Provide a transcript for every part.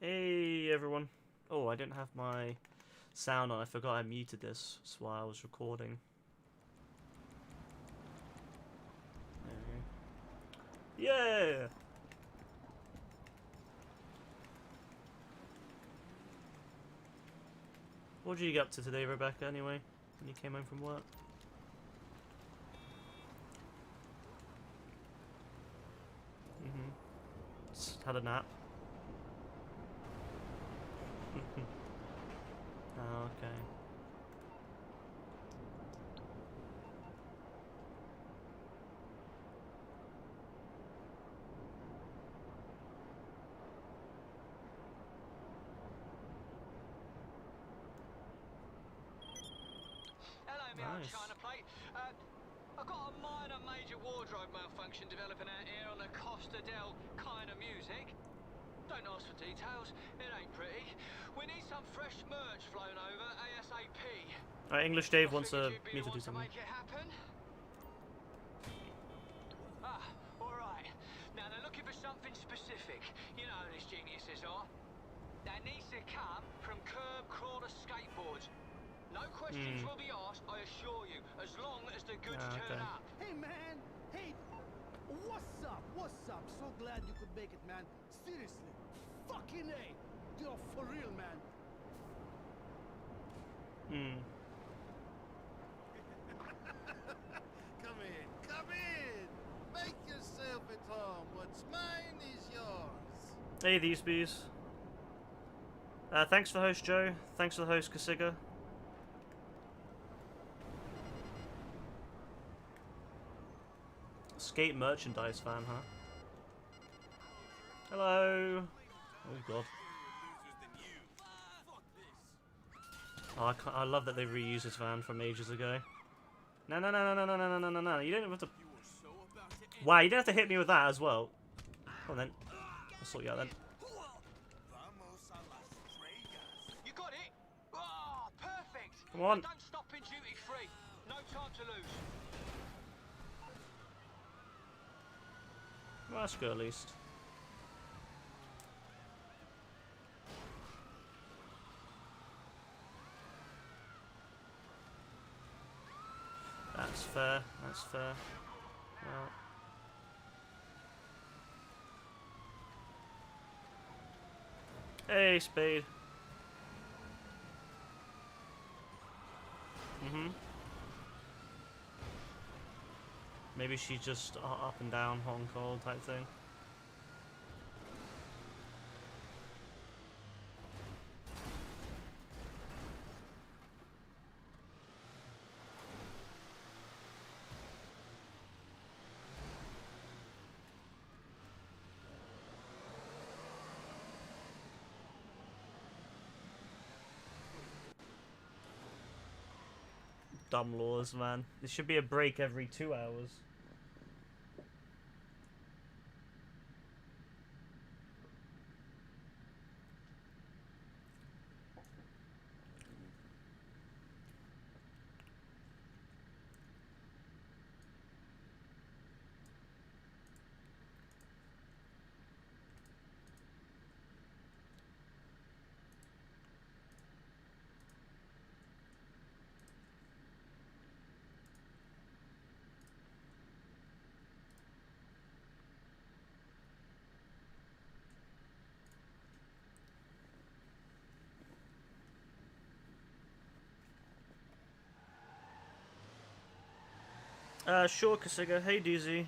Hey everyone. Oh, I didn't have my sound on. I forgot I muted this while I was recording. There we go. Yeah! What did you get up to today, Rebecca, anyway, when you came home from work? Just had a nap. Oh, okay. Hello, me old Nice. China plate. I've got a minor major wardrobe malfunction developing out here on the Costa del kind of music. Don't ask for details, it ain't pretty. We need some fresh merch flown over ASAP. Alright, English Dave I wants figured you'd be me the to do one to something. make it happen. Ah, alright. Now they're looking for something specific. You know how these geniuses are. That needs to come from curb crawler skateboards. No questions will be asked, I assure you, as long as the goods turn up. Hey, man! Hey! What's up? What's up? So glad you could make it, man. Seriously. Fucking A! You're for real, man. Come in, come in! Make yourself at home. What's mine is yours. Hey, these bees. Thanks for the host, Joe. Thanks for the host, Kasiga. Skate merchandise fan, huh? Hello. Oh god. Oh, I love that they reused this van from ages ago. No, no, no, no, no, no, no, no, no, no. You don't have to. Wow, you don't have to hit me with that as well. Come on then. I'll sort you out then. You got it? Oh, perfect! Come on. Don't stop in duty free. No time to lose. Well, that's good at least. That's fair. That's fair. Well. Hey, Spade. Maybe she's just up and down, hot and cold type thing. Dumb laws, man. There should be a break every 2 hours. Sure, Kasiga. Hey, DZ.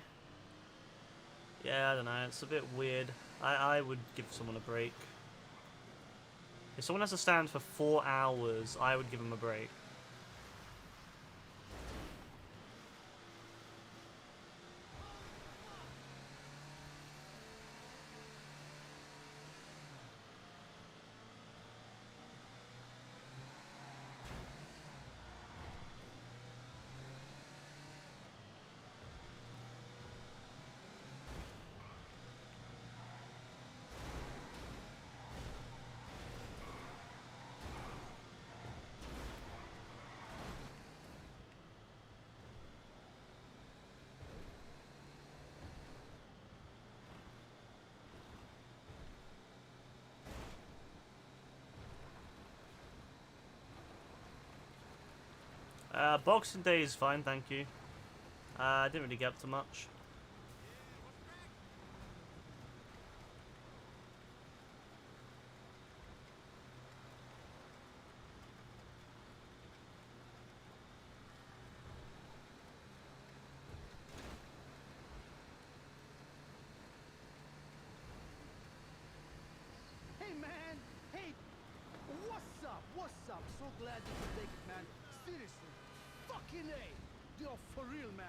Yeah, I don't know. It's a bit weird. I would give someone a break. If someone has to stand for 4 hours, I would give them a break. Boxing Day is fine, thank you. I didn't really get up to much. Hey man, hey, what's up? What's up? So glad you could make it, man. Seriously, fucking A. You're for real, man.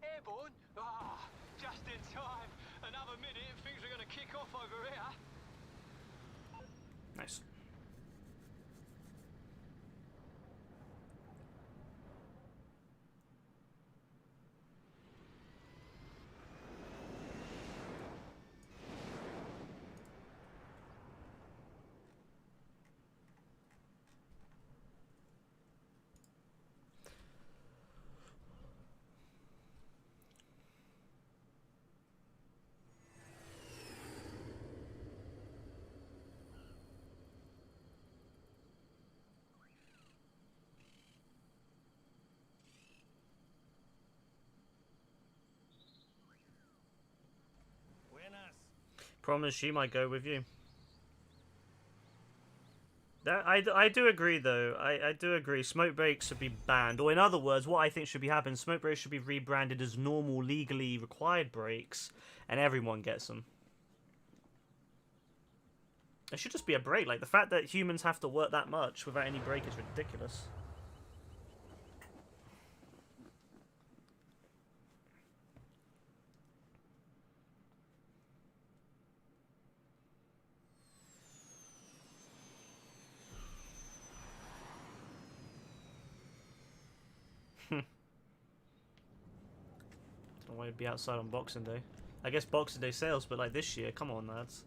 Airborne? Ah, just in time. Another minute and things are going to kick off over here. Nice. Promise she might go with you. I do agree, though. I do agree. Smoke breaks should be banned. Or in other words, what I think should be happening, smoke breaks should be rebranded as normal, legally required breaks, and everyone gets them. It should just be a break. Like, the fact that humans have to work that much without any break is ridiculous. Don't want to be outside on Boxing Day. I guess Boxing Day sales, but like this year, come on, lads.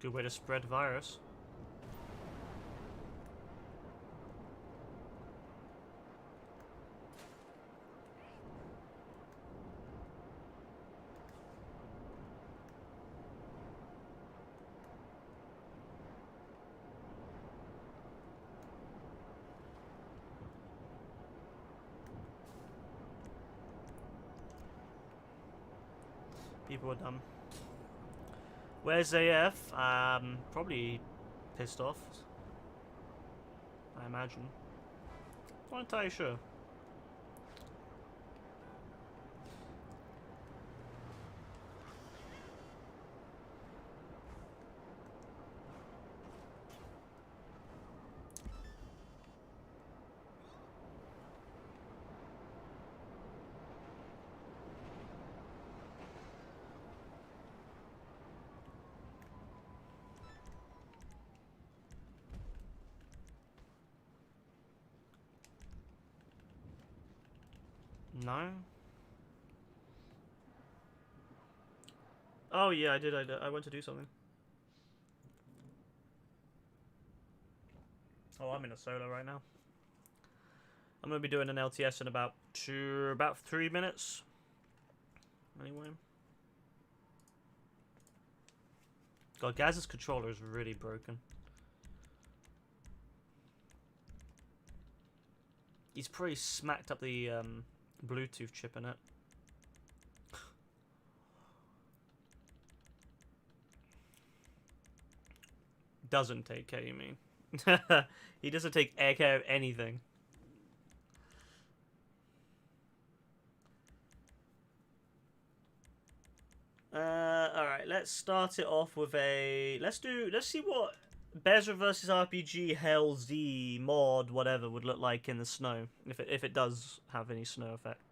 Good way to spread virus. People are dumb. Where's AF? Probably pissed off. I imagine. Not entirely sure. No? Oh yeah, I did. I went to do something. Oh, I'm in a solo right now. I'm gonna be doing an LTS in about 3 minutes. Anyway. God, Gaz's controller is really broken. He's probably smacked up the Bluetooth chip in it. doesn't take care, you mean? He doesn't take care of anything. Alright, let's start it off with a... Let's see what Bezra vs. RPG Hell Z mod, whatever, would look like in the snow. If it does have any snow effect.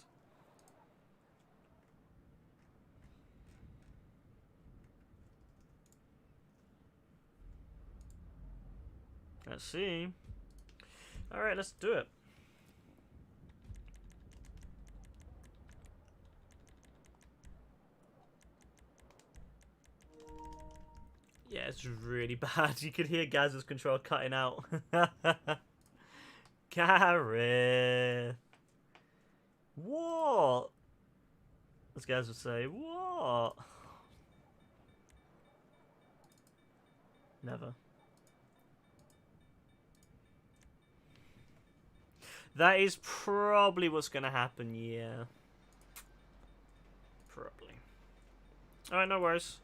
Let's see. Alright, let's do it. Yeah, it's really bad. You could hear Gaz's control cutting out. Gareth. What? As Gaz would say, what? Never. That is probably what's going to happen, yeah. Probably. Alright, no worries.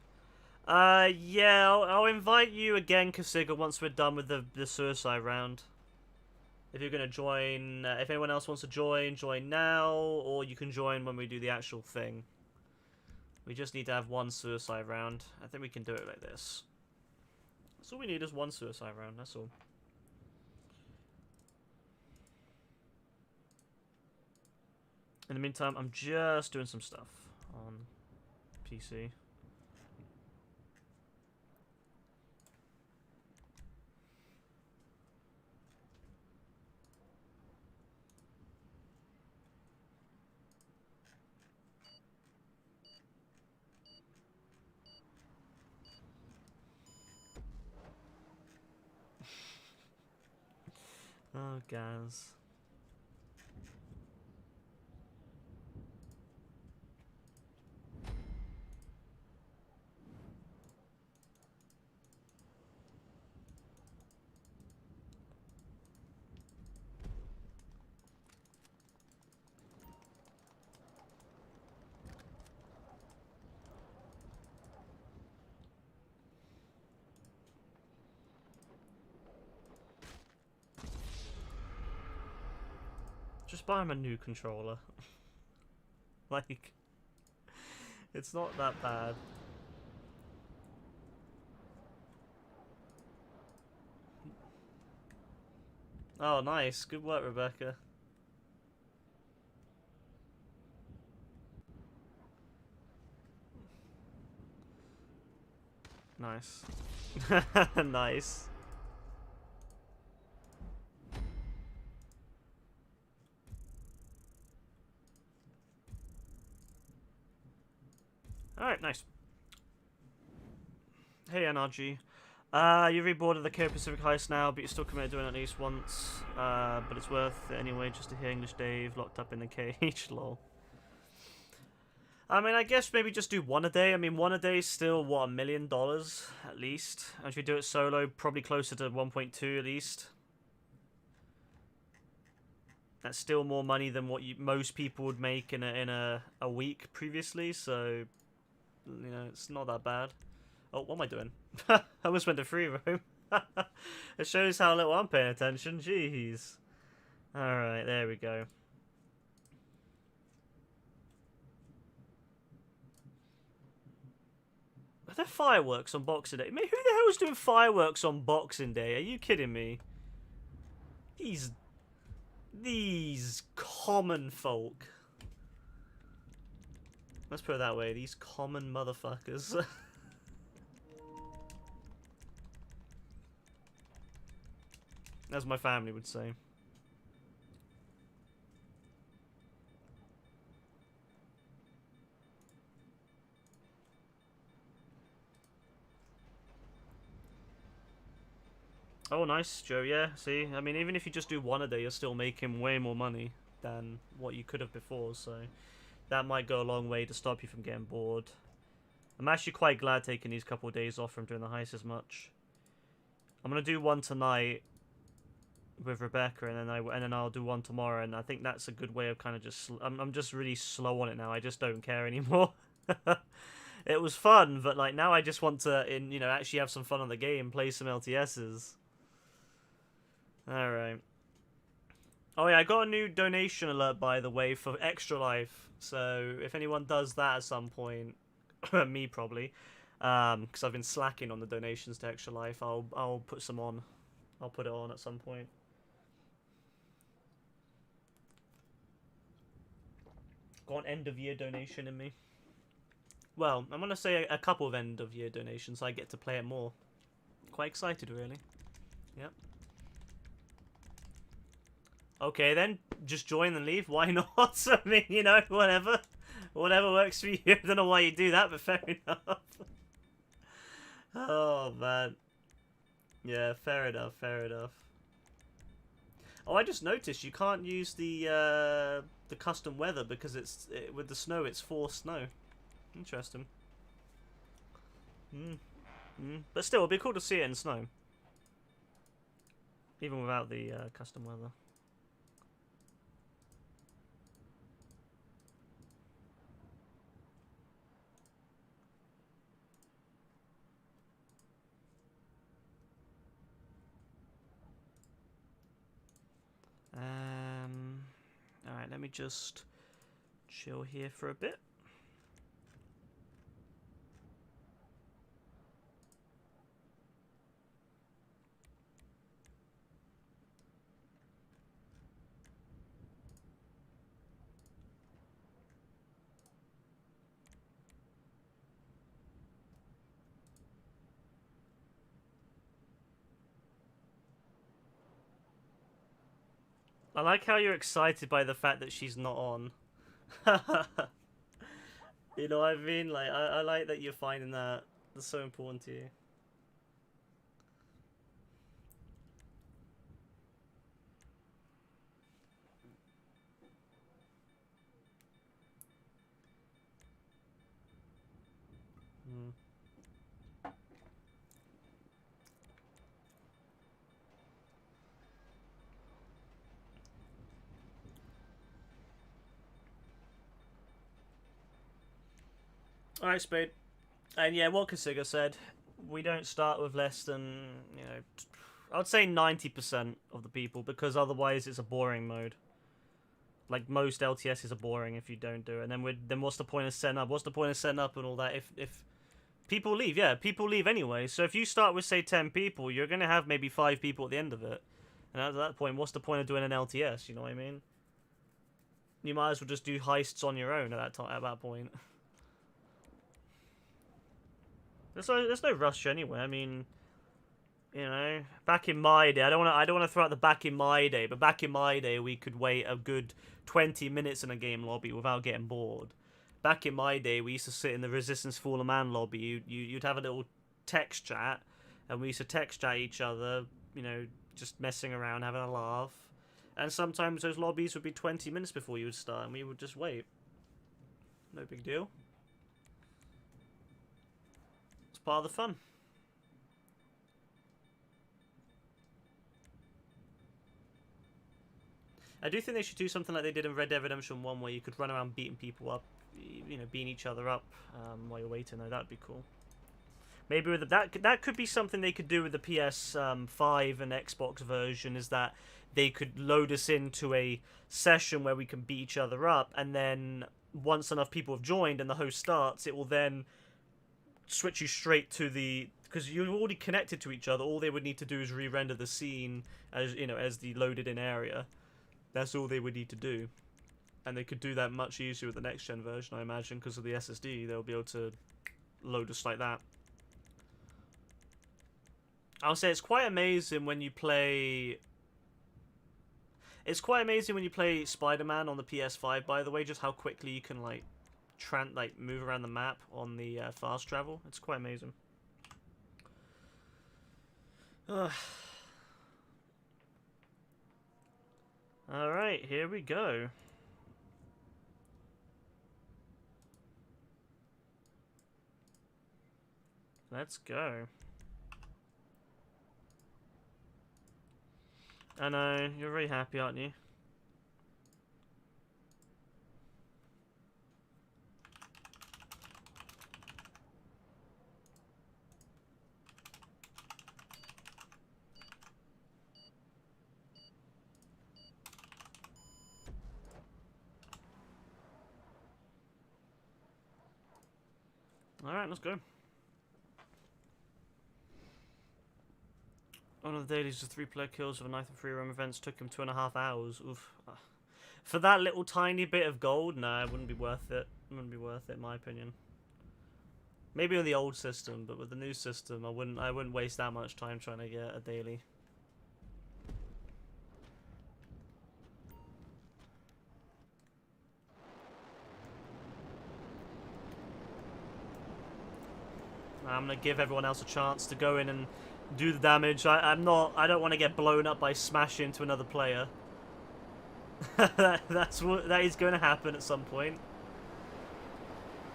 Yeah, I'll invite you again, Kasiga, once we're done with the suicide round. If you're going to join, if anyone else wants to join now, or you can join when we do the actual thing. We just need to have one suicide round. I think we can do it like this. That's all we need is one suicide round, that's all. In the meantime, I'm just doing some stuff on PC. Oh, Gaz. Just buy him a new controller. Like, it's not that bad. Oh, nice. Good work, Rebecca. Nice. Nice. Alright, nice. Hey, NRG. You're really bored of the K Pacific heist now, but you're still committed to doing it at least once. But it's worth it anyway, just to hear English Dave locked up in the cage, lol. I mean, I guess maybe just do one a day. I mean, one a day is still, what, $1 million at least? And if you do it solo, probably closer to 1.2 at least. That's still more money than what most people would make in a week previously, so... You know, it's not that bad. Oh, what am I doing? I almost went to free roam. It shows how little I'm paying attention. Jeez. Alright, there we go. Are there fireworks on Boxing Day? I mean, who the hell is doing fireworks on Boxing Day? Are you kidding me? These common folk. Let's put it that way, these common motherfuckers. As my family would say. Oh, nice, Joe, yeah, see? I mean, even if you just do one a day, you're still making way more money than what you could have before, so... That might go a long way to stop you from getting bored. I'm actually quite glad taking these couple of days off from doing the heist as much. I'm gonna do one tonight with Rebecca, and then I'll do one tomorrow. And I think that's a good way of kind of just. I'm just really slow on it now. I just don't care anymore. It was fun, but like now I just want to, actually have some fun on the game, play some LTSs. All right. Oh yeah, I got a new donation alert by the way for Extra Life. So if anyone does that at some point, me probably, because I've been slacking on the donations to Extra Life, I'll put some on. I'll put it on at some point. Got an end of year donation in me. Well, I'm gonna say a couple of end of year donations, so I get to play it more. Quite excited, really. Yep. Okay, then just join and leave. Why not? I mean, whatever. Whatever works for you. I don't know why you do that, but fair enough. Oh, man. Yeah, fair enough, fair enough. Oh, I just noticed you can't use the custom weather because with the snow, it's forced snow. Interesting. But still, it'd be cool to see it in snow. Even without the custom weather. Alright, let me just chill here for a bit. I like how you're excited by the fact that she's not on. You know what I mean? Like, I like that you're finding that. That's so important to you. Alright, Spade. And yeah, what Kasiga said, we don't start with less than, I would say 90% of the people, because otherwise it's a boring mode. Like, most LTSs are boring if you don't do it. And then what's the point of setting up? What's the point of setting up and all that if people leave? Yeah, people leave anyway. So if you start with, say, 10 people, you're going to have maybe 5 people at the end of it. And at that point, what's the point of doing an LTS? You know what I mean? You might as well just do heists on your own at that point. There's no rush anyway. I mean, back in my day, I don't want to throw out the back in my day, but back in my day, we could wait a good 20 minutes in a game lobby without getting bored. Back in my day, we used to sit in the Resistance Fall of Man lobby. You'd have a little text chat, and we used to text chat each other, just messing around, having a laugh. And sometimes those lobbies would be 20 minutes before you would start, and we would just wait. No big deal. It's part of the fun. I do think they should do something like they did in Red Dead Redemption 1 where you could run around beating people up, beating each other up while you're waiting. Though that'd be cool. Maybe with that could be something they could do with the PS5 and Xbox version, is that they could load us into a session where we can beat each other up, and then once enough people have joined and the host starts, it will then switch you straight to because you're already connected to each other. All they would need to do is re-render the scene as the loaded in area. That's all they would need to do. And they could do that much easier with the next gen version, I imagine, because of the SSD. They'll be able to load us like that. I'll say it's quite amazing when you play... It's quite amazing when you play Spider-Man on the PS5, by the way, just how quickly you can, move around the map on the fast travel. It's quite amazing. Alright, here we go. Let's go. I know, you're very happy, aren't you? Alright, let's go. One of the dailies was 3-player kills with a knife and 3 room events. Took him 2.5 hours. Oof. For that little tiny bit of gold, nah, it wouldn't be worth it. It wouldn't be worth it, in my opinion. Maybe on the old system, but with the new system, I wouldn't waste that much time trying to get a daily. I'm gonna give everyone else a chance to go in and do the damage. I don't want to get blown up by smash into another player. that is going to happen at some point.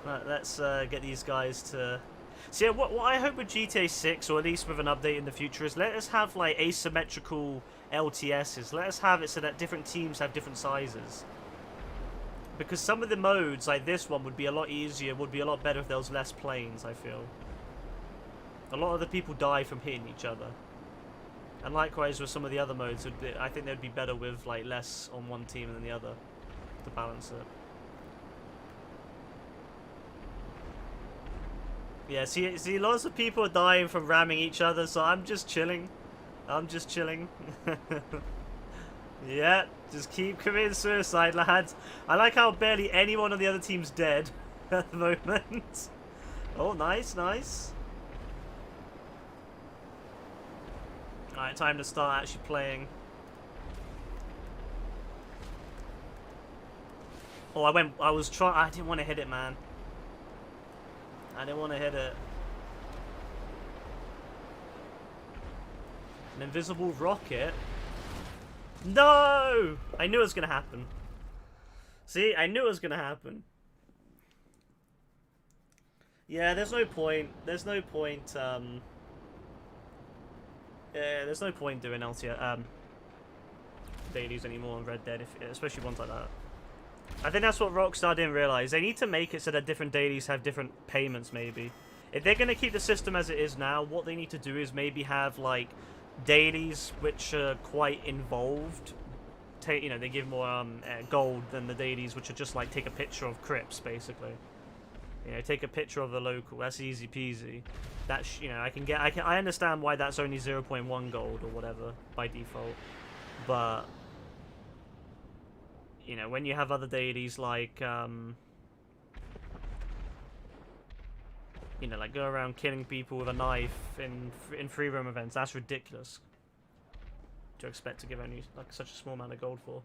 Let's get these guys to. See, what I hope with GTA 6, or at least with an update in the future, is let us have like asymmetrical LTSs. Let us have it so that different teams have different sizes. Because some of the modes, like this one, would be a lot easier, would be a lot better if there was less planes, I feel. A lot of the people die from hitting each other. And likewise with some of the other modes, I think they'd be better with like less on one team than the other to balance it. Yeah, see, lots of people are dying from ramming each other, so I'm just chilling. I'm just chilling. Yeah, just keep committing suicide, lads. I like how barely anyone on the other team's dead at the moment. Oh, nice, nice. Alright, time to start actually playing. Oh, I didn't want to hit it, man. I didn't want to hit it. An invisible rocket? No! I knew it was going to happen. See, I knew it was going to happen. Yeah, there's no point. There's no point, yeah, there's no point doing LTS, dailies anymore on Red Dead, especially ones like that. I think that's what Rockstar didn't realize. They need to make it so that different dailies have different payments, maybe. If they're going to keep the system as it is now, what they need to do is maybe have, like, dailies which are quite involved. You know, they give more gold than the dailies which are just, like, take a picture of Crips, basically. You know, take a picture of the local. That's easy peasy. That's, you know, I understand why that's only 0.1 gold or whatever by default, but you know, when you have other dailies like you know, like go around killing people with a knife in free roam events, that's ridiculous to expect to give only like such a small amount of gold for.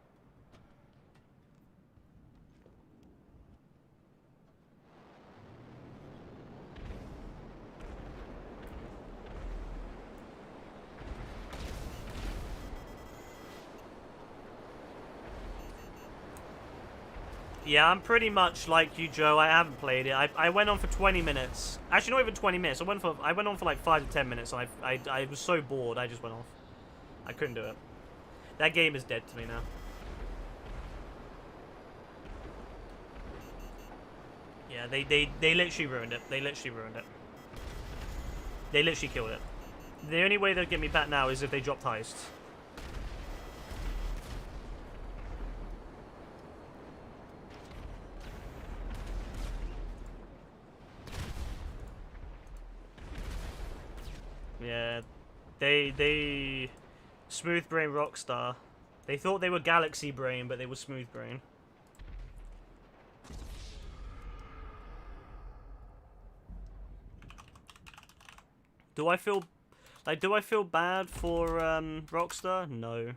Yeah, I'm pretty much like you, Joe. I haven't played it. I went on for 20 minutes. Actually, not even 20 minutes. I went on for like 5 to 10 minutes. And I was so bored. I just went off. I couldn't do it. That game is dead to me now. Yeah, they literally ruined it. They literally ruined it. They literally killed it. The only way they'll get me back now is if they dropped heists. Yeah, they Smooth Brain Rockstar. They thought they were Galaxy Brain, but they were Smooth Brain. Do I feel bad for Rockstar? No.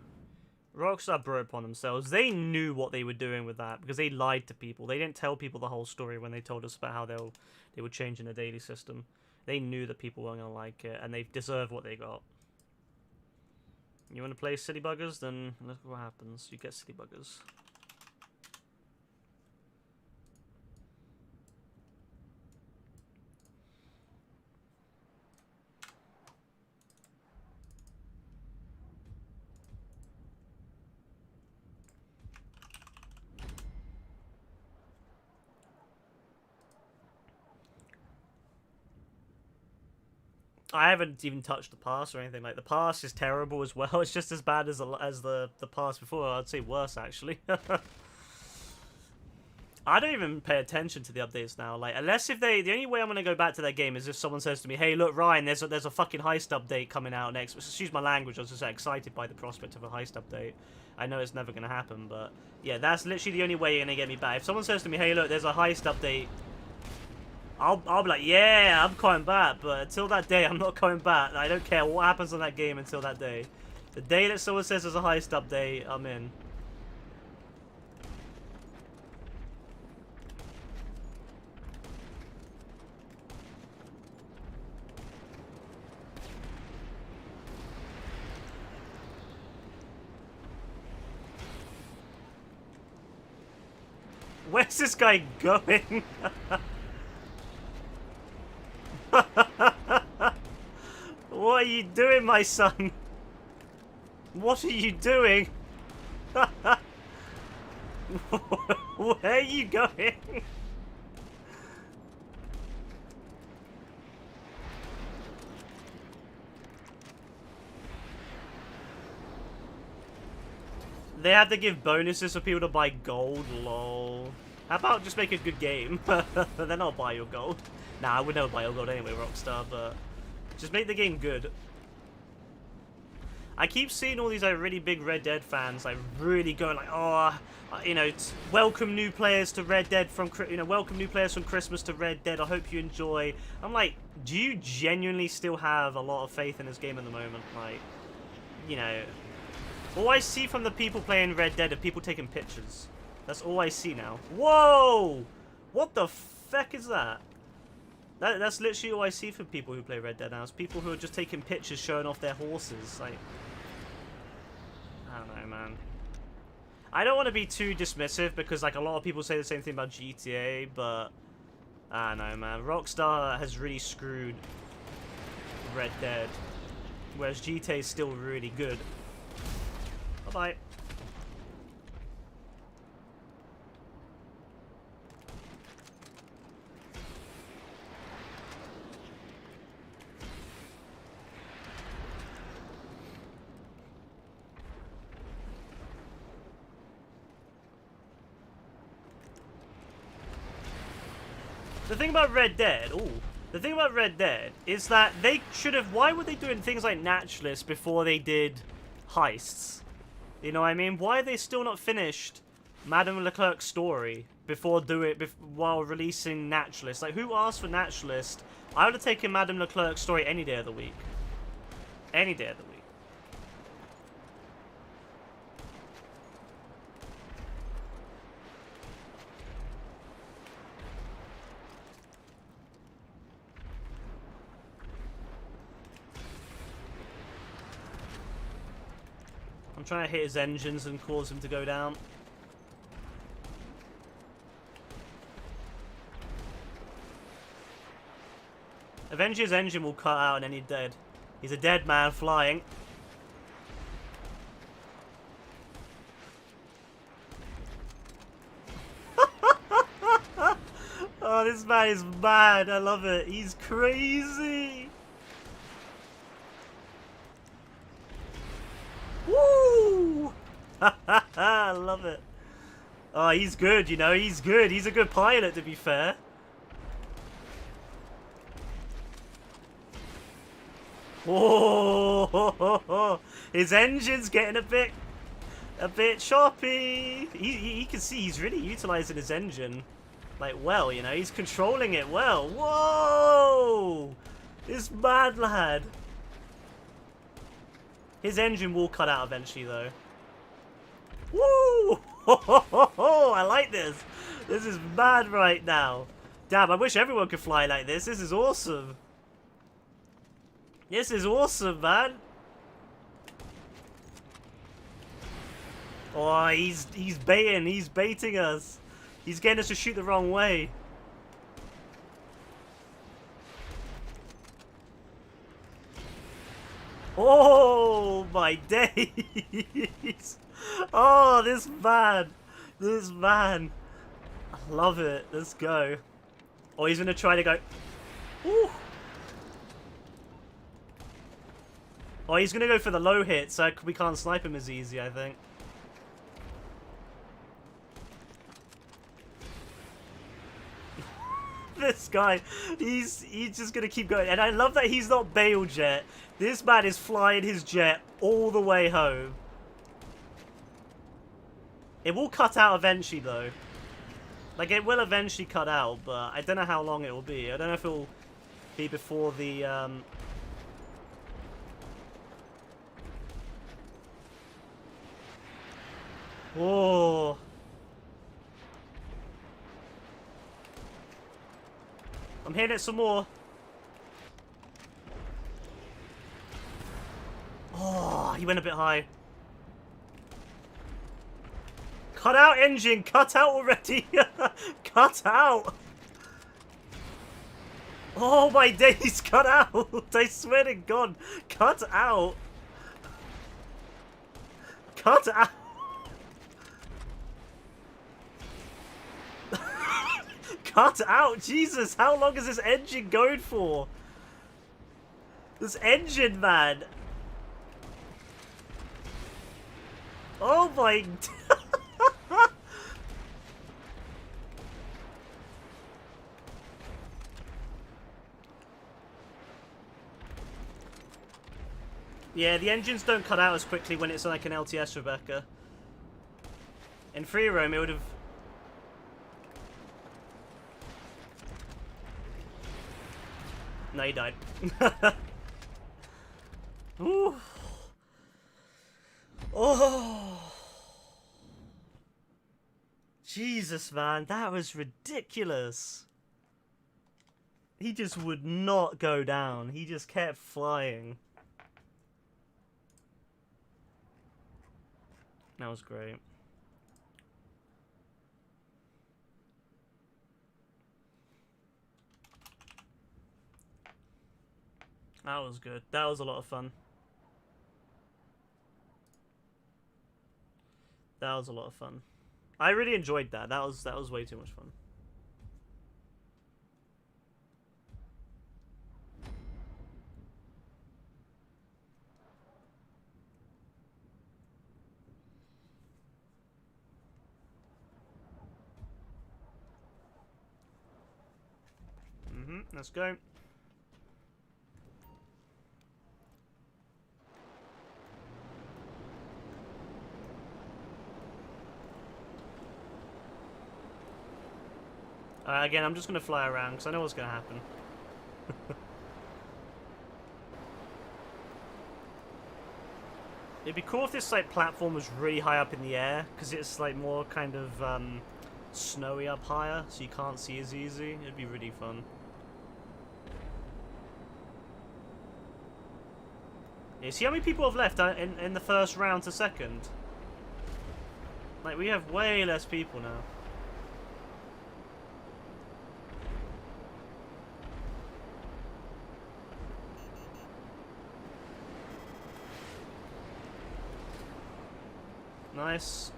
Rockstar brought upon themselves. They knew what they were doing with that because they lied to people. They didn't tell people the whole story when they told us about how they were changing the daily system. They knew that people weren't going to like it, and they deserve what they got. You want to play City Buggers? Then look what happens. You get City Buggers. I haven't even touched the pass or anything. Like, the pass is terrible as well. It's just as bad as the pass before. I'd say worse, actually. I don't even pay attention to the updates now. Like, unless if the only way I'm gonna go back to that game is if someone says to me, "Hey, look, Ryan, there's a fucking heist update coming out next." Excuse my language. I was just excited by the prospect of a heist update. I know it's never gonna happen, but yeah, that's literally the only way you're gonna get me back. If someone says to me, "Hey, look, there's a heist update," I'll be like, "Yeah, I'm coming back." But until that day, I'm not coming back. I don't care what happens on that game until that day. The day that someone says there's a heist update, I'm in. Where's this guy going? What are you doing, my son? What are you doing? Where are you going? They have to give bonuses for people to buy gold, lol. How about just make a good game? Then I'll buy your gold. Nah, I would never buy your gold anyway, Rockstar, but just make the game good. I keep seeing all these like really big Red Dead fans like really going like, oh, you know, welcome new players to Red Dead from, you know, welcome new players from Christmas to Red Dead. I hope you enjoy. I'm like, do you genuinely still have a lot of faith in this game at the moment? Like, you know, all I see from the people playing Red Dead are people taking pictures. That's all I see now. Whoa! What the feck is that? That's literally all I see for people who play Red Dead now. It's people who are just taking pictures showing off their horses. Like, I don't know, man. I don't want to be too dismissive because, like, a lot of people say the same thing about GTA, but I don't know, man. Rockstar has really screwed Red Dead, whereas GTA is still really good. Bye-bye. The thing about Red Dead, the thing about Red Dead is that they should have, why were they doing things like Naturalist before they did heists? You know what I mean? Why are they still not finished Madame Leclerc's story while releasing Naturalist? Like, who asked for Naturalist? I would have taken Madame Leclerc's story any day of the week. Any day of the week. I'm trying to hit his engines and cause him to go down. Eventually his engine will cut out and then he's dead. He's a dead man flying. Oh, this man is mad. I love it. He's crazy. Woo! I love it. Oh, he's good, you know. He's good. He's a good pilot, to be fair. Oh, his engine's getting a bit choppy. He can see he's really utilizing his engine, like, well, you know, he's controlling it well. Whoa, this mad lad. His engine will cut out eventually, though. Woo! I like this. This is mad right now. Damn, I wish everyone could fly like this. This is awesome. This is awesome, man. Oh, he's baiting us. He's getting us to shoot the wrong way. Oh my days. Oh, this man. This man. I love it. Let's go. Oh, he's gonna try to go. Ooh. Oh, he's gonna go for the low hit, so we can't snipe him as easy, I think. this guy. He's just gonna keep going. And I love that he's not Bale Jet. This man is flying his jet all the way home. It will cut out eventually, though. Like, it will eventually cut out, but I don't know how long it will be. I don't know if it will be before the, Whoa. I'm hitting it some more. Oh, he went a bit high. Cut out, engine! Cut out already! Cut out! Oh my days, cut out! I swear to God, cut out! Cut out! Cut out! Jesus, how long is this engine going for? This engine, man! Oh my... Yeah, the engines don't cut out as quickly when it's like an LTS, Rebecca. In free roam, it would have... No, he died. Ooh. Oh. Jesus, man, that was ridiculous. He just would not go down. He just kept flying. That was great. That was good. That was a lot of fun. That was a lot of fun. I really enjoyed that. That was way too much fun. Let's go. Again, I'm just going to fly around because I know what's going to happen. It'd be cool if this like platform was really high up in the air because it's like more kind of snowy up higher, so you can't see as easy. It'd be really fun. Yeah, see how many people have left in the first round to second? Like, we have way less people now. Nice.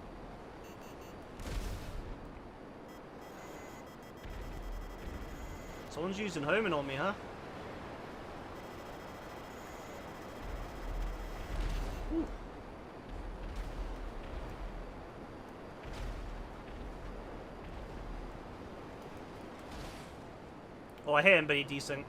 Someone's using homing on me, huh? Ooh. Oh, I hit him, but he desync.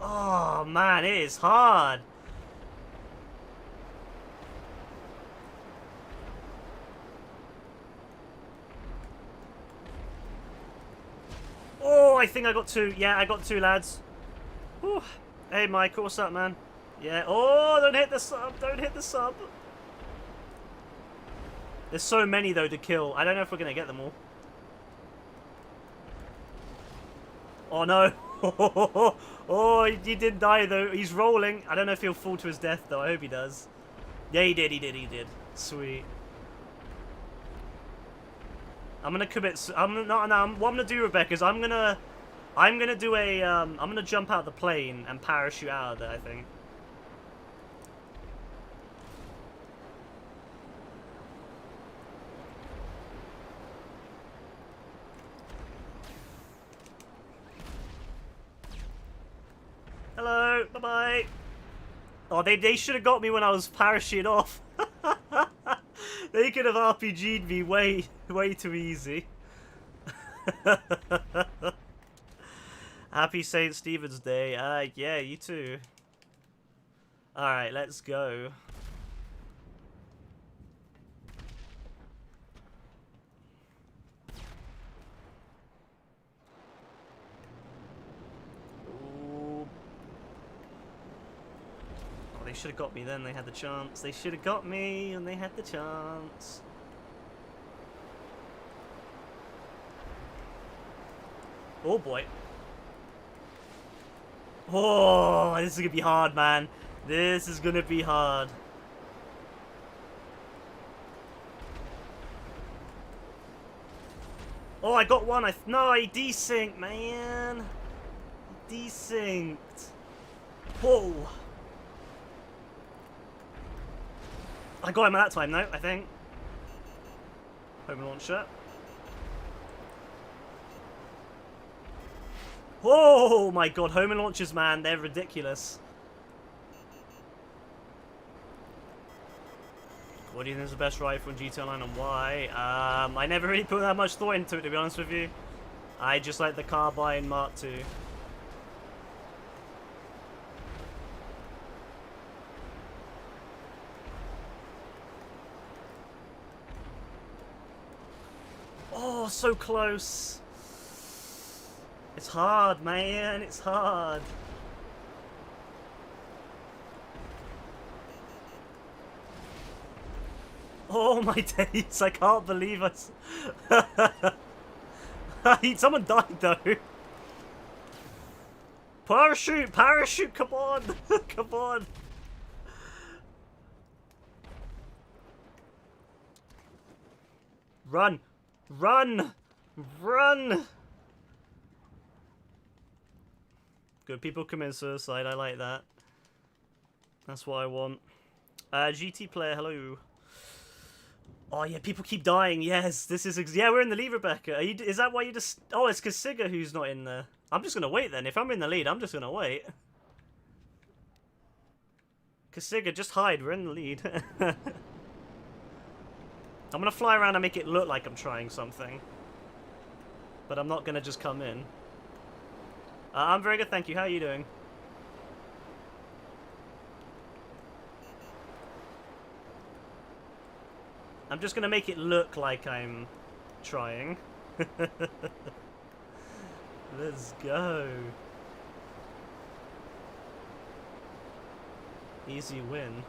Oh man, it is hard. Oh, I think I got two. Yeah, I got two, lads. Whew. Hey, Michael, what's up, man? Yeah. Oh, don't hit the sub. Don't hit the sub. There's so many, though, to kill. I don't know if we're going to get them all. Oh, no. Oh, he didn't die, though. He's rolling. I don't know if he'll fall to his death, though. I hope he does. Yeah, he did. He did. Sweet. I'm gonna commit. What I'm gonna do, Rebecca, is I'm gonna do a I'm gonna jump out of the plane and parachute out of there, I think. go. Bye-bye. Oh, they should have got me when I was parachuting off. They could have RPG'd me way too easy. Happy St. Stephen's Day. Yeah, you too. Alright, let's go. Ooh. Oh, they should have got me then. They had the chance. They should have got me and they had the chance. Oh boy. Oh, this is gonna be hard, man. This is gonna be hard. Oh, I got one. No, he desynced, man. He desynced. Whoa. I got him at that time, though, I think. Home launcher. Oh my god, home and launchers, man, they're ridiculous. What do you think is the best rifle in GTA Online and why? I never really put that much thought into it, to be honest with you. I just like the Carbine Mark II. Oh, so close. It's hard, man. It's hard. Oh my days! I can't believe someone died though. Parachute! Parachute! Come on! Come on! Run! Run! Run! Good people commit suicide. I like that. That's what I want. GT player, hello. Oh yeah, people keep dying. Yes, this is yeah. We're in the lead, Rebecca. Is that why you just? Oh, it's Kasiga who's not in there. I'm just gonna wait then. If I'm in the lead, I'm just gonna wait. Kasiga, just hide. We're in the lead. I'm gonna fly around and make it look like I'm trying something, but I'm not gonna just come in. I'm very good, thank you. How are you doing? I'm just gonna make it look like I'm trying. Let's go. Easy win.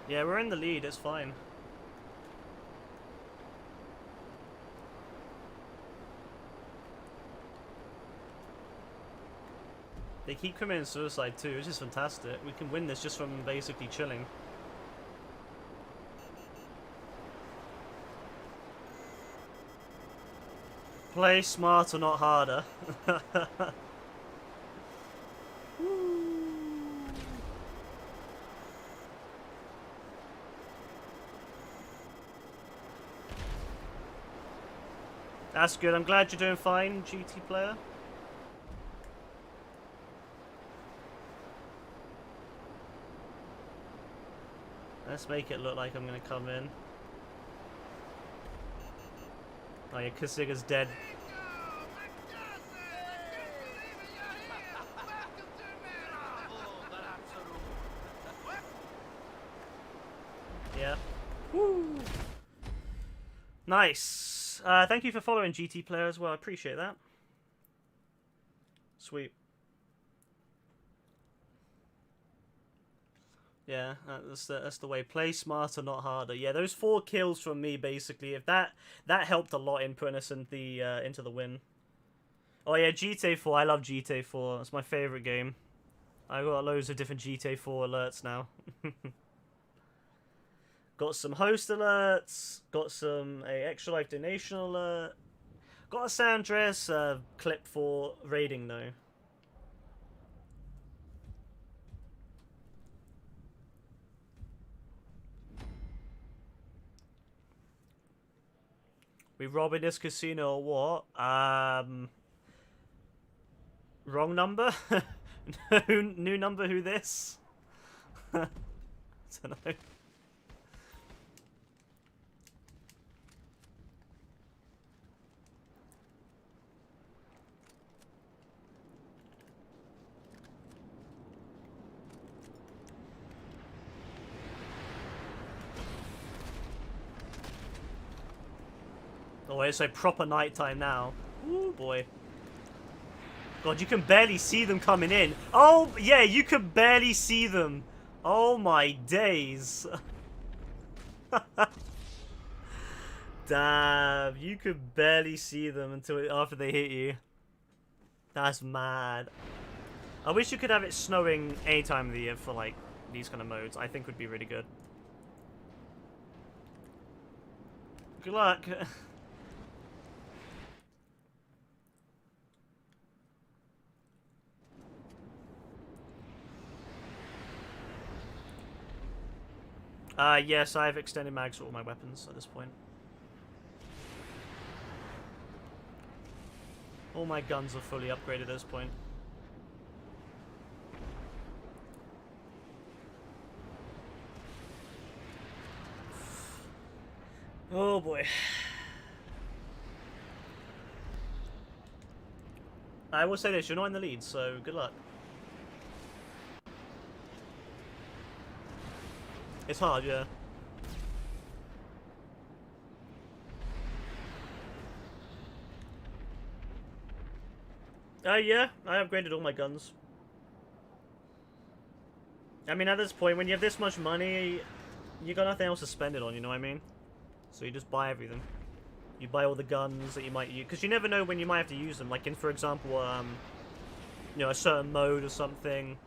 Yeah, we're in the lead, it's fine. They keep committing suicide too, which is fantastic. We can win this just from basically chilling. Play smarter, not harder. That's good. I'm glad you're doing fine, GT player. Let's make it look like I'm going to come in. Oh yeah, Kasiga's dead. Yeah. Woo! Nice. Thank you for following GT player as well. I appreciate that. Sweet. Yeah, that's the way. Play smarter, not harder. Yeah, those 4 kills from me basically. If that helped a lot in putting us in the into the win. Oh yeah, GTA 4. I love GTA 4. It's my favorite game. I got loads of different GTA 4 alerts now. Got some host alerts. Got some extra life donation alert. Got a San Andreas clip for raiding though. We robbing this casino or what? Wrong number? New number, who this? I don't know. Oh, it's like proper nighttime now. Ooh, boy. God, you can barely see them coming in. Oh, yeah, you can barely see them. Oh, my days. Damn, you could barely see them until after they hit you. That's mad. I wish you could have it snowing any time of the year for, like, these kind of modes. I think would be really good. Good luck. Yes, I have extended mags for all my weapons at this point. All my guns are fully upgraded at this point. Oh boy. I will say this, you're not in the lead, so good luck. It's hard, yeah. Yeah, I upgraded all my guns. I mean, at this point, when you have this much money, you got nothing else to spend it on, you know what I mean? So you just buy everything. You buy all the guns that you might use, because you never know when you might have to use them. Like in, for example, you know, a certain mode or something.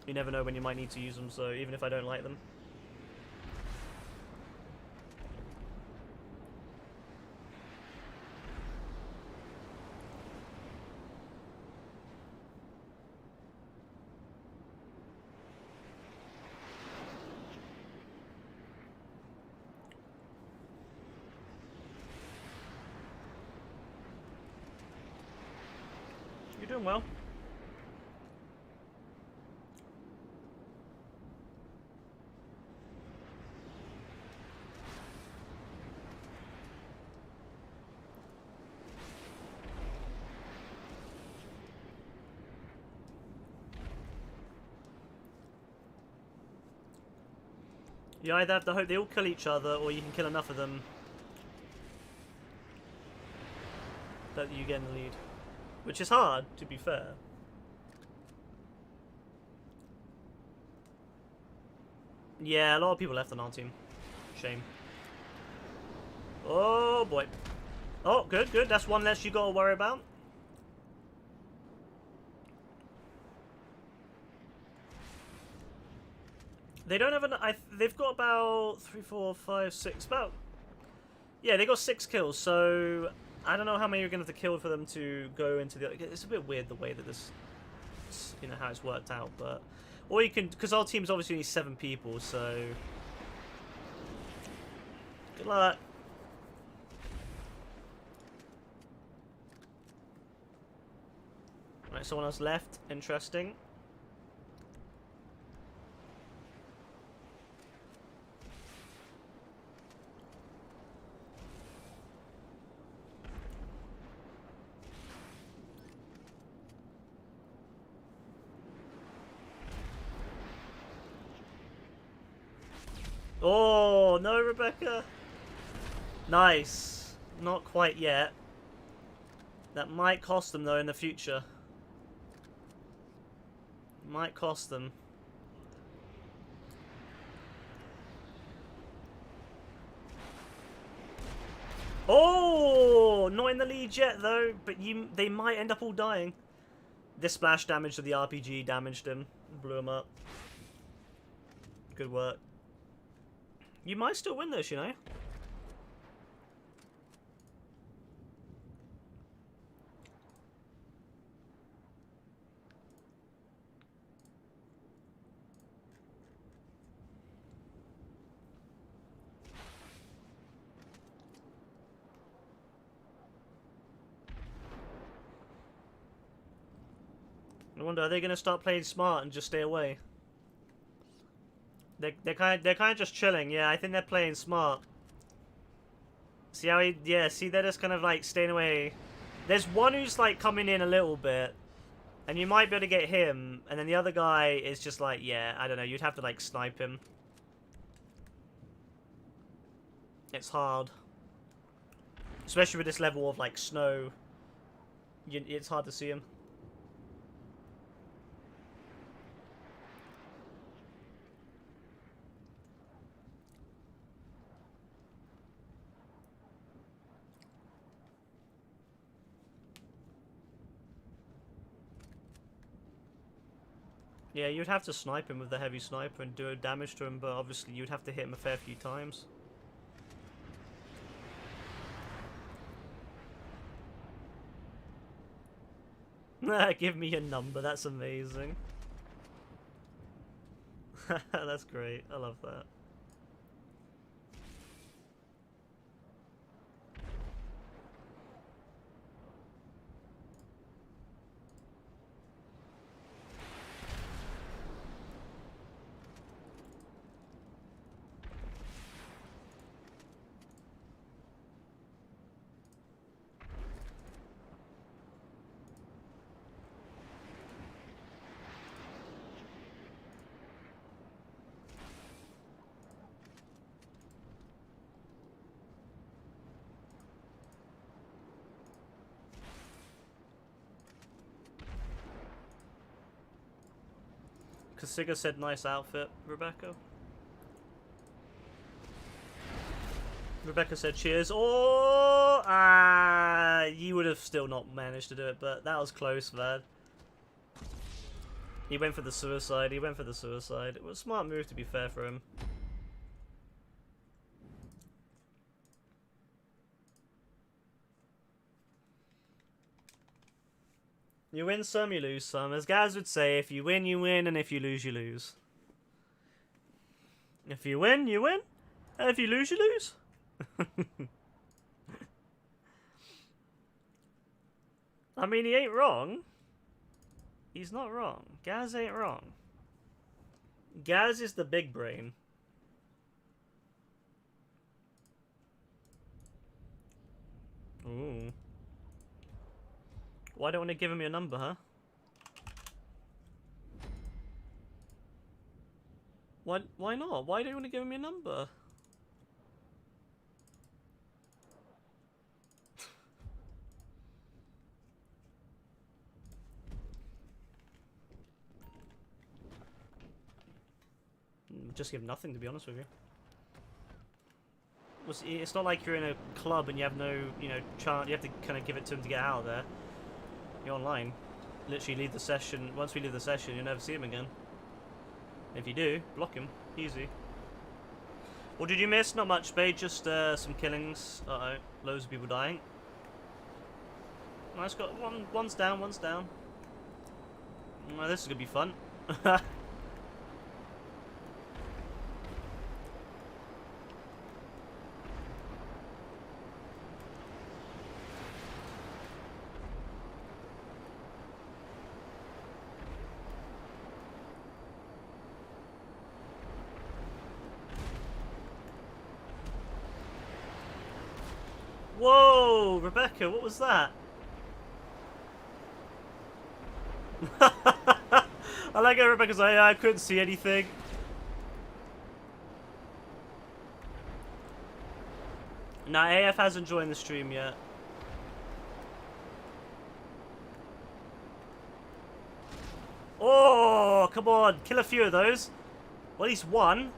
You never know when you might need to use them, so even if I don't like them. You're doing well. You either have to hope they all kill each other, or you can kill enough of them that you get in the lead. Which is hard, to be fair. Yeah, a lot of people left on our team. Shame. Oh, boy. Oh, good, good. That's one less you gotta worry about. They don't have an... they've got about 3, 4, 5, 6... About... Yeah, they got 6 kills, so... I don't know how many you're going to have to kill for them to go into the... It's a bit weird the way that this... You know, how it's worked out, but... Or you can... Because our team's obviously only 7 people, so... Good luck. Right, someone else left. Interesting. Oh, no, Rebecca. Nice. Not quite yet. That might cost them, though, in the future. Might cost them. Oh, not in the lead yet, though. But they might end up all dying. This splash damage to the RPG damaged him. Blew him up. Good work. You might still win this, you know? I wonder, are they gonna start playing smart and just stay away? They're kind of just chilling. Yeah, I think they're playing smart. See how he? Yeah, see they're just kind of like staying away. There's one who's like coming in a little bit, and you might be able to get him, and then the other guy is just like, yeah, I don't know. You'd have to like snipe him. It's hard, especially with this level of like snow. It's hard to see him. Yeah, you'd have to snipe him with the heavy sniper and do damage to him, but obviously you'd have to hit him a fair few times. Give me a number, that's amazing. That's great, I love that. Kasiga said nice outfit, Rebecca. Rebecca said cheers. Oh, you would have still not managed to do it, but that was close, man. He went for the suicide. He went for the suicide. It was a smart move, to be fair, for him. You win some, you lose some. As Gaz would say, if you win, you win, and if you lose, you lose. If you win, you win, and if you lose, you lose. I mean, he ain't wrong. He's not wrong. Gaz ain't wrong. Gaz is the big brain. Ooh. Why don't want to give him your number, huh? Why not? Why don't you want to give him your number? Just give nothing, to be honest with you. It's not like you're in a club and you have no, chance. You have to kind of give it to him to get out of there. You're online. Literally leave the session. Once we leave the session, you'll never see him again. If you do, block him. Easy. What did you miss? Not much, babe. Just some killings. Uh-oh. Loads of people dying. Nice, got one's down, one's down. Well, this is gonna be fun. Whoa, Rebecca, what was that? I like how Rebecca's like, I couldn't see anything. Nah, AF hasn't joined the stream yet. Oh, come on, kill a few of those. Well, at least one.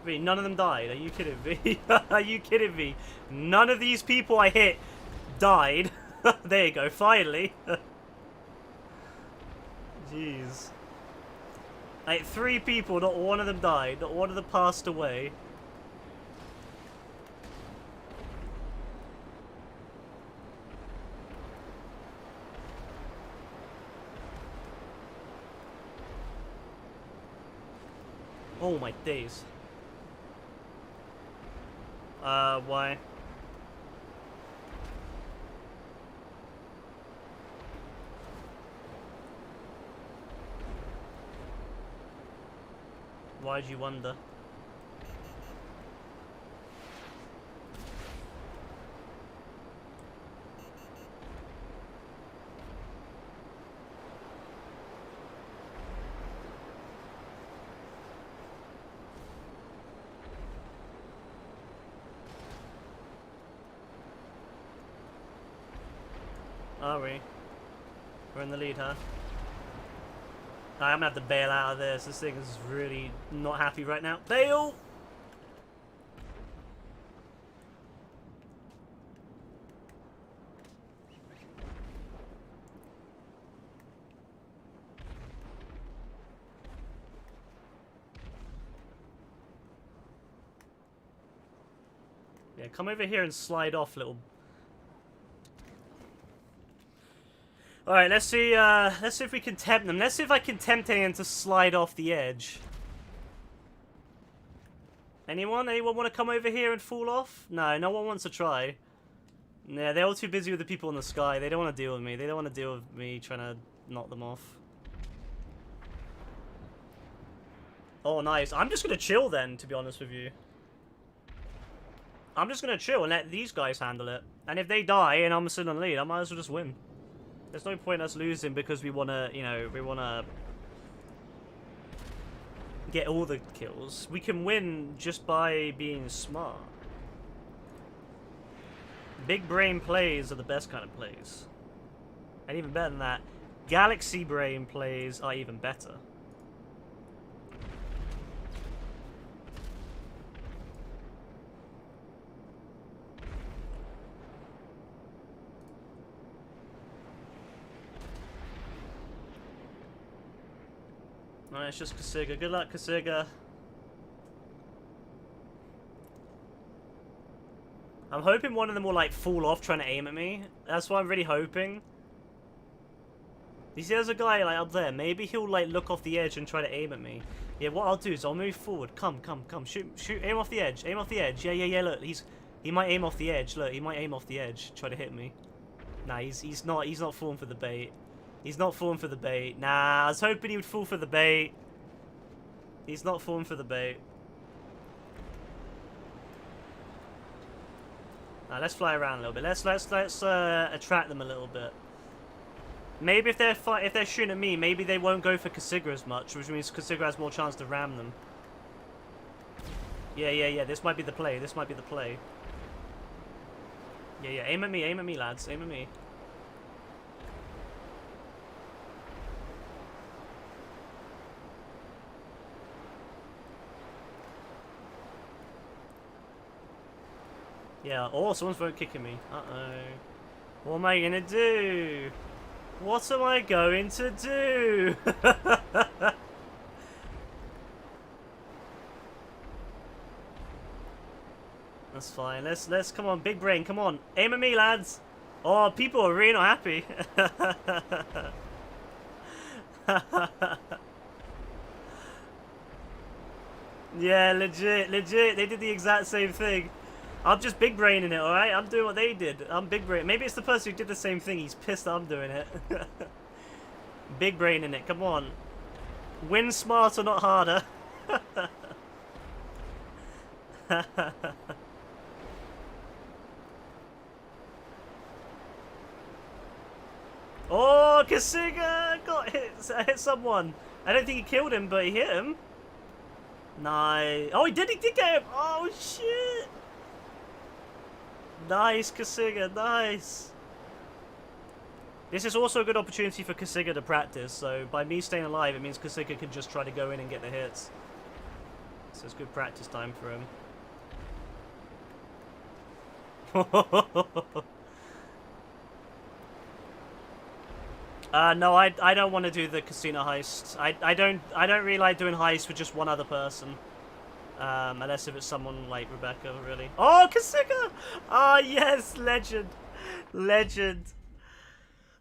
None of them died. Are you kidding me? Are you kidding me? None of these people I hit died. There you go, finally. Jeez. Like, 3 people, not one of them died. Not one of them passed away. Oh my days. Why? Why'd you wonder? Are we? We're in the lead, huh? I'm gonna have to bail out of this. This thing is really not happy right now. Bail! Yeah, come over here and slide off, little. Alright, let's see if we can tempt them. Let's see if I can tempt anyone to slide off the edge. Anyone? Anyone want to come over here and fall off? No, no one wants to try. Yeah, they're all too busy with the people in the sky. They don't want to deal with me. They don't want to deal with me trying to knock them off. Oh, nice. I'm just going to chill then, to be honest with you. I'm just going to chill and let these guys handle it. And if they die and I'm still in the lead, I might as well just win. There's no point us losing because we want to, you know, we want to get all the kills. We can win just by being smart. Big brain plays are the best kind of plays. And even better than that, galaxy brain plays are even better. Alright, it's just Kasiga. Good luck, Kasiga. I'm hoping one of them will, like, fall off trying to aim at me. That's what I'm really hoping. You see, there's a guy, like, up there. Maybe he'll, like, look off the edge and try to aim at me. Yeah, what I'll do is I'll move forward. Come. Shoot. Aim off the edge. Aim off the edge. Yeah. Look, he might aim off the edge. Look, he might aim off the edge. Try to hit me. Nah, he's not falling for the bait. He's not falling for the bait. Nah, I was hoping he would fall for the bait. He's not falling for the bait. Nah, let's fly around a little bit. Let's attract them a little bit. Maybe if they're shooting at me, maybe they won't go for Kasiga as much, which means Kasiga has more chance to ram them. Yeah. This might be the play. Yeah. Aim at me, lads. Aim at me. Yeah, oh, someone's phone kicking me. Uh-oh. What am I gonna do? What am I going to do? That's fine. Let's come on, big brain, come on. Aim at me, lads. Oh, people are really not happy. Yeah, legit. They did the exact same thing. I'm just big braining it, alright? I'm doing what they did. I'm big brain. Maybe it's the person who did the same thing. He's pissed that I'm doing it. Big braining it. Come on. Win smarter, not harder. Oh, Kasiga got hit someone. I don't think he killed him, but he hit him. Nice. Oh, he did get him. Oh, shit. Nice, Kasiga, nice. This is also a good opportunity for Kasiga to practice, so by me staying alive, it means Kasiga can just try to go in and get the hits. So it's good practice time for him. No, I don't want to do the casino heist. I don't really like doing heists with just one other person. Unless if it's someone like Rebecca, really. Oh, Kasiga! Ah, oh, yes, legend.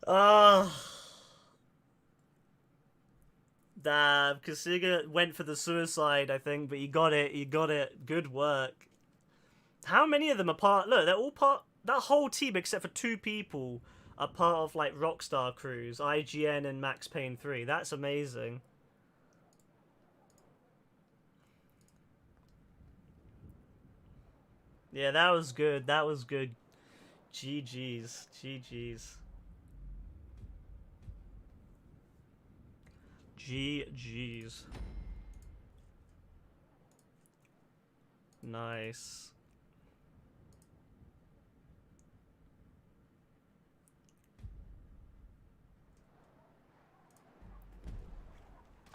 Oh. Damn, Kasiga went for the suicide, I think, but he got it. Good work. How many of them are part? Look, they're all part. That whole team, except for 2 people, are part of, like, Rockstar crews. IGN and Max Payne 3. That's amazing. Yeah, that was good. That was good. GG's. GG's. GG's. Nice.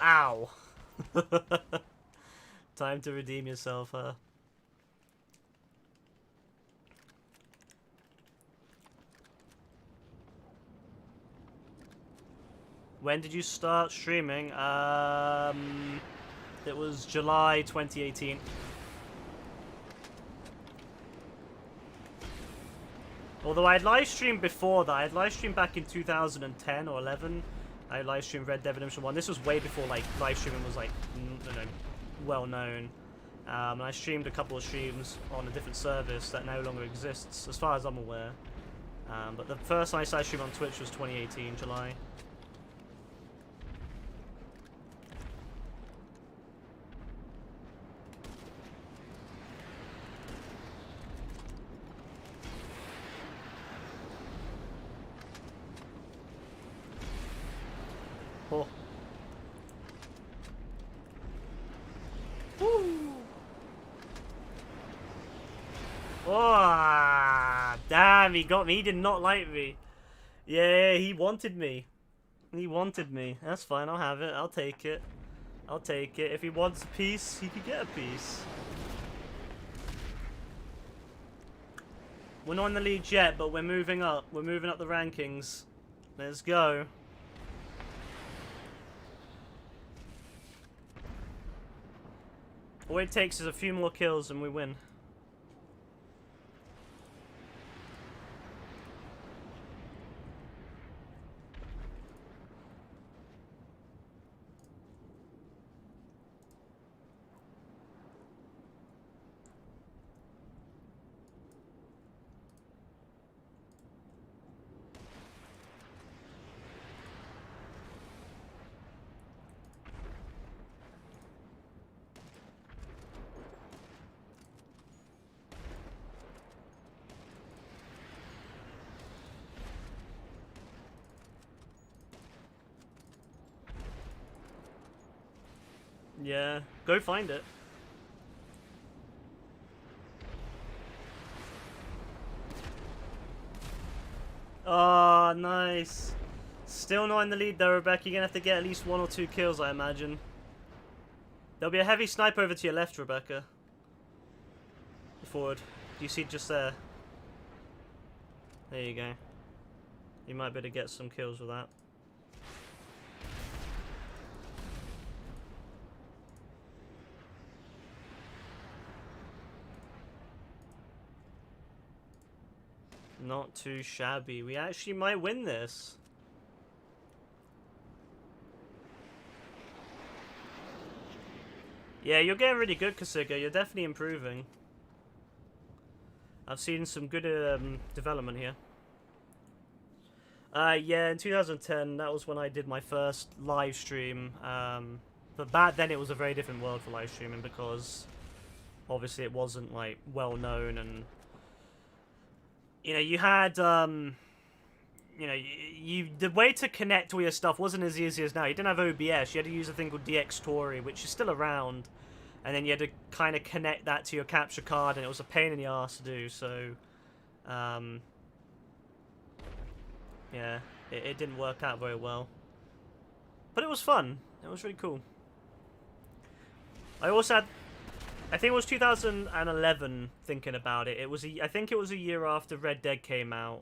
Ow. Time to redeem yourself, huh? When did you start streaming? It was July 2018. Although I had live streamed before that. I had live streamed back in 2010 or 11. I live streamed Red Dead Redemption 1. This was way before like live streaming was like, you know, well known. And I streamed a couple of streams on a different service that no longer exists, as far as I'm aware. But the first time I started streaming on Twitch was 2018, July. Oh. Woo. Oh, damn, he got me. He did not like me. Yeah, he wanted me. He wanted me. That's fine, I'll have it. I'll take it. I'll take it. If he wants a piece, he could get a piece. We're not in the lead yet, but we're moving up. We're moving up the rankings. Let's go. All it takes is a few more kills and we win. Yeah, go find it. Oh, nice. Still not in the lead though, Rebecca. You're gonna have to get at least 1 or 2 kills, I imagine. There'll be a heavy sniper over to your left, Rebecca. Forward. Do you see just there? There you go. You might be able to get some kills with that. Not too shabby. We actually might win this. Yeah, you're getting really good, Kasiga. You're definitely improving. I've seen some good development here. Yeah, in 2010, that was when I did my first live stream. But back then it was a very different world for live streaming because obviously it wasn't like well known, and you know, you had you know, the way to connect all your stuff wasn't as easy as now. You didn't have OBS. You had to use a thing called DxTory, which is still around, and then you had to kind of connect that to your capture card, and it was a pain in the ass to do. So, yeah, it didn't work out very well, but it was fun. It was really cool. I also had, I think it was 2011. Thinking about it, I think it was a year after Red Dead came out.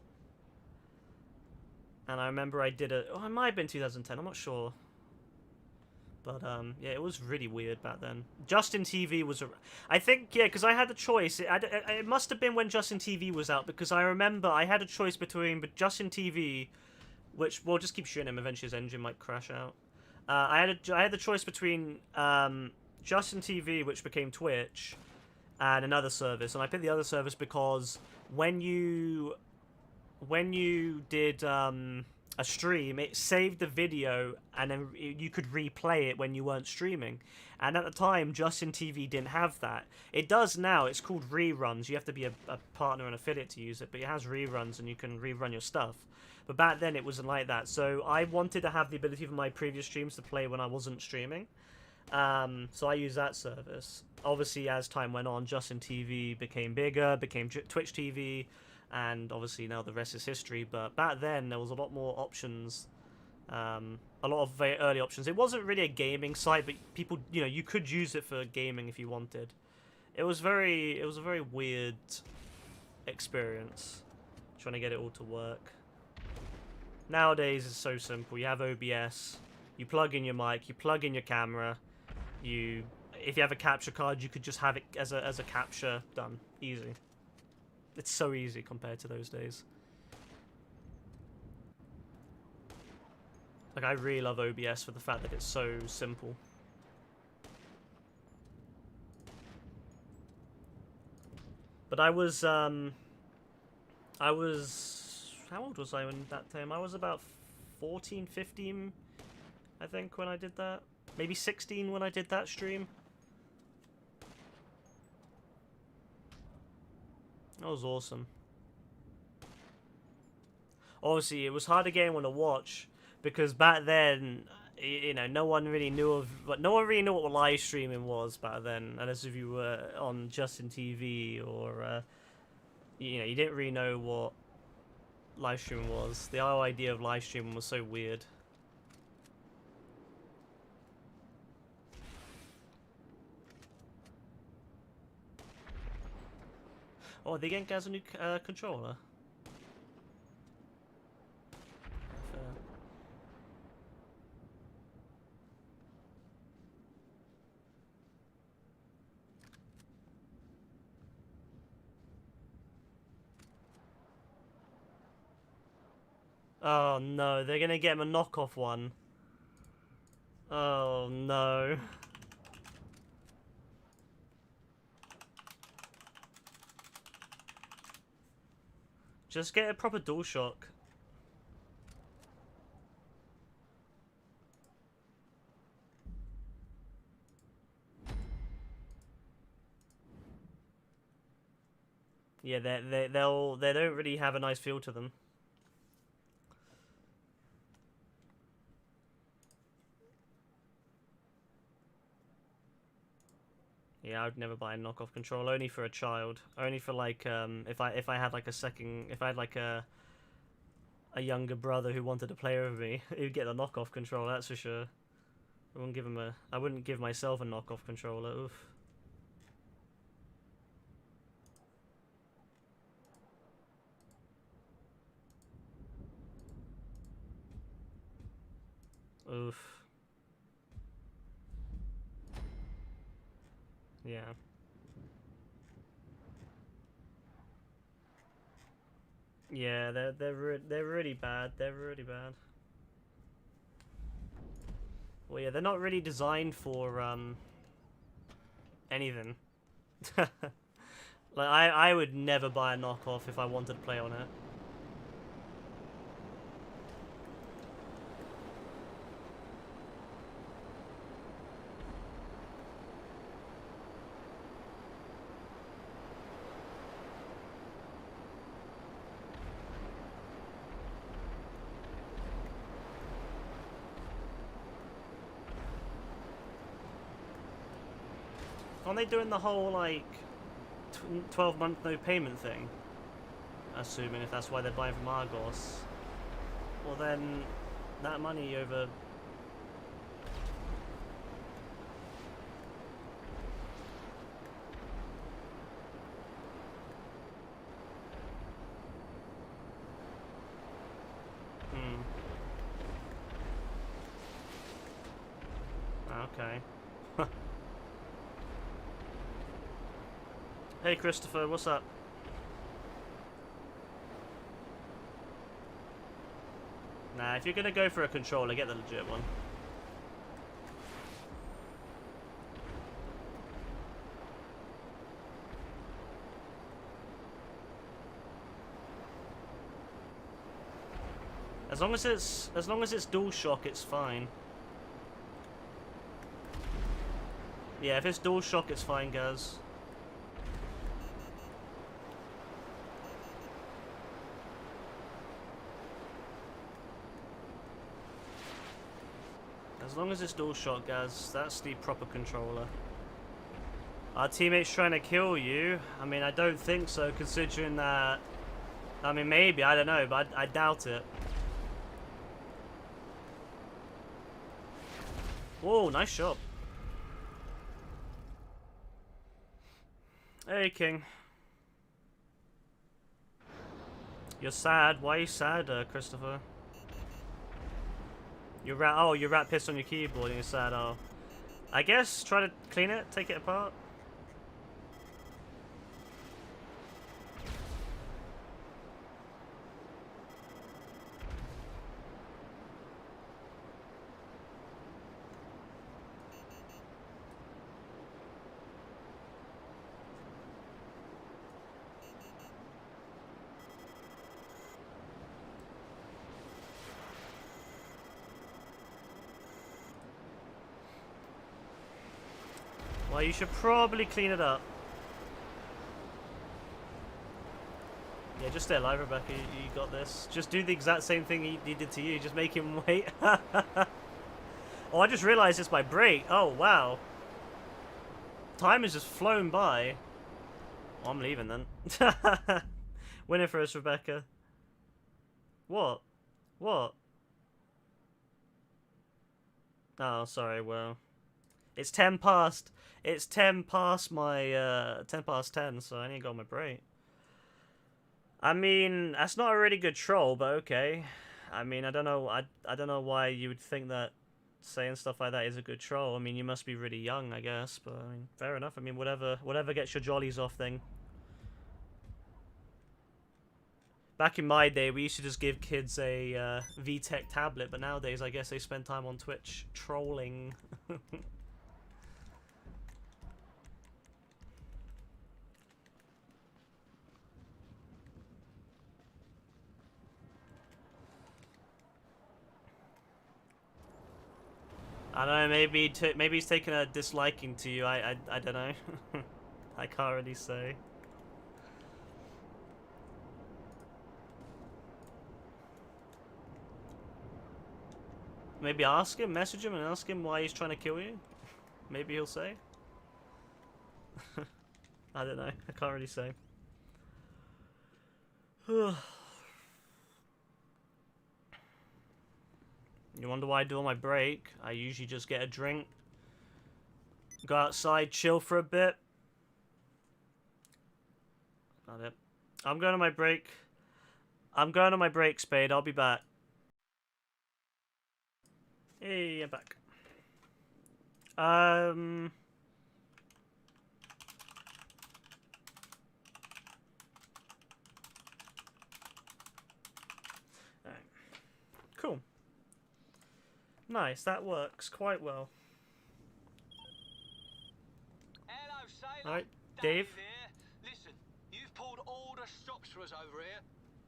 And I remember I did it might have been 2010, I'm not sure. But, yeah, it was really weird back then. Justin TV was I think, yeah, because I had a choice. It must have been when Justin TV was out, because I remember I had a choice between Justin TV, which, we'll just keep shooting him, eventually his engine might crash out. I had the choice between, Justin TV, which became Twitch, and another service. And I picked the other service because when you did a stream, it saved the video and then you could replay it when you weren't streaming. And at the time, Justin TV didn't have that. It does now. It's called reruns. You have to be a partner and affiliate to use it, but it has reruns and you can rerun your stuff. But back then, it wasn't like that. So I wanted to have the ability for my previous streams to play when I wasn't streaming. So I used that service. Obviously, as time went on, Justin TV became bigger, became Twitch TV, and obviously now the rest is history. But back then, there was a lot more options. A lot of very early options. It wasn't really a gaming site, but people, you know, you could use it for gaming if you wanted. It was a very weird experience trying to get it all to work. Nowadays, it's so simple. You have OBS, you plug in your mic, you plug in your camera, if you have a capture card, you could just have it as a capture done. Easy. It's so easy compared to those days. Like, I really love OBS for the fact that it's so simple. But I was, how old was I when that time? I was about 14, 15, I think, when I did that. Maybe 16 when I did that stream. That was awesome. Obviously, it was hard to get anyone to watch, because back then, you know, no one really knew what live streaming was back then, unless if you were on Justin TV or, you know, you didn't really know what live streaming was. The whole idea of live streaming was so weird. Oh, they getting guys a new controller. Oh no, they're gonna get him a knockoff one. Oh no. Just get a proper DualShock. Yeah, they don't really have a nice feel to them. Yeah, I would never buy a knockoff controller, only for a child. Only for like if I had like a younger brother who wanted to play with me, he'd get a knockoff controller, that's for sure. I wouldn't give myself a knockoff controller. Oof. Oof. Yeah. Yeah, they're really bad. They're really bad. Well, yeah, they're not really designed for anything. Like I would never buy a knockoff if I wanted to play on it. Aren't they doing the whole, like, 12-month no payment thing? Assuming, if that's why they're buying from Argos. Well then, that money over... Okay. Hey Christopher, what's up? Nah, if you're gonna go for a controller, get the legit one. As long as it's dual shock, it's fine. Yeah, if it's dual shock, it's fine, guys. As long as it's dual shock, guys, that's the proper controller. Our teammate's trying to kill you. I mean, I don't think so, considering that... I mean, maybe, I don't know, but I doubt it. Whoa, nice shot. Hey, King. You're sad. Why are you sad, Christopher? You're rat pissed on your keyboard and you're sad. Oh, I guess try to clean it, take it apart. Well, you should probably clean it up. Yeah, just stay alive, Rebecca. You got this. Just do the exact same thing he did to you. Just make him wait. Oh, I just realized it's my break. Oh, wow. Time has just flown by. Oh, I'm leaving then. Winner for us, Rebecca. What? What? Oh, sorry, well. It's 10 past. It's 10 past my, 10 past 10, so I ain't got my break. I mean, that's not a really good troll, but okay. I mean, I don't know. I don't know why you would think that saying stuff like that is a good troll. I mean, you must be really young, I guess. But I mean, fair enough. I mean, whatever gets your jollies off, thing. Back in my day, we used to just give kids a VTech tablet, but nowadays, I guess they spend time on Twitch trolling. I don't know, maybe he's taken a disliking to you. I don't know. I can't really say. Maybe ask him, message him and ask him why he's trying to kill you. Maybe he'll say. I don't know. I can't really say. You wonder why I do on my break? I usually just get a drink, go outside, chill for a bit. About it. I'm going on my break. I'm going on my break, Spade. I'll be back. Hey, I'm back. Alright. Cool. Nice, that works quite well. Hello, sailor. Alright, Dave. Here. Listen, you've pulled all the stops for us over here,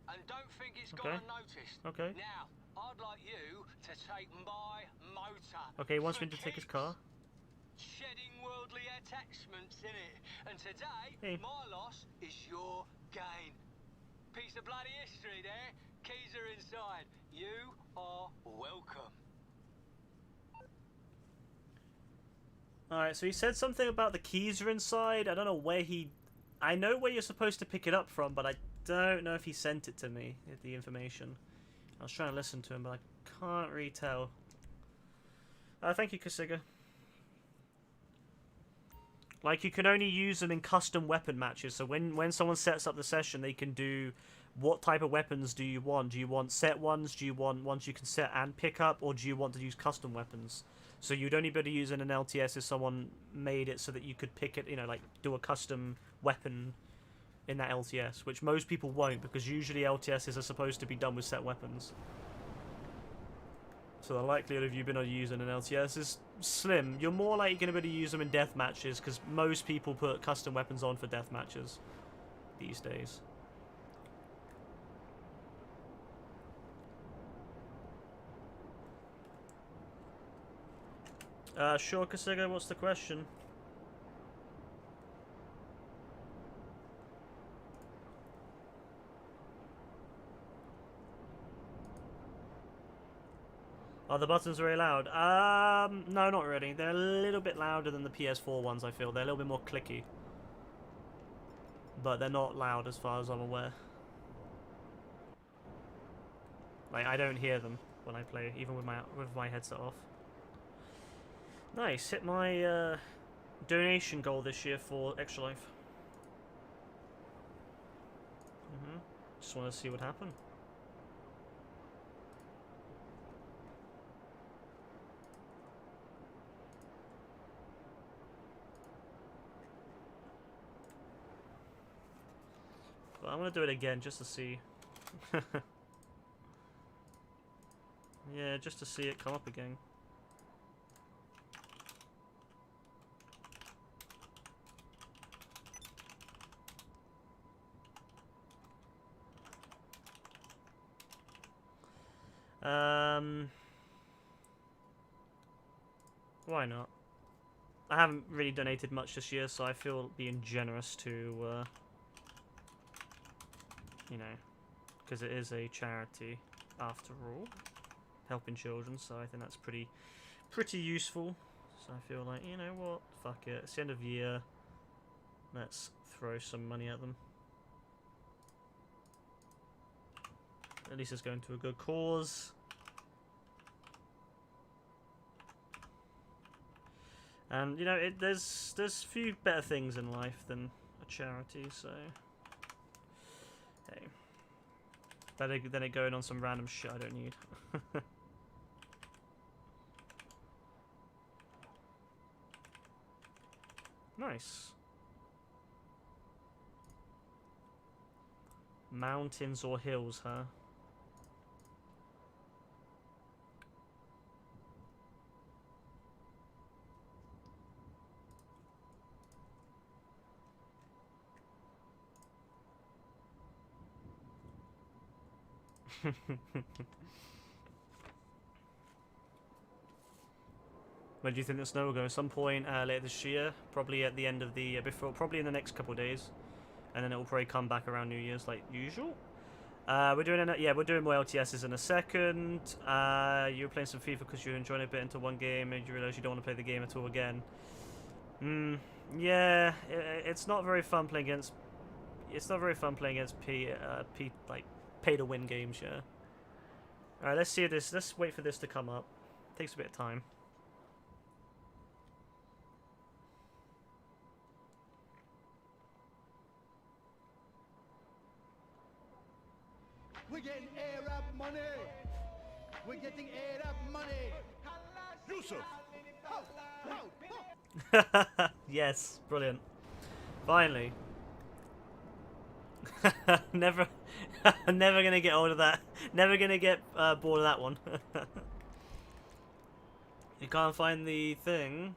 and don't think it's Okay. gone unnoticed. Okay. Now, I'd like you to take my motor. Okay, he wants for me to take his kicks. car. Shedding worldly attachments in it, and today Hey. my loss is your gain. Piece of bloody history there. Keys are inside. You are welcome. Alright, so he said something about the keys are inside. I don't know where he... I know where you're supposed to pick it up from, but I don't know if he sent it to me, the information. I was trying to listen to him, but I can't really tell. Thank you, Kasiga. Like, you can only use them in custom weapon matches, so when someone sets up the session, they can do... What type of weapons do you want? Do you want set ones? Do you want ones you can set and pick up? Or do you want to use custom weapons? So you'd only be able to use in an LTS if someone made it so that you could pick it, you know, like do a custom weapon in that LTS, which most people won't because usually LTSs are supposed to be done with set weapons. So the likelihood of you being able to use in an LTS is slim. You're more likely going to be able to use them in death matches because most people put custom weapons on for death matches these days. Sure, Kasigo, what's the question? Are the buttons very loud? No, not really. They're a little bit louder than the PS4 ones, I feel. They're a little bit more clicky. But they're not loud as far as I'm aware. Like, I don't hear them when I play, even with my headset off. Nice, hit my donation goal this year for Extra Life. Just want to see what happened. But I'm gonna do it again just to see. Yeah, just to see it come up again. Why not? I haven't really donated much this year, so I feel being generous to, you know, because it is a charity after all, helping children. So I think that's pretty useful. So I feel like, you know what, fuck it. It's the end of the year. Let's throw some money at them. At least it's going to a good cause. And you know, there's few better things in life than a charity. So hey, better than it going on some random shit I don't need. Nice. Mountains or hills, huh? When do you think the snow will go? Some point later this year, probably at the end of the probably in the next couple of days, and then it will probably come back around New Year's like usual. We're doing more LTSs in a second. You were playing some FIFA because you were enjoying a bit into one game, and you realise you don't want to play the game at all again. Yeah, it's not very fun playing against. It's not very fun playing against like pay to win games. Yeah. All right, let's see this. Let's wait for this to come up. Takes a bit of time. We're getting Arab money. We're getting Arab money. Yusuf! Yes, brilliant. Finally. never gonna get old of that. Never gonna get bored of that one. You can't find the thing.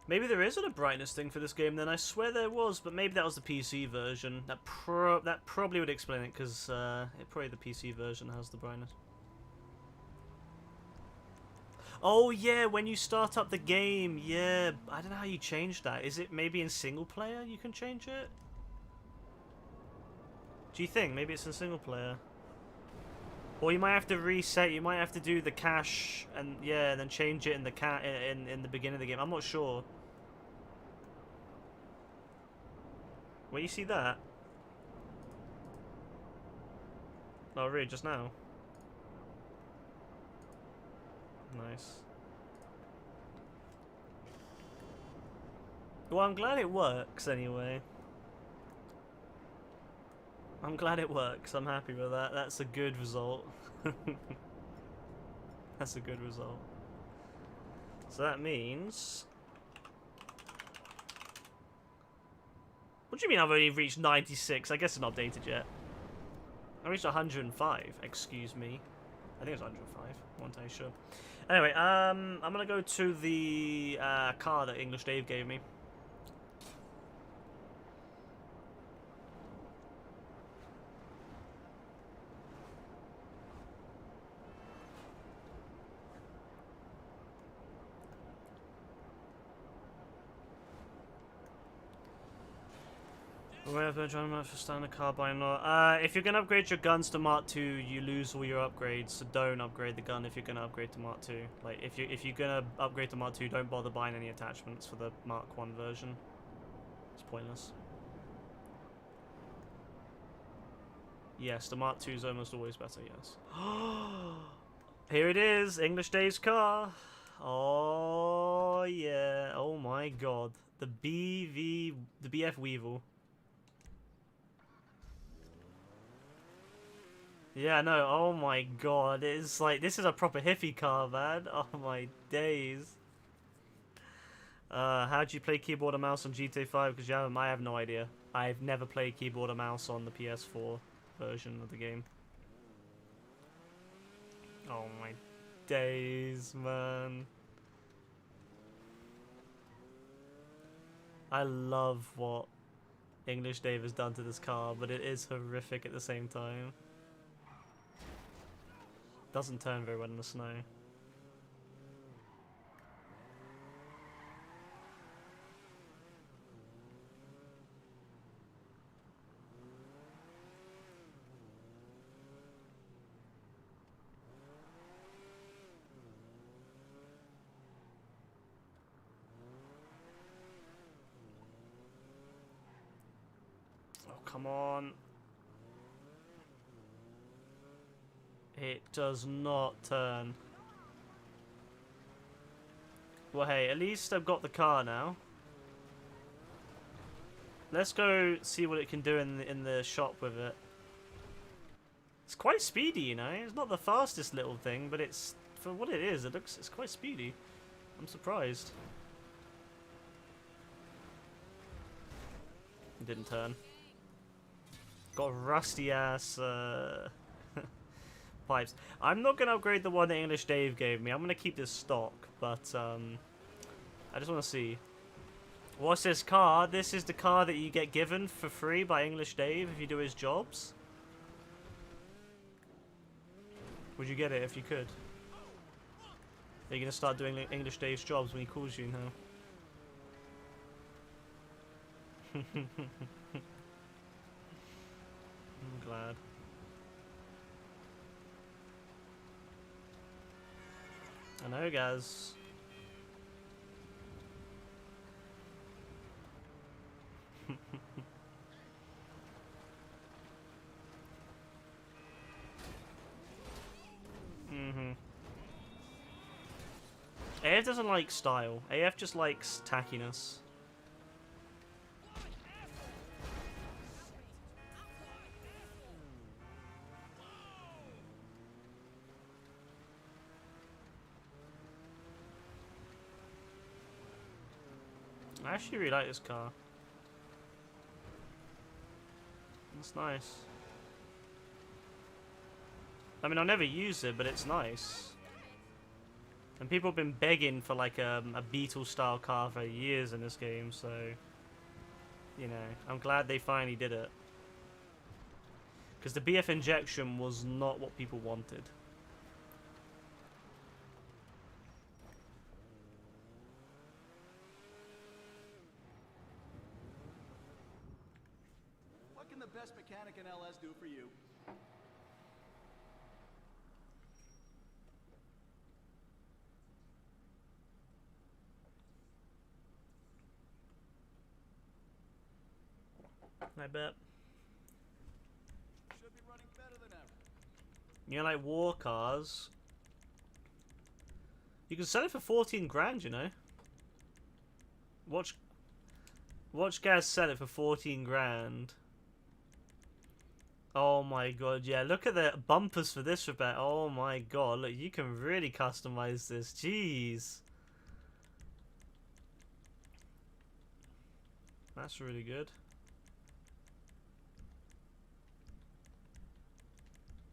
Maybe there isn't a brightness thing for this game then. I swear there was, but maybe that was the PC version. That probably would explain it, because probably the PC version has the brightness. Oh yeah, when you start up the game, yeah. I don't know how you change that. Is it maybe in single player you can change it? Do you think? Maybe it's in single player. Or you might have to reset. You might have to do the cache and yeah, then change it in the in the beginning of the game. I'm not sure. Where you see that? Oh, really? Just now? Nice. Well, I'm glad it works anyway. I'm glad it works. I'm happy with that. That's a good result. That's a good result. So that means... What do you mean I've only reached 96? I guess it's not updated yet. I reached 105, excuse me. I think it's 105. One day, sure. Anyway, I'm gonna go to the car that English Dave gave me. Where have been trying for standard carbine? If you're gonna upgrade your guns to Mark II, you lose all your upgrades. So don't upgrade the gun if you're gonna upgrade to Mark II. Like if you're gonna upgrade to Mark II, don't bother buying any attachments for the Mark I version. It's pointless. Yes, the Mark II is almost always better. Yes. Here it is, English Dave's car. Oh yeah. Oh my God. The BF Weevil. Yeah, no, oh my God, it's like, this is a proper hippie car, man. Oh my days. How do you play keyboard and mouse on GTA 5? Because I have no idea. I've never played keyboard and mouse on the PS4 version of the game. Oh my days, man. I love what English Dave has done to this car, but it is horrific at the same time. Doesn't turn very well in the snow. Oh, come on. It does not turn. Well, hey, at least I've got the car now. Let's go see what it can do in the shop with it. It's quite speedy, you know. It's not the fastest little thing, but it's for what it is. It's quite speedy. I'm surprised. It didn't turn. Got rusty ass pipes. I'm not gonna upgrade the one that English Dave gave me. I'm gonna keep this stock, but I just want to see. What's this car? This is the car that you get given for free by English Dave if you do his jobs. Would you get it if you could? Are you gonna start doing English Dave's jobs when he calls you now? I'm glad. I know, guys. AF doesn't like style. AF just likes tackiness. I actually really like this car. It's nice. I mean, I'll never use it, but it's nice. And people have been begging for like a Beetle-style car for years in this game, so... You know, I'm glad they finally did it. Because the BF injection was not what people wanted. What can the best mechanic in LS do for you? I bet. Should be running better than ever. You know, like war cars. You can sell it for 14 grand, you know. Watch guys sell it for 14 grand. Oh my god, yeah, look at the bumpers for this repair. Oh my god, look, you can really customize this. Jeez. That's really good.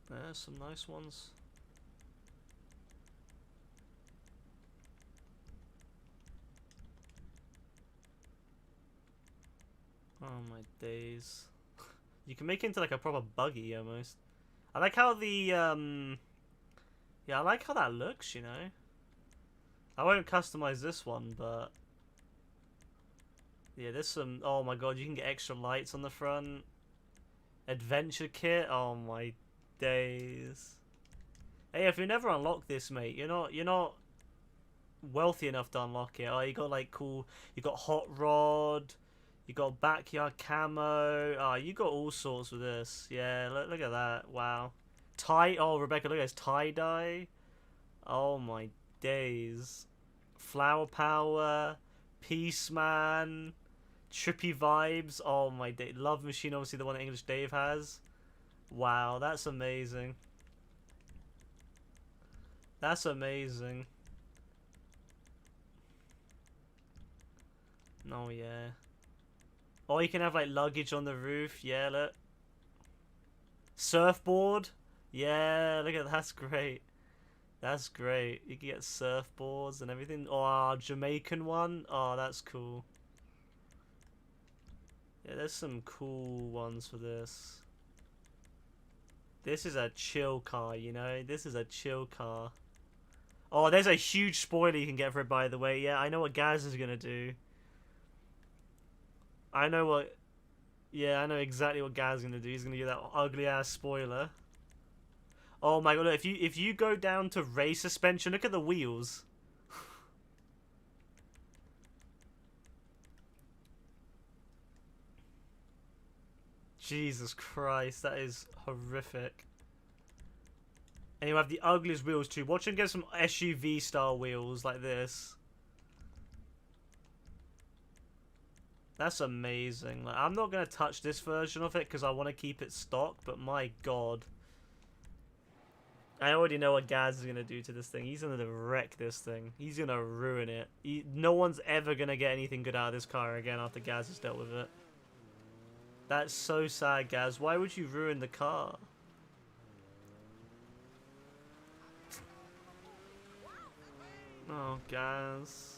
There's some nice ones. Oh my days. You can make it into like a proper buggy almost. I like how the yeah, I like how that looks, you know. I won't customize this one, but yeah, there's some. Oh my god, you can get extra lights on the front. Adventure kit. Oh my days. Hey, if you never unlock this, mate, you're not wealthy enough to unlock it. Oh, you got like cool. You got hot rod. You got backyard camo. Oh, you got all sorts with this. Yeah, look at that. Wow. Tie. Oh, Rebecca, look at this tie dye. Oh my days. Flower power. Peace man. Trippy vibes. Oh my day. Love machine. Obviously, the one that English Dave has. Wow, that's amazing. That's amazing. Oh yeah. Oh, you can have like luggage on the roof. Yeah, look. Surfboard. Yeah, look at that. That's great. That's great. You can get surfboards and everything. Oh, Jamaican one. Oh, that's cool. Yeah, there's some cool ones for this. This is a chill car, you know? This is a chill car. Oh, there's a huge spoiler you can get for it, by the way. Yeah, I know what Gaz is going to do. I know what... Yeah, I know exactly what Gaz is going to do. He's going to get that ugly-ass spoiler. Oh my god, look, if you go down to race suspension, look at the wheels. Jesus Christ, that is horrific. And you have the ugliest wheels too. Watch him get some SUV style wheels like this. That's amazing. Like, I'm not going to touch this version of it because I want to keep it stock, but my god. I already know what Gaz is going to do to this thing. He's going to wreck this thing. He's going to ruin it. No one's ever going to get anything good out of this car again after Gaz has dealt with it. That's so sad, Gaz. Why would you ruin the car? Oh, Gaz.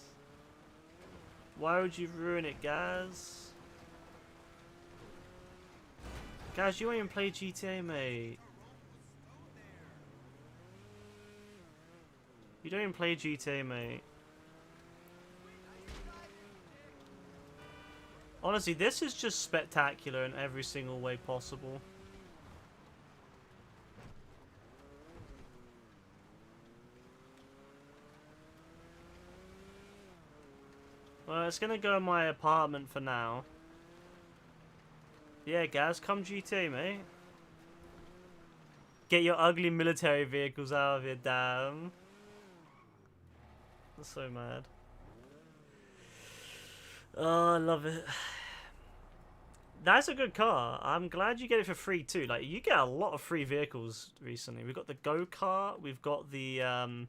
Why would you ruin it, Gaz? Gaz, you won't even play GTA, mate. You don't even play GTA, mate. Honestly, this is just spectacular in every single way possible. Well, it's gonna go in my apartment for now. Yeah, Gaz, come GTA, mate. Get your ugly military vehicles out of here, damn. I'm so mad. Oh, I love it. That's a good car. I'm glad you get it for free too. Like, you get a lot of free vehicles recently. We've got the go-kart. We've got the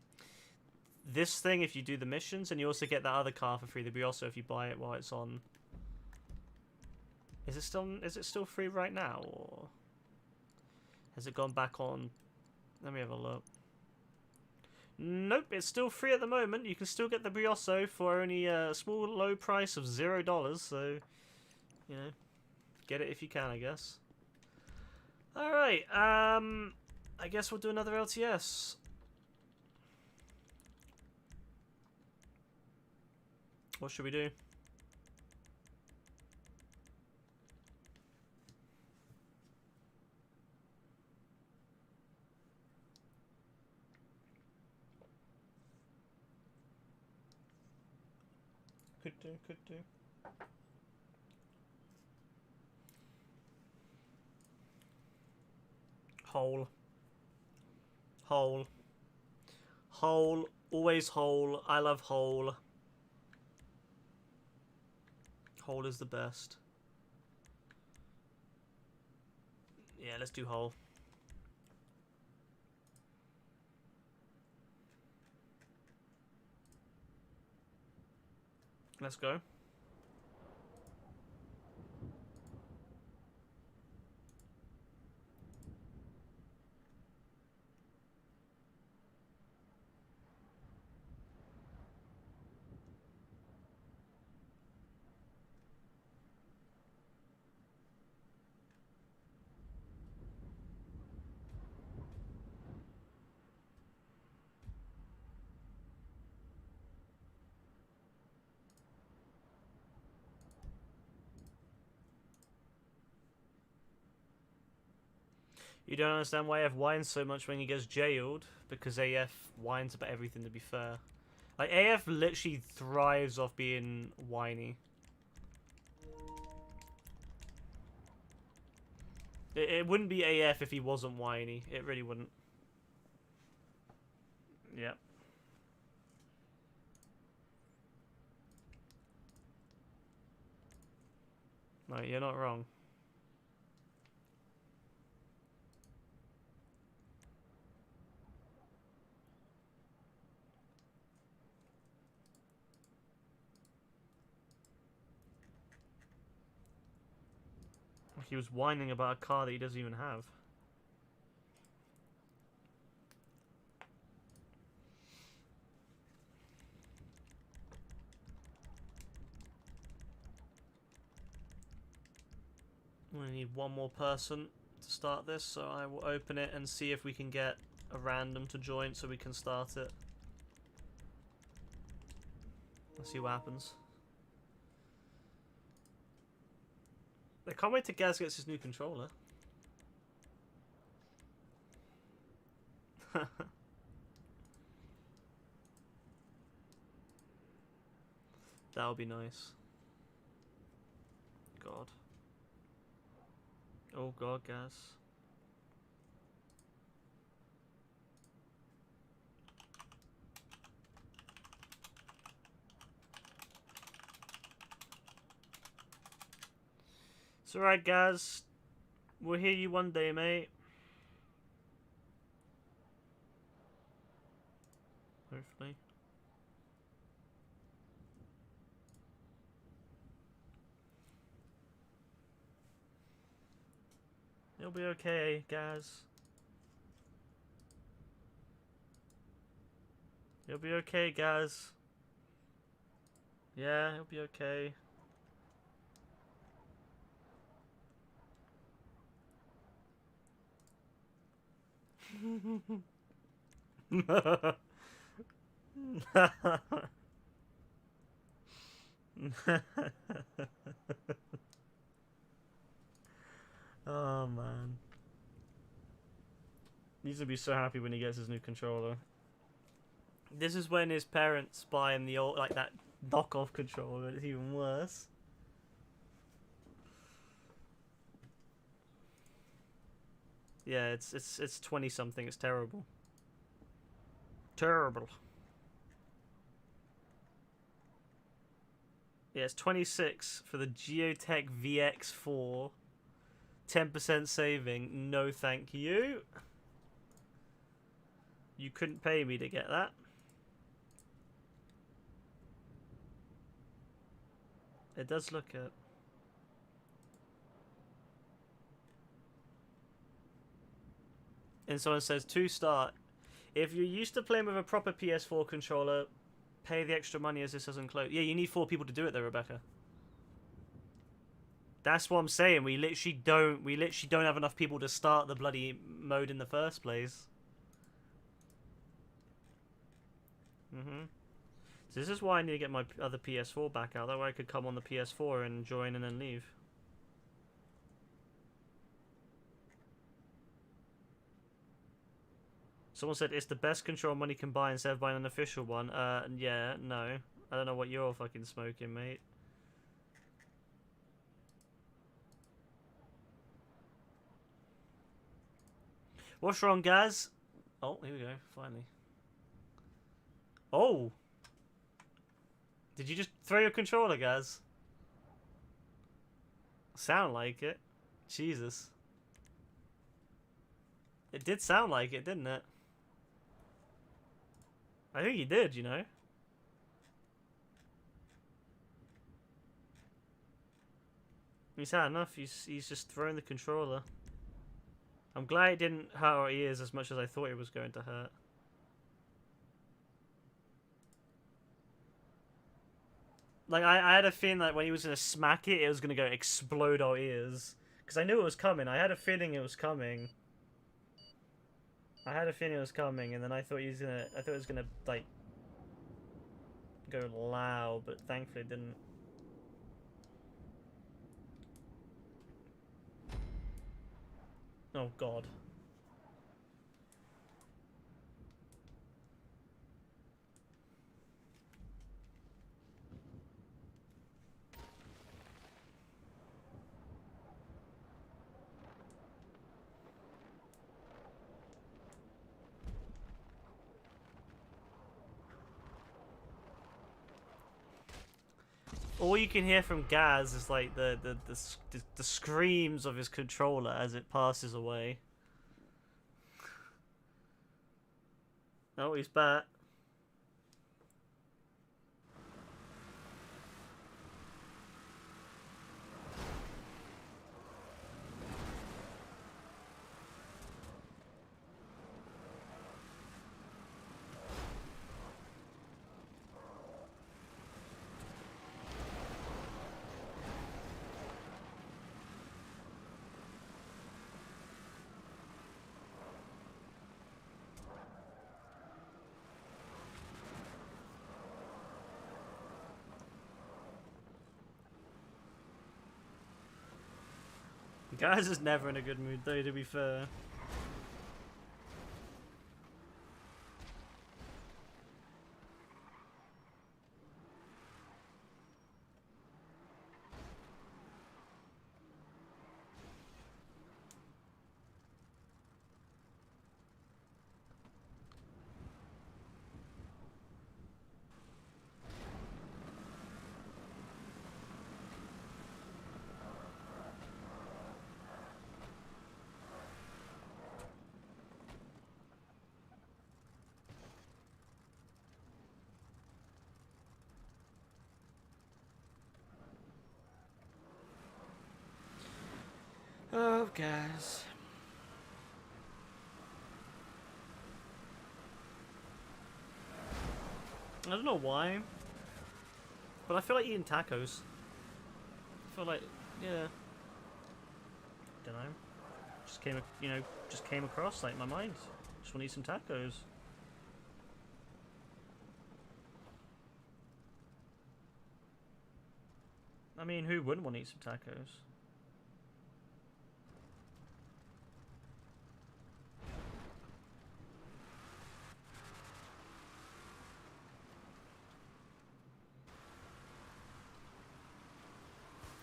this thing if you do the missions, and you also get that other car for free. The Brioso if you buy it while it's on. Is it still free right now, or has it gone back on? Let me have a look. Nope, it's still free at the moment. You can still get the Brioso for only a small low price of $0. So, you know, get it if you can, I guess. All right. I guess we'll do another LTS. What should we do? Could do. Hole. Hole. Hole. Always hole. I love hole. Hole is the best. Yeah, let's do hole. Let's go. You don't understand why AF whines so much when he gets jailed, because AF whines about everything, to be fair. Like, AF literally thrives off being whiny. It wouldn't be AF if he wasn't whiny. It really wouldn't. Yep. No, you're not wrong. He was whining about a car that he doesn't even have. We need one more person to start this, so I will open it and see if we can get a random to join so we can start it. Let's see what happens. I can't wait till Gaz gets his new controller. That'll be nice. God. Oh God, Gaz. It's alright, Gaz. We'll hear you one day, mate. Hopefully. It'll be okay, Gaz. It'll be okay, Gaz. Yeah, it'll be okay. Oh man. He's gonna be so happy when he gets his new controller. This is when his parents buy him the old, like, that knockoff controller, and it's even worse. Yeah, it's 20 something. It's terrible. Terrible. Yeah, it's 26 for the Geotech VX4. 10% saving. No, thank you. You couldn't pay me to get that. It does look it. And someone says, to start, if you're used to playing with a proper PS4 controller, pay the extra money as this doesn't close. Yeah, you need 4 people to do it though, Rebecca. That's what I'm saying. We literally don't have enough people to start the bloody mode in the first place. So this is why I need to get my other PS4 back out. That way I could come on the PS4 and join and then leave. Someone said it's the best control money can buy instead of buying an official one. Yeah, no. I don't know what you're fucking smoking, mate. What's wrong, Gaz? Oh, here we go, finally. Oh! Did you just throw your controller, Gaz? Sound like it. Jesus. It did sound like it, didn't it? I think he did, you know. He's had enough. He's just thrown the controller. I'm glad it didn't hurt our ears as much as I thought it was going to hurt. Like, I had a feeling that when he was going to smack it, it was going to go explode our ears. Because I knew it was coming. I had a feeling it was coming. I had a feeling it was coming, and then I thought he was gonna. I thought it was gonna, like, go loud, but thankfully it didn't. Oh God. All you can hear from Gaz is like the screams of his controller as it passes away. Oh, he's back. Gaz is never in a good mood though, to be fair. Oh, Gaz. I don't know why, but I feel like eating tacos. I feel like, yeah. Don't know. Just came, just came across like my mind. Just want to eat some tacos. I mean, who wouldn't want to eat some tacos?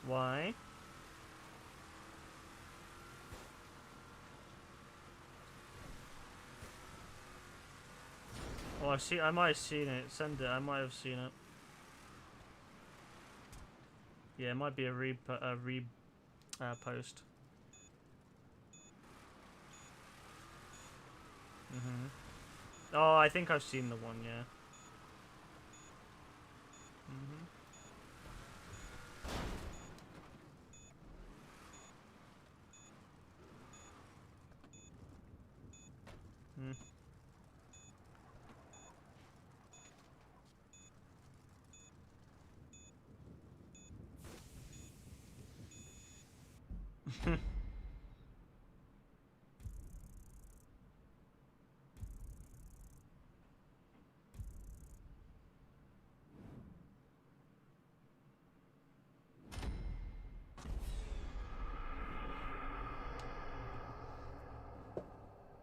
Why? Oh, I might have seen it. Send it. I might have seen it. Yeah, it might be a post. Oh, I think I've seen the one. Yeah.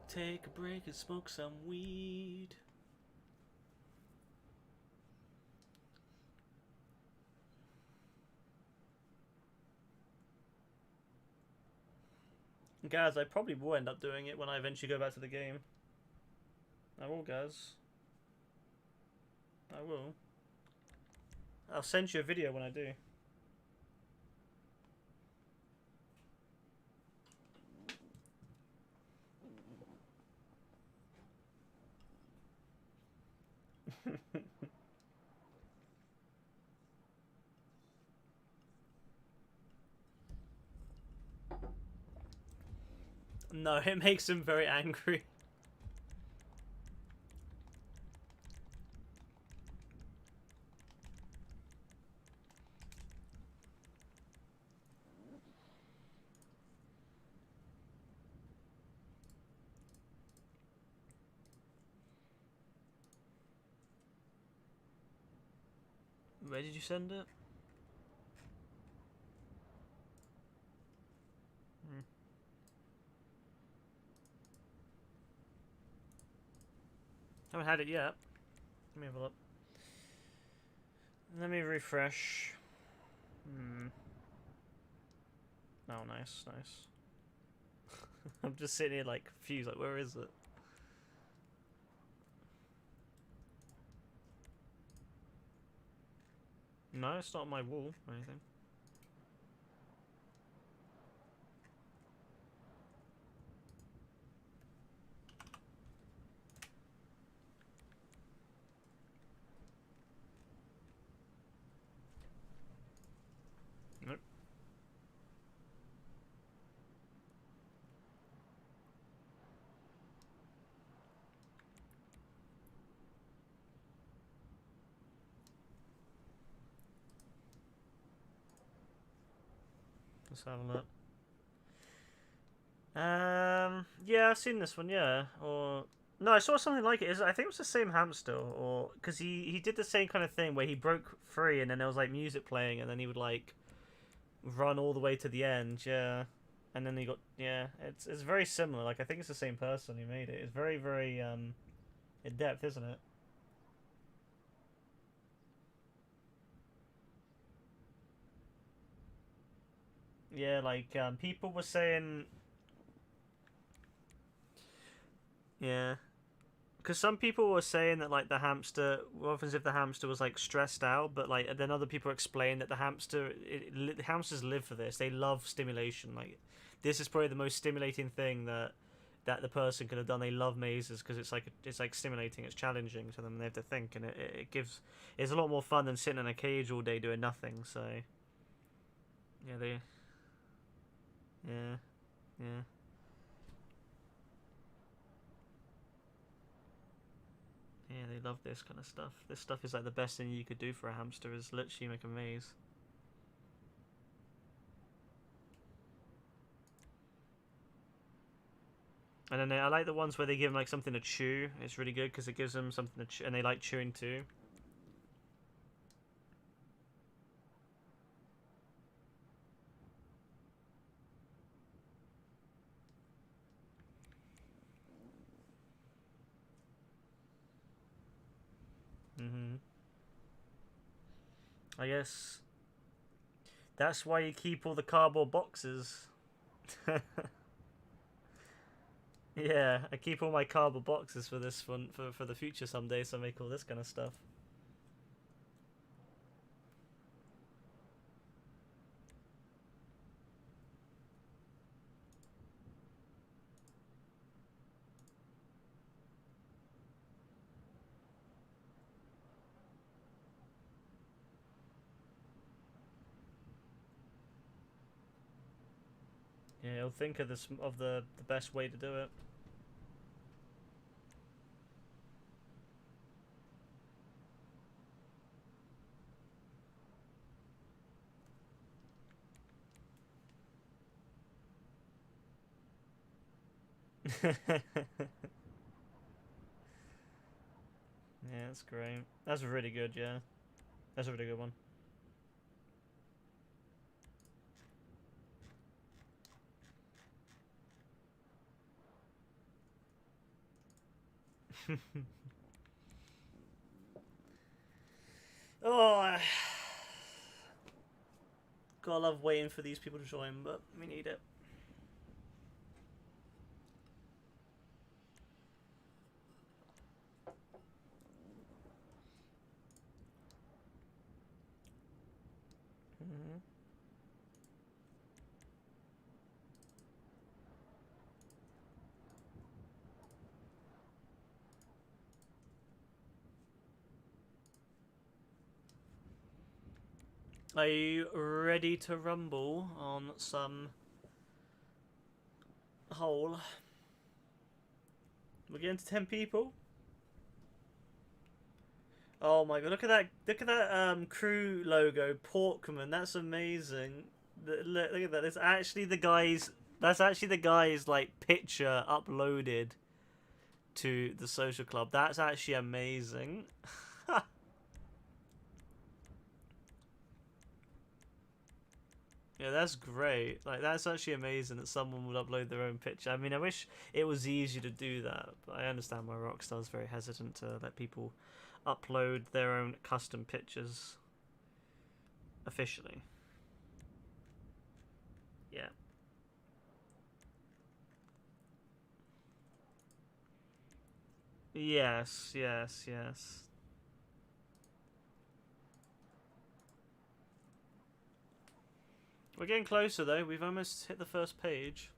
Take a break and smoke some weed. Guys, I probably will end up doing it when I eventually go back to the game. I will, guys. I will. I'll send you a video when I do. No, it makes him very angry. Where did you send it? Haven't had it yet. Let me have a look. Let me refresh. Oh, nice, nice. I'm just sitting here like confused, like where is it? No, it's not on my wall or anything. Nope. Let's have a look. Yeah, I've seen this one. Yeah, or no, I saw something like it. I think it was the same hamster, or because he did the same kind of thing where he broke free and then there was like music playing and then he would like run all the way to the end. Yeah, and then he got It's very similar. Like I think it's the same person who made it. It's very very in depth, isn't it? Yeah, like people were saying. Yeah. Because some people were saying that like the hamster, often as if the hamster was like stressed out, but like then other people explain that the hamsters live for this. They love stimulation. Like this is probably the most stimulating thing that the person could have done. They love mazes because it's like stimulating. It's challenging to them. They have to think, and it's a lot more fun than sitting in a cage all day doing nothing. So yeah, yeah, yeah. Yeah, they love this kind of stuff. This stuff is like the best thing you could do for a hamster is literally make a maze. And then I like the ones where they give them like something to chew. It's really good because it gives them something to chew, and they like chewing too. I guess that's why you keep all the cardboard boxes. Yeah, I keep all my cardboard boxes for this one for the future someday, so I make all this kind of stuff. Yeah, I'll think of the best way to do it. Yeah, that's great. That's really good, yeah. That's a really good one. Oh, gotta love waiting for these people to join, but we need it. Mm-hmm. Are you ready to rumble on some hole? We're getting to 10 people. Oh my god! Look at that! Look at that crew logo, Porkman. That's amazing. Look at that. It's actually the guy's. That's actually the guy's like picture uploaded to the social club. That's actually amazing. Yeah, that's great. Like, that's actually amazing that someone would upload their own picture. I mean, I wish it was easy to do that, but I understand why Rockstar's very hesitant to let people upload their own custom pictures officially. Yeah. Yes, yes, yes. We're getting closer though. We've almost hit the first page.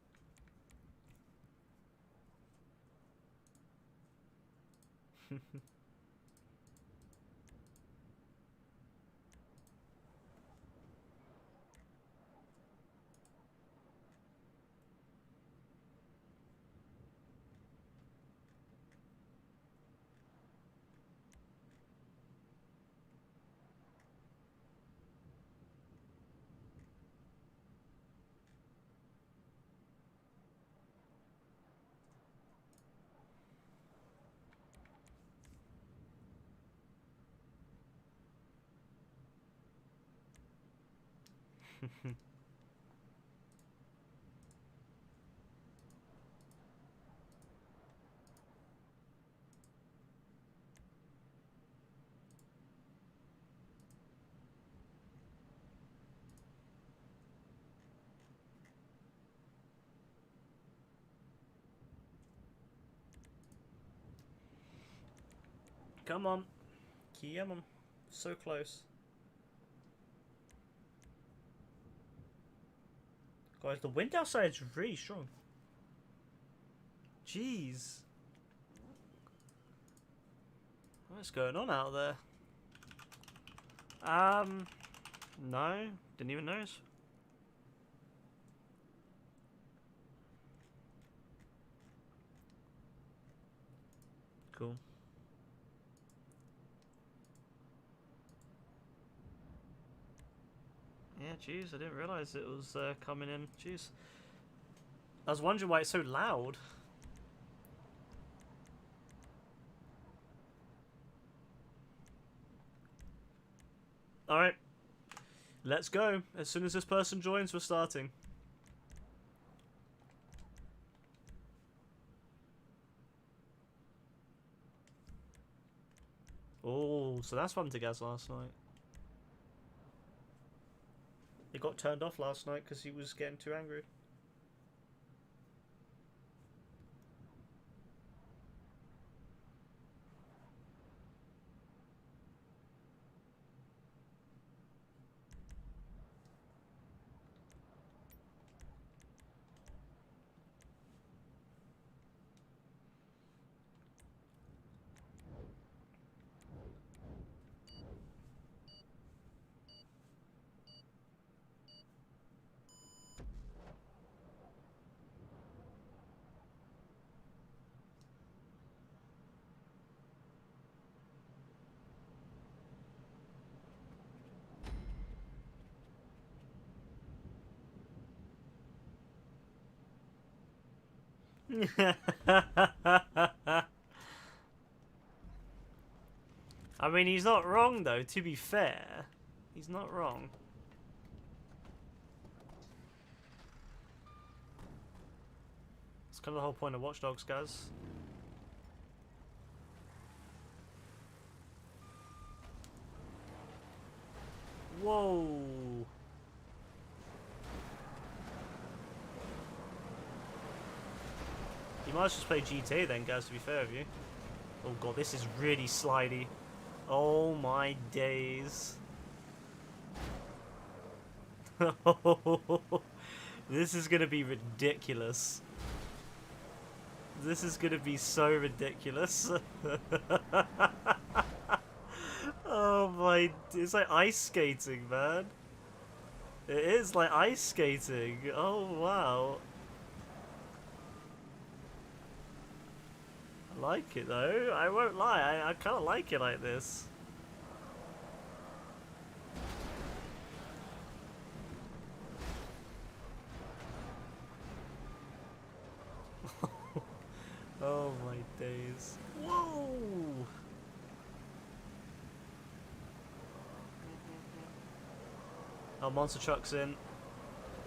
Come on. Come on. So close. Guys, the wind outside is really strong. Jeez. What's going on out there? No. Didn't even notice. Cool. Yeah, jeez, I didn't realise it was coming in. Jeez. I was wondering why it's so loud. Alright. Let's go. As soon as this person joins, we're starting. Oh, so that's what happened to Gaz last night. He got turned off last night because he was getting too angry. I mean, he's not wrong though, to be fair. He's not wrong. It's kind of the whole point of Watch Dogs, guys. Whoa. You might just play GTA then, guys, to be fair with you. Oh god, this is really slidey. Oh my days. This is gonna be ridiculous. This is gonna be so ridiculous. Oh my, it's like ice skating, man. It is like ice skating. Oh wow. I like it though, I won't lie, I kinda like it like this. Oh my days. Whoa! Oh, Monster Truck's in.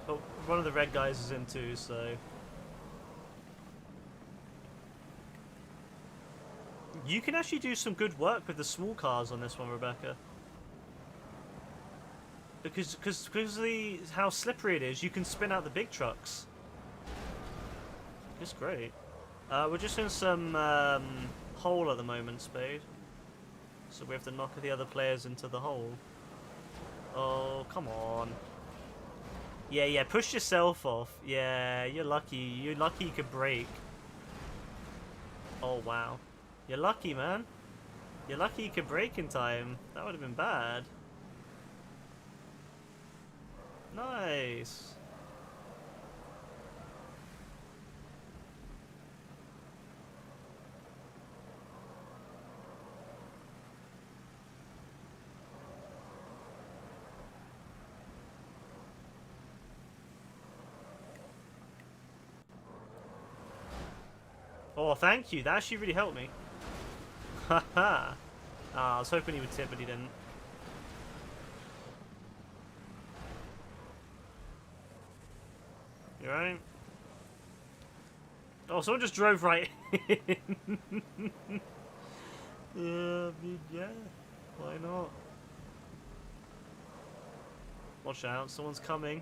Oh, one of the red guys is in too, so... You can actually do some good work with the small cars on this one, Rebecca. Because of how slippery it is, you can spin out the big trucks. It's great. We're just in some hole at the moment, Spade. So we have to knock the other players into the hole. Oh, come on. Yeah, yeah, push yourself off. Yeah, you're lucky. You're lucky you could break. Oh, wow. You're lucky, man. You're lucky you could break in time. That would have been bad. Nice. Oh, thank you. That actually really helped me. Haha. I was hoping he would tip, but he didn't. You alright? Oh, someone just drove right in. Yeah, I mean, yeah. Why not? Watch out, someone's coming.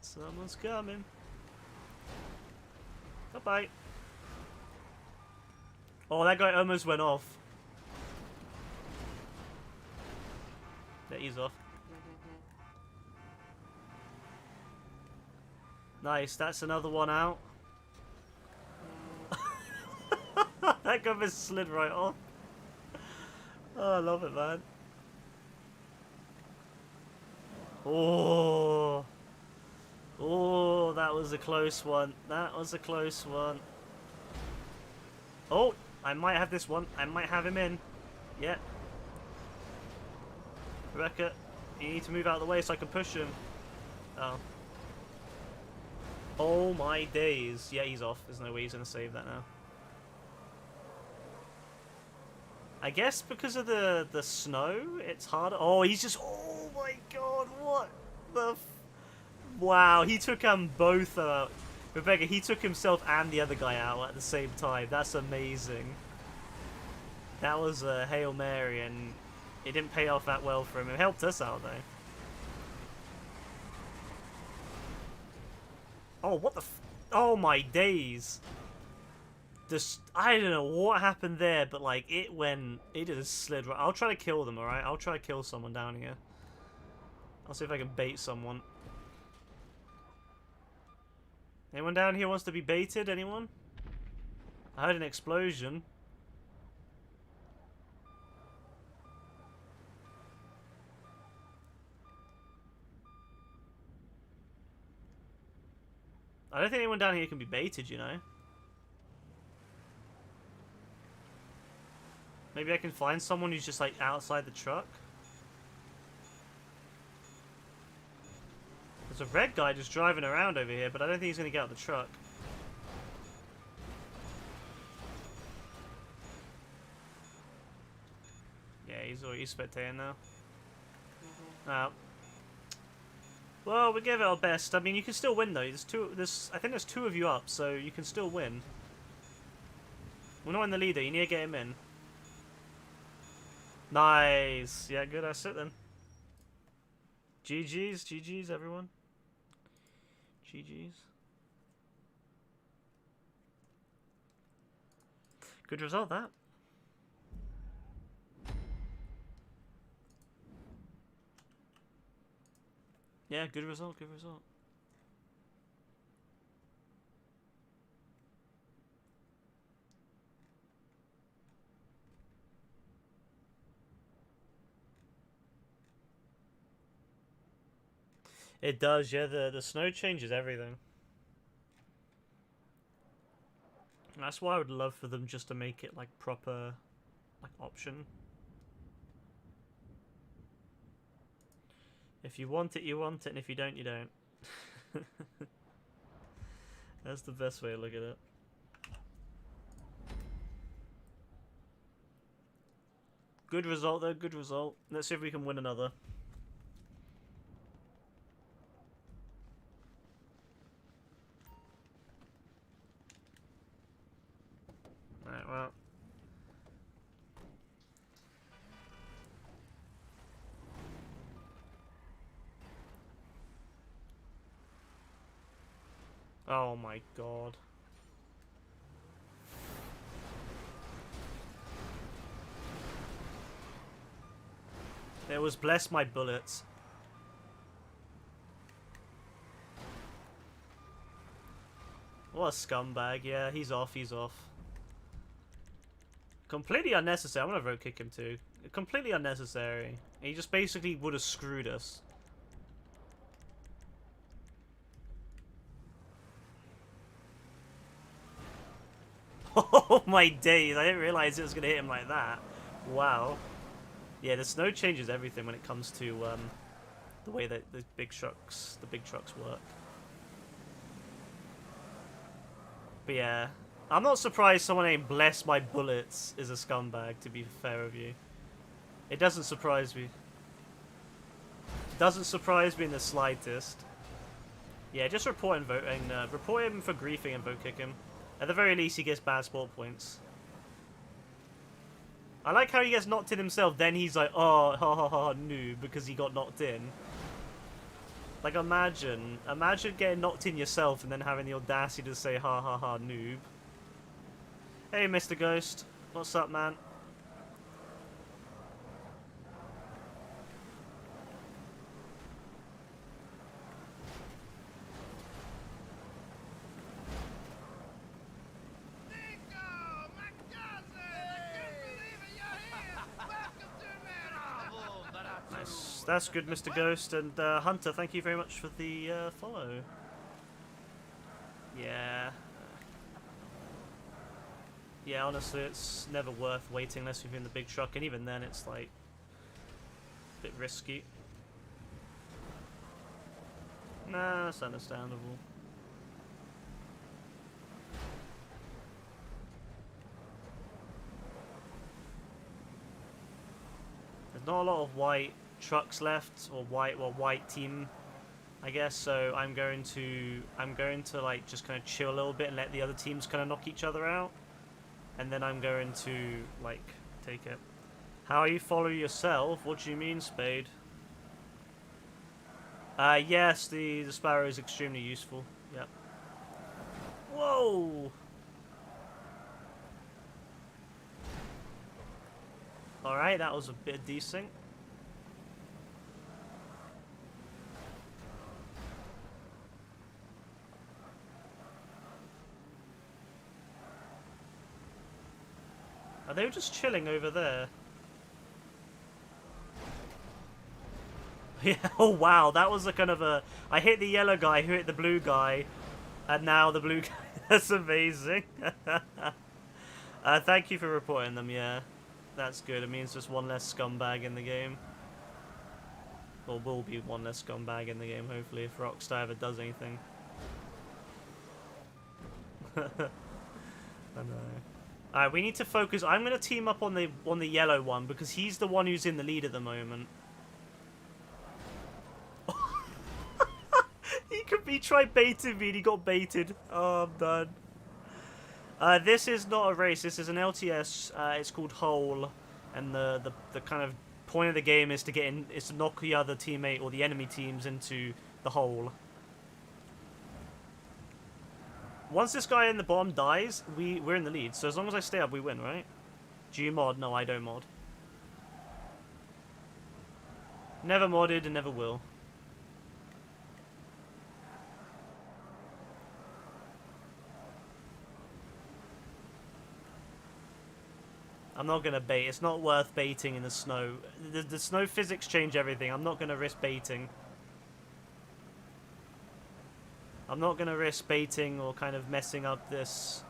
Someone's coming. Bye-bye. Oh, that guy almost went off. Yeah, he's off. Nice, that's another one out. That guy just slid right off. Oh, I love it, man. Oh. Oh, that was a close one. That was a close one. Oh, I might have this one. I might have him in. Yeah. Rebecca, you need to move out of the way so I can push him. Oh. Oh my days. Yeah, he's off. There's no way he's going to save that now. I guess because of the snow, it's harder. Oh, he's just... Oh my god, what the... Wow, he took them both out. Rebecca, he took himself and the other guy out at the same time. That's amazing. That was a Hail Mary, and it didn't pay off that well for him. It helped us out, though. Oh, what the f... Oh, my days. Just, I don't know what happened there, but, like, it went... It just slid right... I'll try to kill them, alright? I'll try to kill someone down here. I'll see if I can bait someone. Anyone down here wants to be baited? Anyone? I heard an explosion. I don't think anyone down here can be baited, you know? Maybe I can find someone who's just, like, outside the truck? There's a red guy just driving around over here, but I don't think he's going to get out of the truck. Yeah, he's already spectating now. Well, we gave it our best. I mean, you can still win though. I think there's two of you up, so you can still win. We're not in the leader. You need to get him in. Nice. Yeah, good. That's it then. GG's, GG's, everyone. GG's. Good result, that. Yeah, good result, good result. It does, yeah, the snow changes everything. That's why I would love for them just to make it like proper like option. If you want it, you want it, and if you don't, you don't. That's the best way to look at it. Good result though, good result. Let's see if we can win another. Alright, well. Oh my god. It was bless my bullets. What a scumbag. Yeah, he's off, he's off. Completely unnecessary. I'm gonna road kick him too. Completely unnecessary. He just basically would have screwed us. Oh my days, I didn't realize it was gonna hit him like that. Wow. Yeah, the snow changes everything when it comes to the way that the big trucks work. But yeah, I'm not surprised someone named Bless My Bullets is a scumbag, to be fair with you. It doesn't surprise me. It doesn't surprise me in the slightest. Yeah, just report him report him for griefing and vote kick him. At the very least, he gets bad sport points. I like how he gets knocked in himself, then he's like, oh, ha ha ha, noob, because he got knocked in. Like, imagine getting knocked in yourself and then having the audacity to say, ha ha ha, noob. Hey, Mr. Ghost. What's up, man? Nice. That's good, Mr. Ghost. And Hunter, thank you very much for the follow. Yeah. Yeah, honestly, it's never worth waiting unless you're in the big truck, and even then it's like a bit risky. Nah, that's understandable. There's not a lot of white trucks left, or white team, I guess. So I'm going to like just kind of chill a little bit and let the other teams kind of knock each other out, and then I'm going to like take it. How you follow yourself? What do you mean, Spade? Yes, the Sparrow is extremely useful. Yep. Whoa. Alright, that was a bit decent. Are they just chilling over there? Yeah, oh wow, that was a kind of a... I hit the yellow guy, who hit the blue guy, and now the blue guy... That's amazing. Thank you for reporting them, yeah. That's good, it means just one less scumbag in the game. Or will be one less scumbag in the game, hopefully, if Rockstar ever does anything. I know. Alright, we need to focus. I'm going to team up on the yellow one, because he's the one who's in the lead at the moment. He tried baiting me and he got baited. Oh, I'm done. This is not a race. This is an LTS. It's called Hole, and the kind of point of the game is to to knock the other teammate or the enemy teams into the hole. Once this guy in the bottom dies, we're in the lead. So as long as I stay up, we win, right? Do you mod? No, I don't mod. Never modded and never will. I'm not going to bait. It's not worth baiting in the snow. The snow physics change everything. I'm not going to risk baiting. I'm not going to risk baiting or kind of messing up this.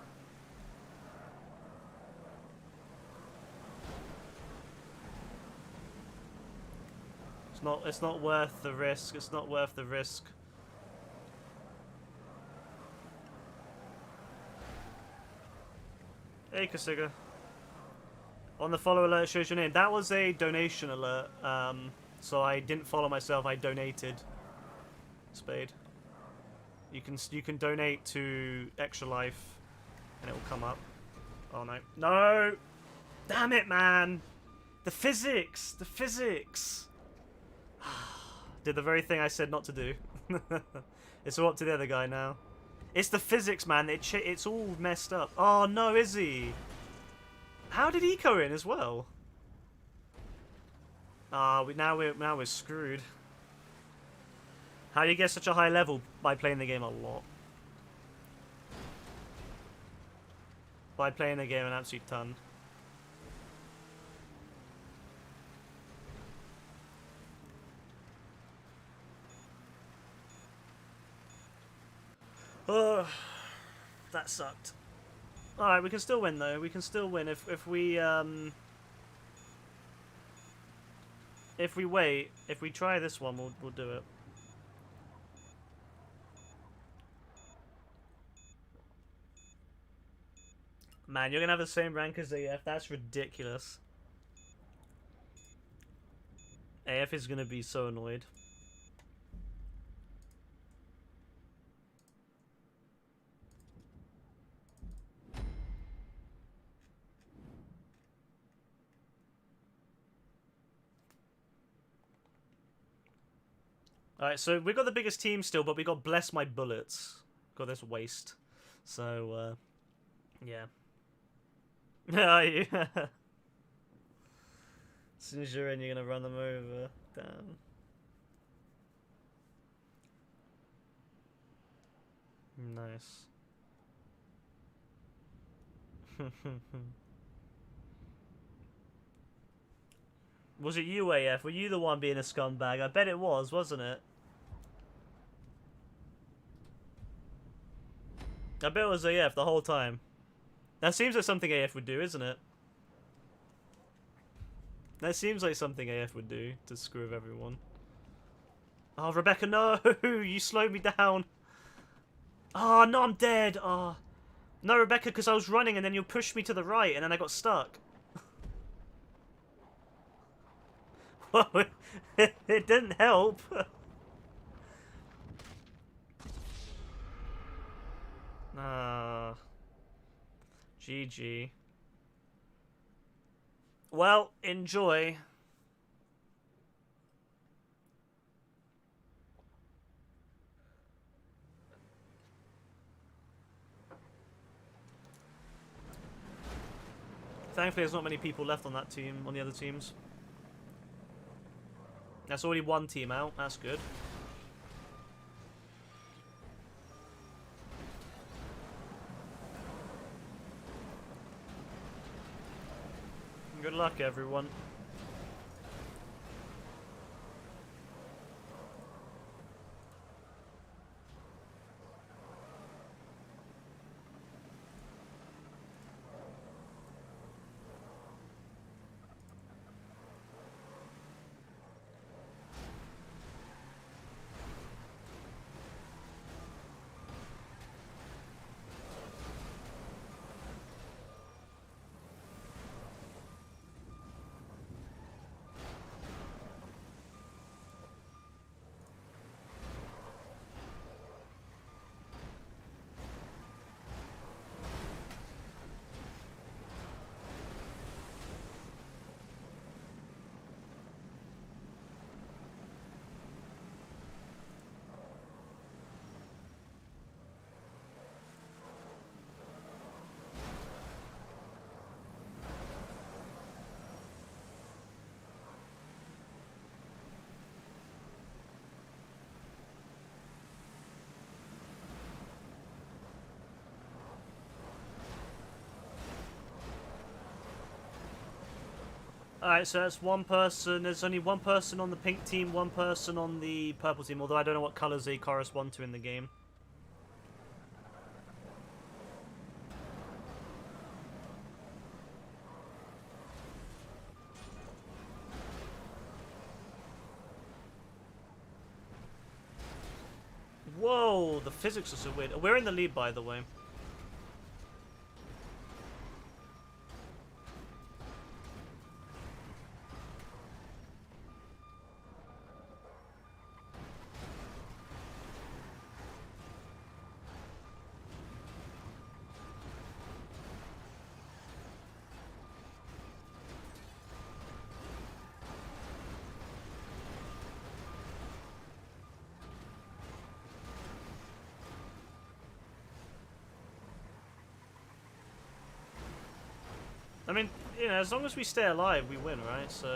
It's not worth the risk. It's not worth the risk. Hey, Kasiga. On the follow alert shows your name. That was a donation alert. So I didn't follow myself. I donated. Spade. You can donate to Extra Life, and it will come up. Oh no! No! Damn it, man! The physics! The physics! Did the very thing I said not to do. It's all up to the other guy now. It's the physics, man. It's all messed up. Oh no, is he? How did he go in as well? Ah, now we're screwed. How do you get such a high level? By playing the game a lot. by playing the game an absolute ton. Oh, that sucked. Alright, we can still win though. We can still win if we wait, if we try this one, we'll do it. Man, you're gonna have the same rank as AF. That's ridiculous. AF is gonna be so annoyed. Alright, so we got the biggest team still, but we got Bless My Bullets. Got this waste. So, yeah. As soon as you're in, you're gonna run them over. Damn. Nice. Was it you, AF? Were you the one being a scumbag? I bet it was, wasn't it? I bet it was AF the whole time. That seems like something AF would do, isn't it? That seems like something AF would do to screw with everyone. Oh, Rebecca, no! You slowed me down. Oh, no, I'm dead. Oh. No, Rebecca, because I was running and then you pushed me to the right and then I got stuck. Well, it didn't help. Ah. GG. Well, enjoy. Thankfully, there's not many people left on that team, on the other teams. That's already one team out. That's good. Good luck, everyone. Alright, so that's one person. There's only one person on the pink team, one person on the purple team, although I don't know what colours they correspond to in the game. Whoa, the physics are so weird. We're in the lead, by the way. I mean, you know, as long as we stay alive, we win, right? So,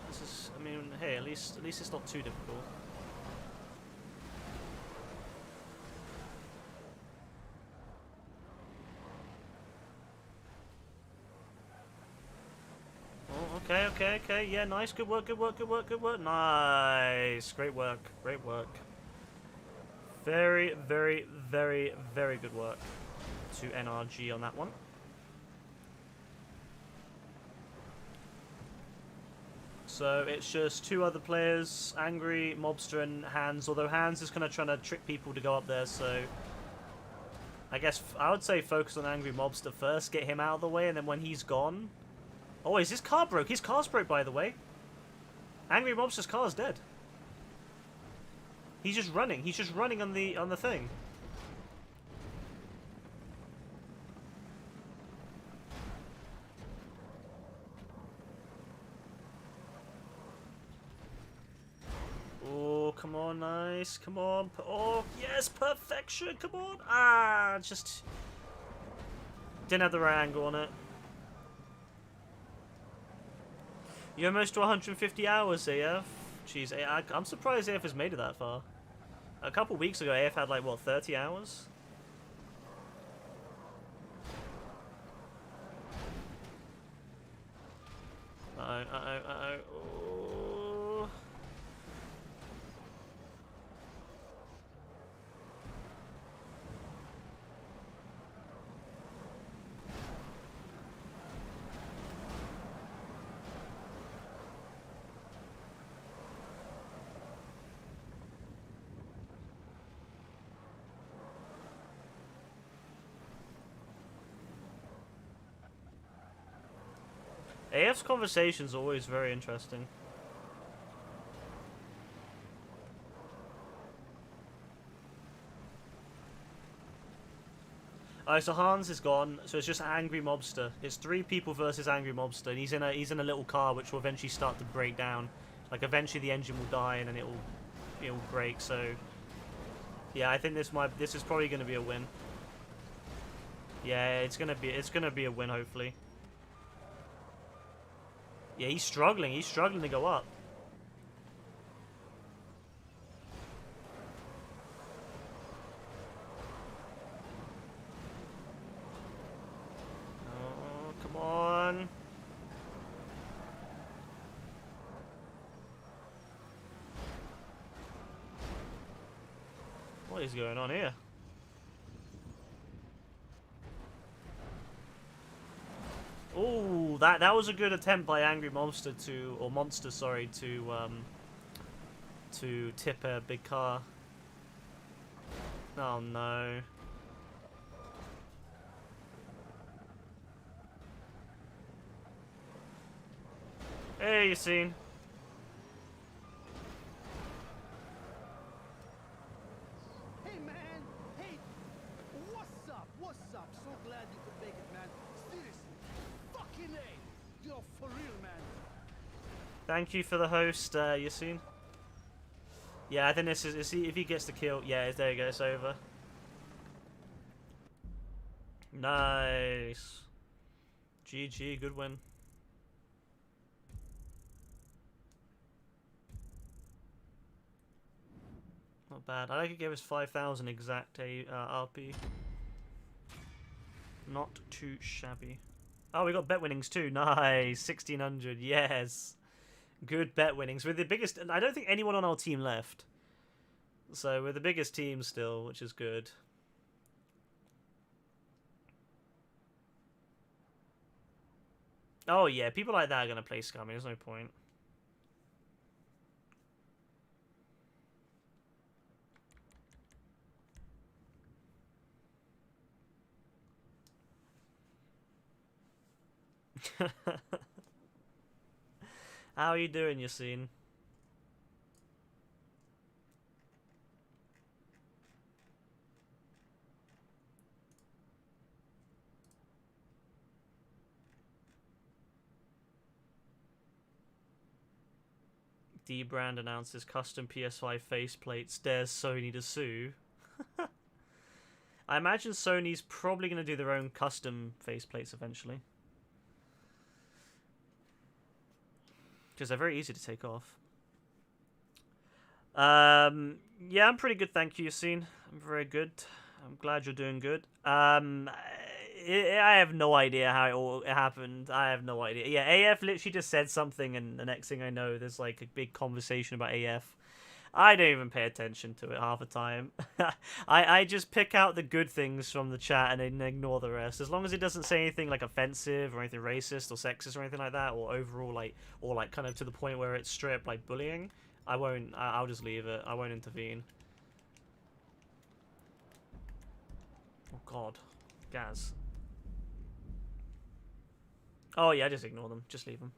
this is, I mean, hey, at least it's not too difficult. Okay, yeah, nice. Good work, good work, good work, good work. Nice. Great work, great work. Very, very, very, very good work to NRG on that one. So it's just two other players, Angry, Mobster, and Hans. Although Hans is kind of trying to trick people to go up there, so I guess I would say focus on Angry Mobster first, get him out of the way, and then when he's gone... Oh, is his car broke? His car's broke, by the way. Angry Mobster's car's dead. He's just running. He's just running on the thing. Oh, come on, nice. Come on. Oh, yes, perfection. Come on. Ah, just didn't have the right angle on it. You're almost to 150 hours, AF. Jeez, I'm surprised AF has made it that far. A couple weeks ago, AF had like, what, 30 hours? Uh-oh, uh-oh, uh-oh. Oh. AF's conversation's always very interesting. Alright, so Hans is gone, so it's just Angry Mobster. It's 3 people versus Angry Mobster, and he's in a little car which will eventually start to break down. Like eventually the engine will die and then it'll break, so yeah, I think this is probably gonna be a win. Yeah, it's gonna be a win hopefully. Yeah, he's struggling to go up. Oh, come on. What is going on here? Oh, that was a good attempt by Angry Monster to tip a big car. Oh no. Hey, Yassine. Hey man, hey, what's up? What's up? So glad you could make it, man. Seriously, fucking A, you're for real, man. Thank you for the host, Yassine. Yeah, I think this is if he gets the kill. Yeah, there you go. It's over. Nice. GG, good win. Not bad. I think it gave us 5,000 exact RP. Not too shabby. Oh, we got bet winnings too. Nice. 1,600. Yes. Good bet winnings. We're the biggest. I don't think anyone on our team left. So we're the biggest team still, which is good. Oh yeah, people like that are going to play Scummy. There's no point. How are you doing, Yassine? D-Brand announces custom PS5 faceplates, dares Sony to sue. I imagine Sony's probably going to do their own custom faceplates eventually. Because they're very easy to take off. Yeah, I'm pretty good, thank you, Yassine. I'm very good. I'm glad you're doing good. I have no idea how it all happened. I have no idea. Yeah, AF literally just said something, and the next thing I know, there's like a big conversation about AF. I don't even pay attention to it half the time. I just pick out the good things from the chat and then ignore the rest. As long as it doesn't say anything like offensive or anything racist or sexist or anything like that, or overall like kind of to the point where it's straight up like bullying, I won't. I'll just leave it. I won't intervene. Oh God, Gaz. Oh yeah, just ignore them. Just leave them.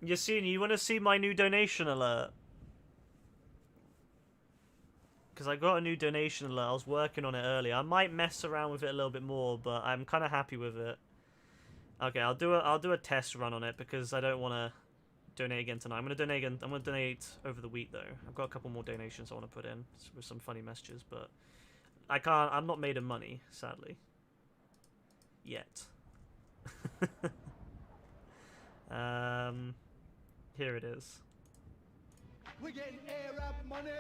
Yassine, you want to see my new donation alert? Because I got a new donation alert. I was working on it earlier. I might mess around with it a little bit more, but I'm kind of happy with it. Okay, I'll do a test run on it because I don't want to donate again tonight. I'm gonna donate again. I'm gonna donate over the week though. I've got a couple more donations I want to put in with some funny messages, but I can't. I'm not made of money, sadly. Yet. Here it is. We're getting Arab money.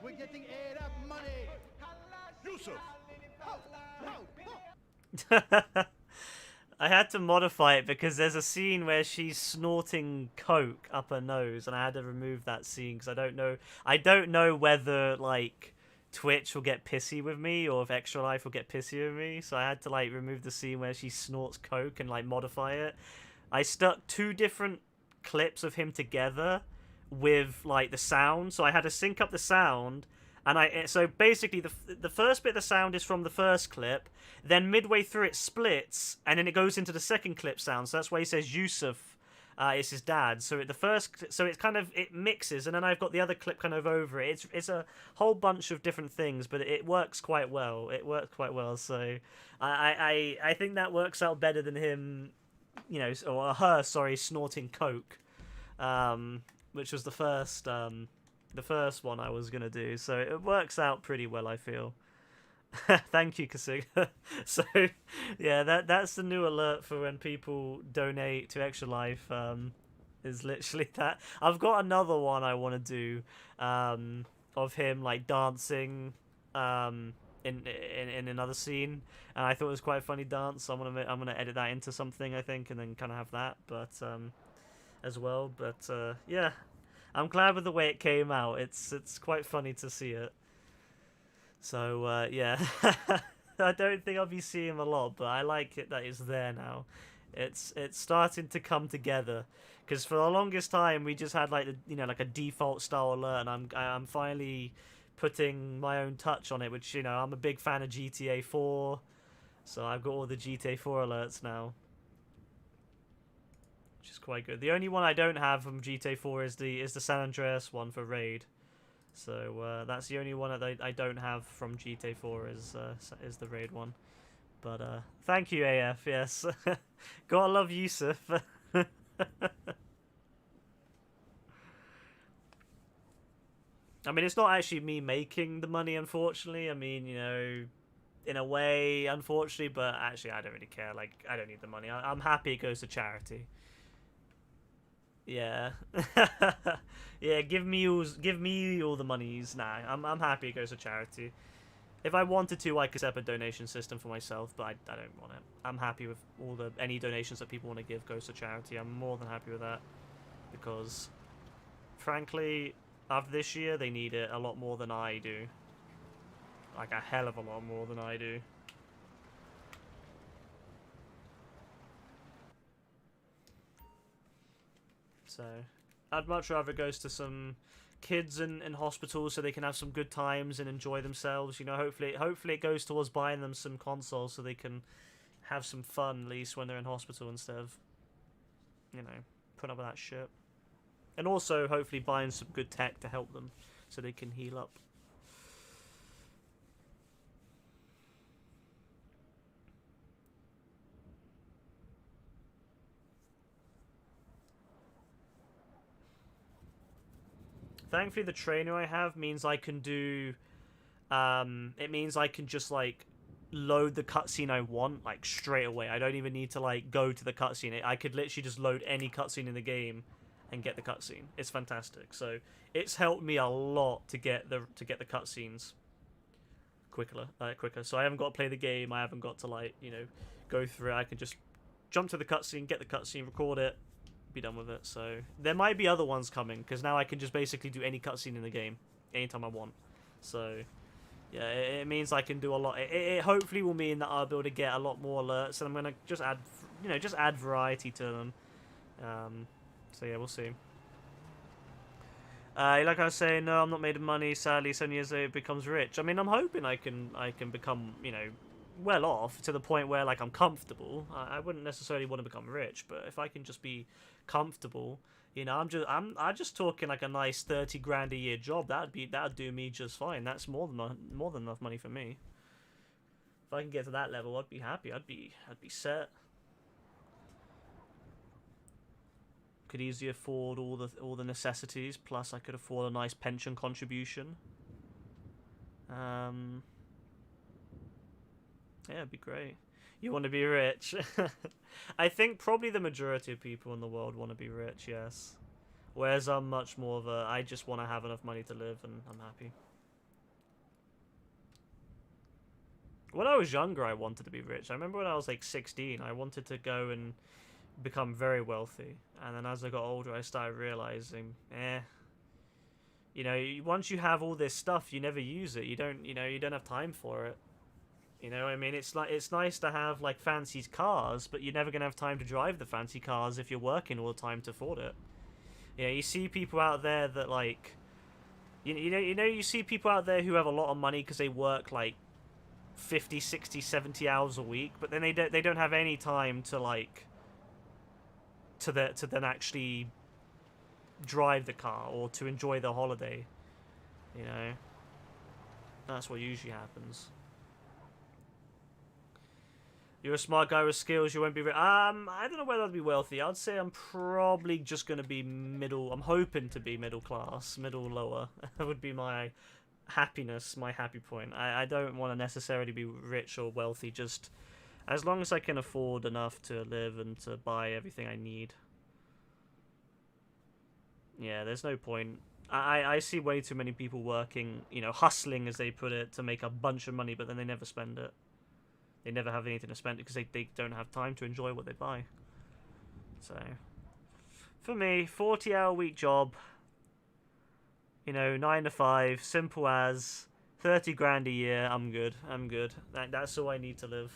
We're getting Arab money. Yusuf. I had to modify it because there's a scene where she's snorting coke up her nose, and I had to remove that scene because I don't know whether like Twitch will get pissy with me or if Extra Life will get pissy with me, so I had to like remove the scene where she snorts coke and like modify it. I stuck 2 different clips of him together with like the sound, so I had to sync up the sound. And so basically the first bit of the sound is from the first clip, then midway through it splits, and then it goes into the second clip sound. So that's why he says Yusuf, it's his dad. So it mixes, and then I've got the other clip kind of over it. It's a whole bunch of different things, but it works quite well. It works quite well. So I think that works out better than him, you know, or her, sorry, snorting coke, which was the first one I was gonna do, so it works out pretty well, I feel. Thank you, Kasuga. So, yeah, that's the new alert for when people donate to Extra Life. Is literally that. I've got another one I want to do, of him like dancing, in another scene, and I thought it was quite a funny dance. So I'm gonna edit that into something, I think, and then kind of have that, but as well. But yeah. I'm glad with the way it came out. It's quite funny to see it. So yeah, I don't think I'll be seeing him a lot, but I like it that it's there now. It's starting to come together, because for the longest time we just had like like a default style alert, and I'm finally putting my own touch on it, which I'm a big fan of GTA 4, so I've got all the GTA 4 alerts now. Which is quite good. The only one I don't have from GTA 4 is the San Andreas one for Raid. So that's the only one that I don't have from GTA 4 is the Raid one. But thank you, AF. Yes, gotta love Yusuf. I mean, it's not actually me making the money, unfortunately. I mean, in a way, unfortunately, but actually, I don't really care. Like, I don't need the money. I'm happy it goes to charity. Yeah. Yeah, give me all the monies. Nah, I'm happy it goes to charity. If I wanted to, I could set up a donation system for myself, but I don't want it. I'm happy with any donations that people want to give goes to charity. I'm more than happy with that, because frankly, after this year, they need it a lot more than I do. Like a hell of a lot more than I do. So, I'd much rather it goes to some kids in hospitals so they can have some good times and enjoy themselves. Hopefully it goes towards buying them some consoles so they can have some fun at least when they're in hospital, instead of, putting up with that shit. And also, hopefully, buying some good tech to help them so they can heal up. Thankfully, the trainer I have means I can do... it means I can just, like, load the cutscene I want like straight away. I don't even need to like go to the cutscene. I could literally just load any cutscene in the game and get the cutscene. It's fantastic. So it's helped me a lot to get the cutscenes quicker. So I haven't got to play the game. I haven't got to like, you know, go through it. I can just jump to the cutscene, get the cutscene, record it, be done with it. So there might be other ones coming because now I can just basically do any cutscene in the game anytime I want. So yeah, it means I can do a lot. It hopefully will mean that I'll be able to get a lot more alerts, and I'm gonna just add, you know, just add variety to them. So yeah, we'll see. Like I was saying, no, I'm not made of money. Sadly, so many years later, it becomes rich. I mean, I'm hoping I can become, you know, well off to the point where like I'm comfortable. I wouldn't necessarily want to become rich, but if I can just be comfortable, you know, I'm just talking like a nice 30 grand a year job. That'd do me just fine. That's more than enough money for me. If I can get to that level, I'd be happy. I'd be set. Could easily afford all the necessities. Plus, I could afford a nice pension contribution. Yeah, it'd be great. You want to be rich? I think probably the majority of people in the world want to be rich, yes. Whereas I'm much more of a, I just want to have enough money to live and I'm happy. When I was younger, I wanted to be rich. I remember when I was like 16, I wanted to go and become very wealthy. And then as I got older, I started realizing, you know, once you have all this stuff, you never use it. You don't have time for it. You know, I mean, it's nice to have like fancy cars, but you're never gonna have time to drive the fancy cars if you're working all the time to afford it. You know, you see people out there that like, you see people out there who have a lot of money because they work like 50, 60, 70 hours a week, but then they don't have any time to like to then actually drive the car or to enjoy the holiday. You know, that's what usually happens. You're a smart guy with skills, you won't be... I don't know whether I'd be wealthy. I'd say I'm probably just going to be middle... I'm hoping to be middle class, middle lower. That would be my happiness, my happy point. I don't want to necessarily be rich or wealthy, just as long as I can afford enough to live and to buy everything I need. Yeah, there's no point. I see way too many people working, you know, hustling, as they put it, to make a bunch of money, but then they never spend it. They never have anything to spend because they don't have time to enjoy what they buy. So, for me, 40-hour-week job, you know, 9 to 5, simple as, 30 grand a year, I'm good. I'm good. That's all I need to live.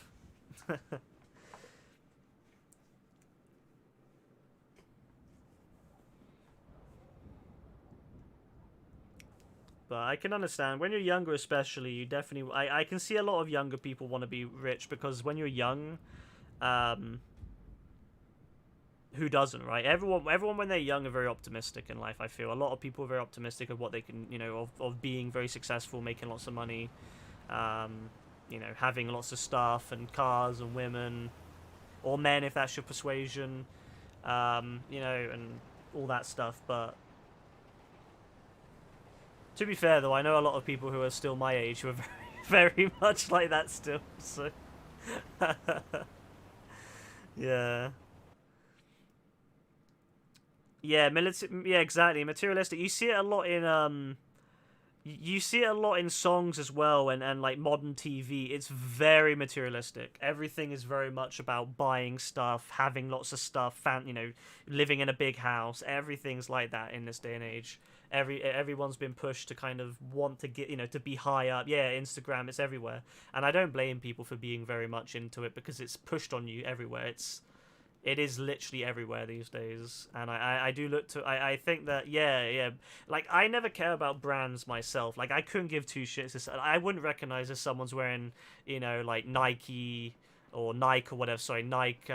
But I can understand, when you're younger especially, you definitely... I can see a lot of younger people want to be rich, because when you're young, who doesn't, right? Everyone when they're young are very optimistic in life, I feel. A lot of people are very optimistic of what they can, you know, of being very successful, making lots of money, you know, having lots of stuff and cars and women, or men if that's your persuasion, you know, and all that stuff, but... To be fair, though, I know a lot of people who are still my age who are very, very much like that still, so... Yeah. Yeah, yeah, exactly. Materialistic. You see it a lot in, you see it a lot in songs as well, and like modern TV. It's very materialistic. Everything is very much about buying stuff, having lots of stuff, you know, living in a big house. Everything's like that in this day and age. Everyone's been pushed to kind of want to get, you know, to be high up. Yeah, Instagram, it's everywhere. And I don't blame people for being very much into it, because it's pushed on you everywhere. It is literally everywhere these days, and I do look to... I think that, yeah, like, I never care about brands myself. Like, I couldn't give two shits. I wouldn't recognize if someone's wearing, you know, like, Nike or whatever, sorry, Nike,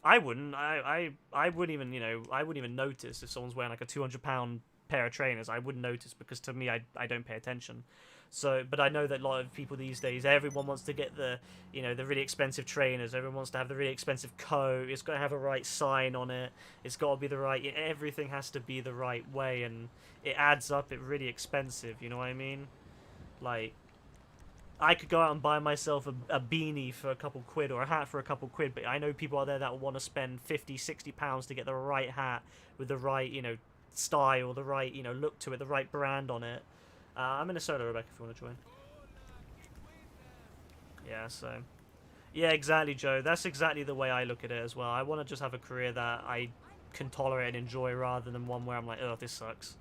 I wouldn't. I wouldn't even, you know, I wouldn't even notice if someone's wearing, like, a 200-pound pair of trainers. I wouldn't notice, because to me, I don't pay attention. So, but I know that a lot of people these days, everyone wants to get the, you know, the really expensive trainers. Everyone wants to have the really expensive coat. It's got to have a right sign on it. It's got to be the right... Everything has to be the right way, and it adds up. It's really expensive, you know what I mean? Like, I could go out and buy myself a beanie for a couple quid or a hat for a couple quid, but I know people out there that want to spend 50, 60 pounds to get the right hat with the right, you know, style, the right, you know, look to it, the right brand on it. I'm in a solo, Rebecca, if you want to join. Yeah, so... Yeah, exactly, Joe. That's exactly the way I look at it as well. I want to just have a career that I can tolerate and enjoy rather than one where I'm like, oh, this sucks.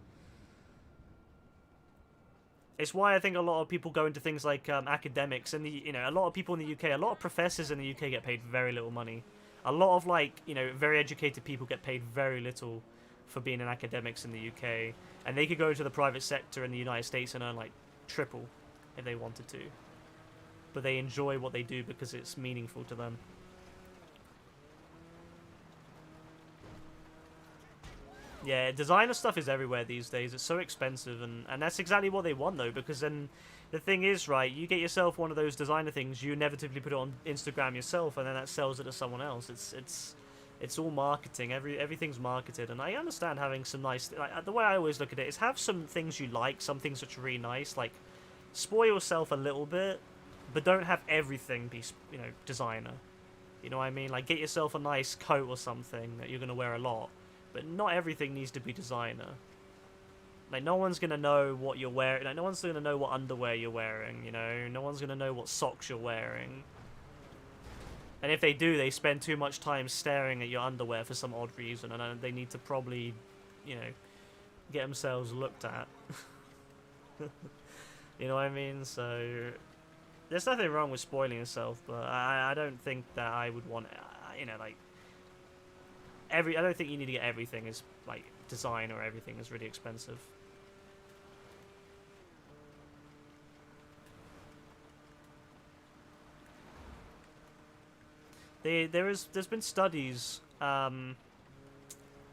It's why I think a lot of people go into things like academics, and you know, a lot of people in the UK, a lot of professors in the UK get paid very little money. A lot of like, you know, very educated people get paid very little for being in academics in the UK, and they could go to the private sector in the United States and earn like triple if they wanted to. But they enjoy what they do because it's meaningful to them. Yeah, designer stuff is everywhere these days. It's so expensive, and that's exactly what they want, though, because then the thing is, right, you get yourself one of those designer things, you inevitably put it on Instagram yourself, and then that sells it to someone else. It's all marketing. Everything's marketed, and I understand having some nice... Like, the way I always look at it is have some things you like, some things which are really nice, like, spoil yourself a little bit, but don't have everything be, you know, designer. You know what I mean? Like, get yourself a nice coat or something that you're going to wear a lot. But not everything needs to be designer. Like, no one's going to know what you're wearing. Like, no one's going to know what underwear you're wearing, you know? No one's going to know what socks you're wearing. And if they do, they spend too much time staring at your underwear for some odd reason. And they need to probably, you know, get themselves looked at. You know what I mean? So, there's nothing wrong with spoiling yourself. But I don't think that I would want, you know, like... I don't think you need to get everything as like design or everything is really expensive. There's been studies.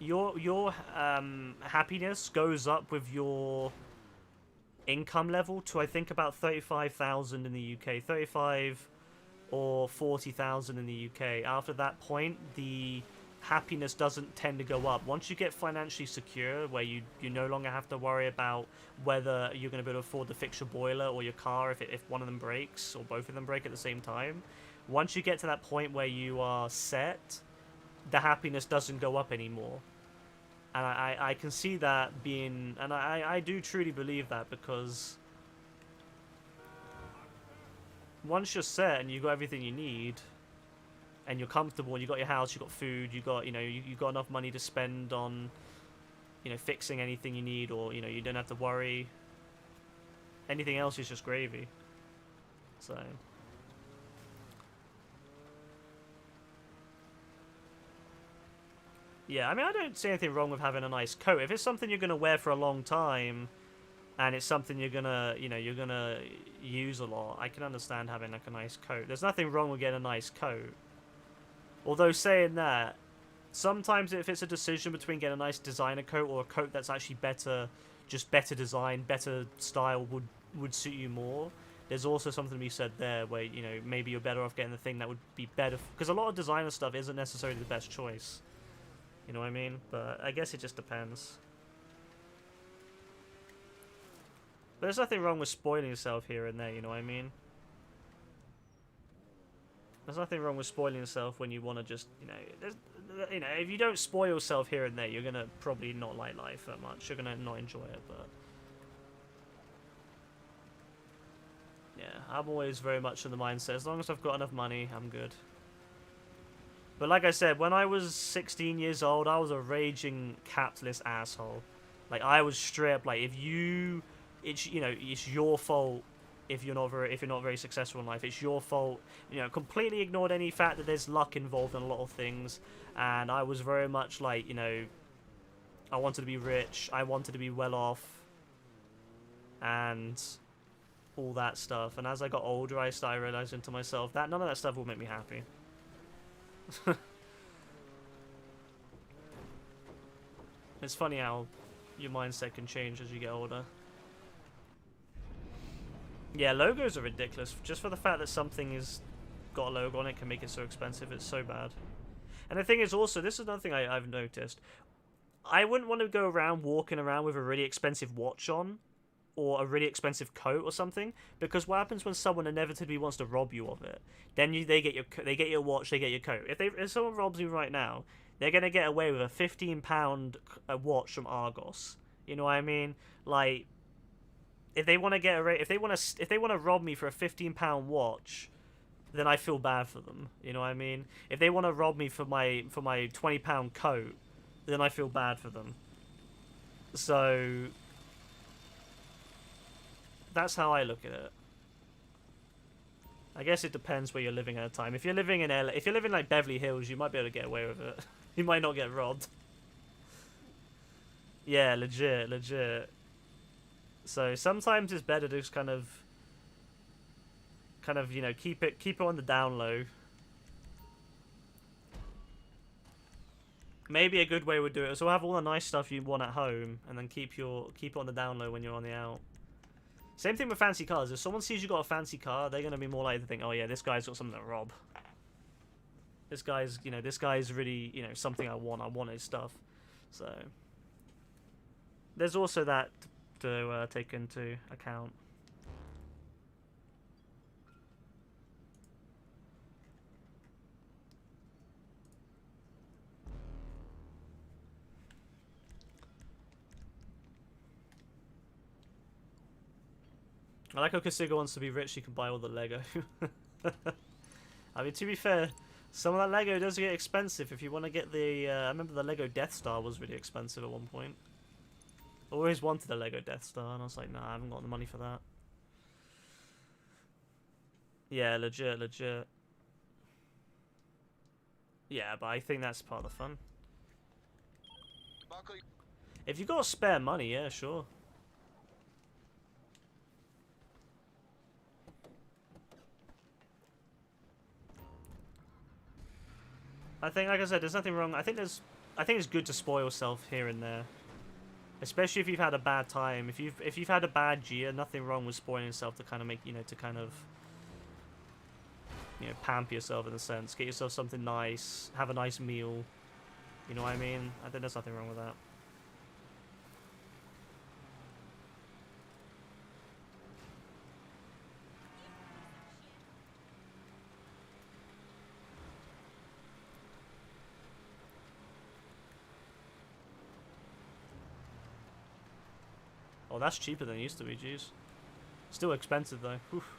Your happiness goes up with your income level to I think about 35,000 in the UK, 35 or 40,000 in the UK. After that point, the happiness doesn't tend to go up. Once you get financially secure, where you no longer have to worry about whether you're going to be able to afford to fix your boiler or your car if one of them breaks or both of them break at the same time, once you get to that point where you are set, the happiness doesn't go up anymore. And I can see that being, and I do truly believe that, because once you're set and you've got everything you need, and you're comfortable, you got your house, you got food, you got, you know, you got enough money to spend on, you know, fixing anything you need, or, you know, you don't have to worry. Anything else is just gravy. So yeah, I mean, I don't see anything wrong with having a nice coat. If it's something you're going to wear for a long time, and it's something you're going to, you know, you're going to use a lot, I can understand having, like, a nice coat. There's nothing wrong with getting a nice coat. Although, saying that, sometimes if it's a decision between getting a nice designer coat or a coat that's actually better, just better design, better style would suit you more, there's also something to be said there where, you know, maybe you're better off getting the thing that would be better. Because a lot of designer stuff isn't necessarily the best choice. You know what I mean? But I guess it just depends. But there's nothing wrong with spoiling yourself here and there, you know what I mean? There's nothing wrong with spoiling yourself when you want to just, you know, if you don't spoil yourself here and there, you're going to probably not like life that much. You're going to not enjoy it, but... yeah, I'm always very much in the mindset, as long as I've got enough money, I'm good. But like I said, when I was 16 years old, I was a raging capitalist asshole. Like, I was straight up, like, you know, it's your fault if you're not very successful in life. It's your fault. You know, completely ignored any fact that there's luck involved in a lot of things. And I was very much like, you know, I wanted to be rich. I wanted to be well off. And all that stuff. And as I got older, I started realizing to myself that none of that stuff will make me happy. It's funny how your mindset can change as you get older. Yeah, logos are ridiculous. Just for the fact that something is got a logo on it can make it so expensive. It's so bad. And the thing is also, this is another thing I've noticed. I wouldn't want to go around walking around with a really expensive watch on. or a really expensive coat or something. Because what happens when someone inevitably wants to rob you of it? Then they get your watch, they get your coat. If someone robs you right now, they're gonna get away with a £15 watch from Argos. You know what I mean? Like, if they want to if they want to rob me for a £15 watch, then I feel bad for them. You know what I mean? If they want to rob me for my £20 coat, then I feel bad for them. So that's how I look at it. I guess it depends where you're living at a time. If you're living in LA, if you're living like Beverly Hills, you might be able to get away with it. You might not get robbed. Yeah, legit. So sometimes it's better to just kind of you know keep it on the down low. Maybe a good way would do it. So have all the nice stuff you want at home, and then keep it on the down low when you're on the out. Same thing with fancy cars. If someone sees you got a fancy car, they're gonna be more likely to think, oh yeah, this guy's got something to rob. This guy's really, you know, something I want. I want his stuff. So there's also that to take into account. I like how Kasiga wants to be rich, he can buy all the Lego. I mean, to be fair, some of that Lego does get expensive if you want to get the... I remember the Lego Death Star was really expensive at one point. I always wanted a Lego Death Star, and I was like, nah, I haven't got the money for that. Yeah, legit. Yeah, but I think that's part of the fun. If you got spare money, yeah, sure. I think, like I said, there's nothing wrong. I think it's good to spoil yourself here and there, especially if you've had a bad time. If you've had a bad year, nothing wrong with spoiling yourself to kind of make, you know, to kind of, you know, pamper yourself in a sense. Get yourself something nice, have a nice meal. You know what I mean? I think there's nothing wrong with that. Oh, that's cheaper than it used to be, jeez. Still expensive, though. Oof.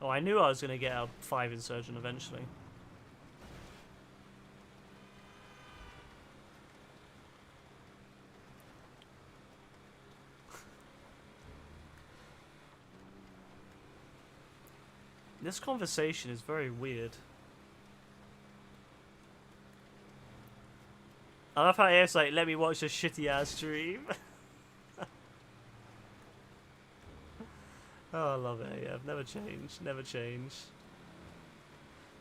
Oh, I knew I was going to get a 5 Insurgent eventually. This conversation is very weird. I love how it's like, let me watch a shitty ass stream. Oh, I love it. Yeah, never change.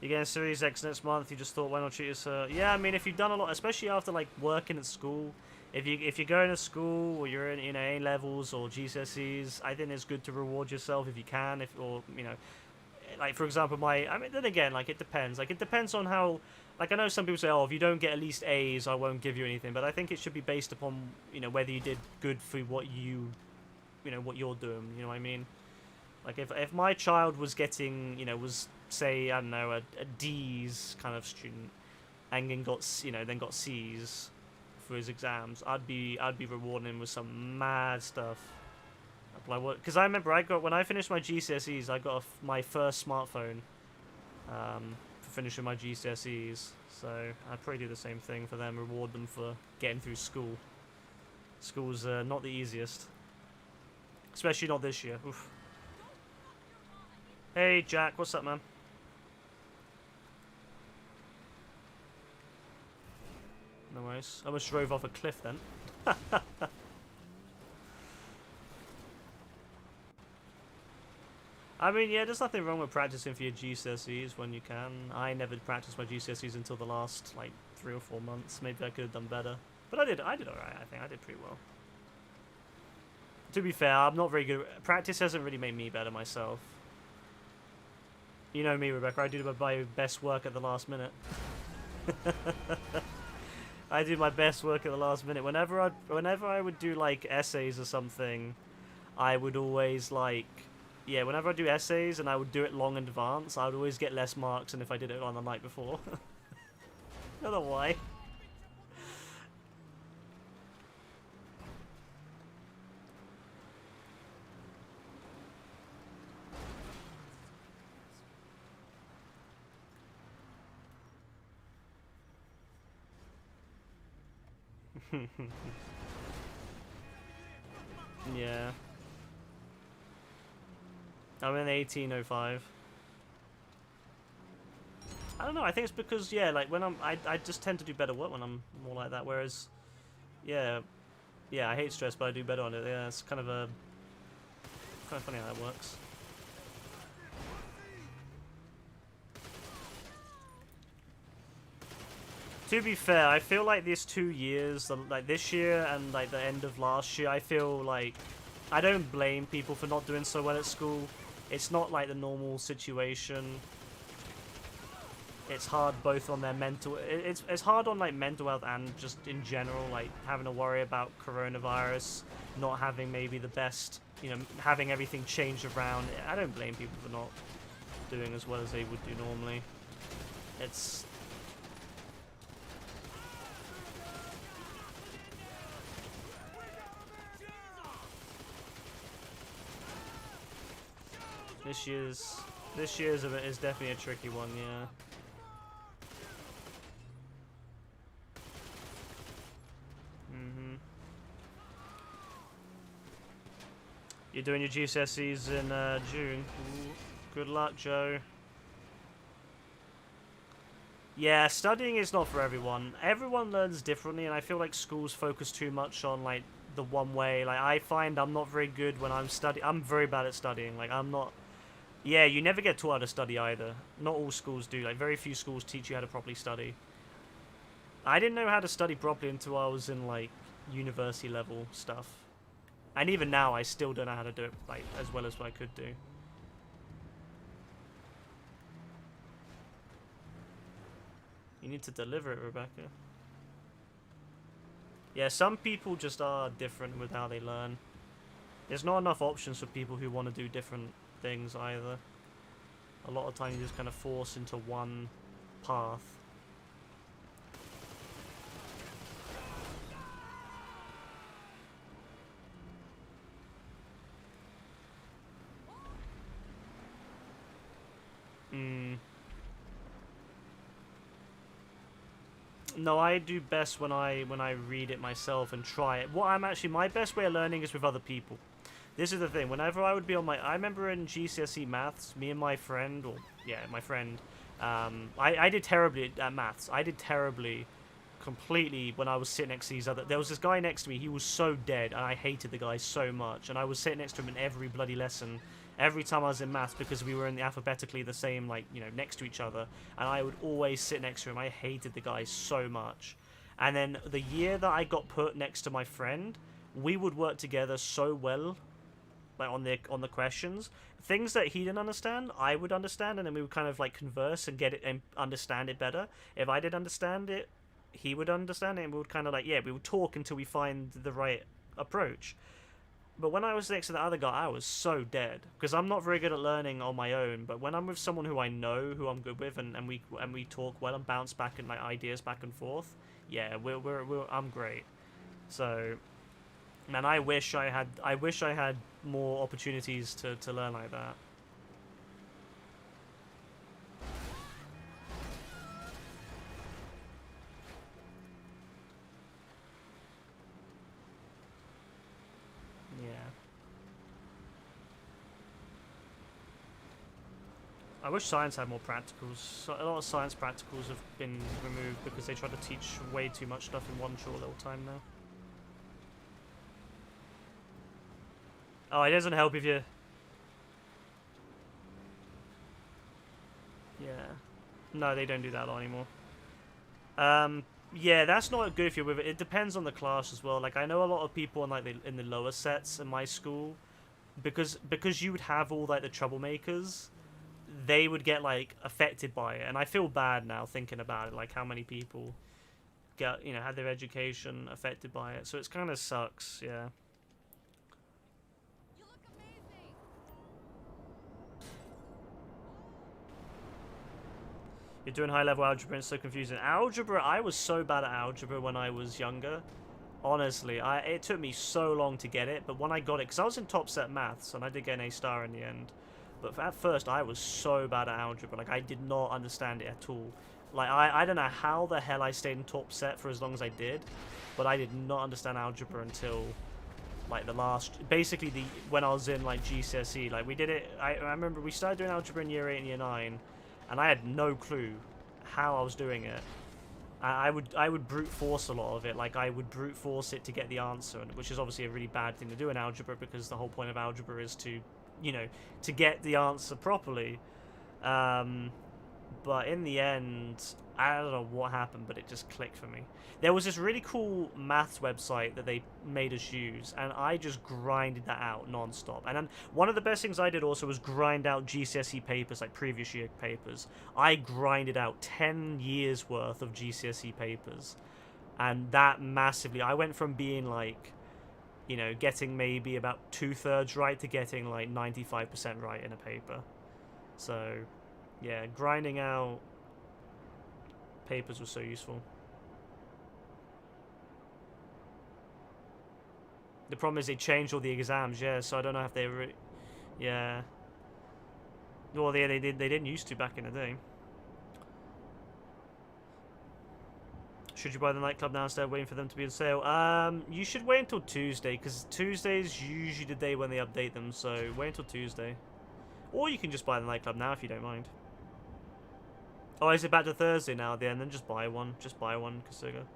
You're getting Series X next month. You just thought, why not treat yourself? Yeah, I mean, if you've done a lot, especially after like working at school, if you're going to school or you're in, you know, A levels or GCSEs, I think it's good to reward yourself if you can. Or you know, like for example, I mean, then again, like it depends. Like it depends on how. Like, I know some people say, oh, if you don't get at least A's, I won't give you anything. But I think it should be based upon, you know, whether you did good for what you know, what you're doing. You know what I mean? Like, if my child was getting, you know, was, say, I don't know, a D's kind of student, and then got, you know, then got C's for his exams, I'd be rewarding him with some mad stuff. Because I remember when I finished my GCSEs, I got my first smartphone. Finishing my GCSEs, so I'd probably do the same thing for them, reward them for getting through school. School's not the easiest, especially not this year. Oof. Hey Jack, what's up, man? No worries. I almost drove off a cliff then. I mean, yeah, there's nothing wrong with practicing for your GCSEs when you can. I never practiced my GCSEs until the last, like, 3 or 4 months. Maybe I could have done better. But I did alright, I think. I did pretty well. To be fair, I'm not very good. Practice hasn't really made me better myself. You know me, Rebecca. I do my best work at the last minute. I do my best work at the last minute. Whenever I would do like essays or something, I would always like, yeah, whenever I do essays and I would do it long in advance, I would always get less marks than if I did it on the night before. I don't know why. Yeah. I'm in 1805. I don't know, I think it's because, yeah, like, when I just tend to do better work when I'm more like that, whereas, yeah, I hate stress, but I do better on it. Yeah, it's kind of funny how that works. To be fair, I feel like these 2 years, like this year and like the end of last year, I feel like I don't blame people for not doing so well at school. It's not like the normal situation. It's hard both on their mental. It's hard on like mental health and just in general, like having to worry about coronavirus, not having maybe the best, you know, having everything changed around. I don't blame people for not doing as well as they would do normally. It's This year's is definitely a tricky one, yeah. You're doing your GCSEs in June. Ooh, good luck, Joe. Yeah, studying is not for everyone. Everyone learns differently, and I feel like schools focus too much on like the one way. Like I find I'm not very good when I'm studying. I'm very bad at studying. Like I'm not. Yeah, you never get taught how to study either. Not all schools do. Like very few schools teach you how to properly study. I didn't know how to study properly until I was in like university level stuff. And even now, I still don't know how to do it like as well as I could do. You need to deliver it, Rebecca. Yeah, some people just are different with how they learn. There's not enough options for people who want to do different things either. A lot of times you're just kind of forced into one path. No, I do best when I read it myself and try it. What I'm actually, my best way of learning is with other people. This is the thing. Whenever I would be on my, I remember in GCSE maths, me and my friend, or yeah, my friend, I did terribly at maths. I did terribly, completely when I was sitting next to these other. There was this guy next to me. He was so dead, and I hated the guy so much. And I was sitting next to him in every bloody lesson. Every time I was in maths, because we were in the alphabetically the same, like, you know, next to each other, and I would always sit next to him. I hated the guy so much. And then the year that I got put next to my friend, we would work together so well, like on the questions. Things that he didn't understand, I would understand, and then we would kind of like converse and get it and understand it better. If I didn't understand it, he would understand it, and we would kind of like, yeah, we would talk until we find the right approach. But when I was next to the other guy, I was so dead because I'm not very good at learning on my own. But when I'm with someone who I know, who I'm good with, and we talk well and bounce back and like ideas back and forth, yeah, I'm great. So, man, I wish I had more opportunities to learn like that. I wish science had more practicals. So a lot of science practicals have been removed because they try to teach way too much stuff in one short little time now. Oh, it doesn't help if you... Yeah. No, they don't do that a lot anymore. Yeah, that's not good if you're with it. It depends on the class as well. Like, I know a lot of people in like in the lower sets in my school, because you would have all like the troublemakers, they would get like affected by it, and I feel bad now thinking about it, like how many people get, you know, had their education affected by it. So it's kind of sucks, yeah. You look amazing. You're doing high-level algebra and it's so confusing. Algebra, I was so bad at algebra when I was younger. Honestly, it took me so long to get it, but when I got it, because I was in top set maths, and I did get an A* in the end. But at first, I was so bad at algebra, like, I did not understand it at all. Like, I don't know how the hell I stayed in top set for as long as I did, but I did not understand algebra until, like, basically, when I was in, like, GCSE. Like, we did it, I remember we started doing algebra in year 8 and year 9, and I had no clue how I was doing it. I would brute force a lot of it. Like, I would brute force it to get the answer, which is obviously a really bad thing to do in algebra, because the whole point of algebra is to, you know, to get the answer properly. But in the end, I don't know what happened, but it just clicked for me. There was this really cool maths website that they made us use, and I just grinded that out non-stop. And then one of the best things I did also was grind out GCSE papers, like previous year papers. I grinded out 10 years worth of GCSE papers, and that massively, I went from being like, you know, getting maybe about 2/3 right to getting like 95% right in a paper. So yeah, grinding out papers was so useful. The problem is they changed all the exams, yeah, so I don't know if they really... Yeah. Well, they didn't used to back in the day. Should you buy the nightclub now instead of waiting for them to be on sale? You should wait until Tuesday, because Tuesday's usually the day when they update them, so wait until Tuesday. Or you can just buy the nightclub now if you don't mind. Oh, is it back to Thursday now then? Then just buy one. Just buy one, Kasuga.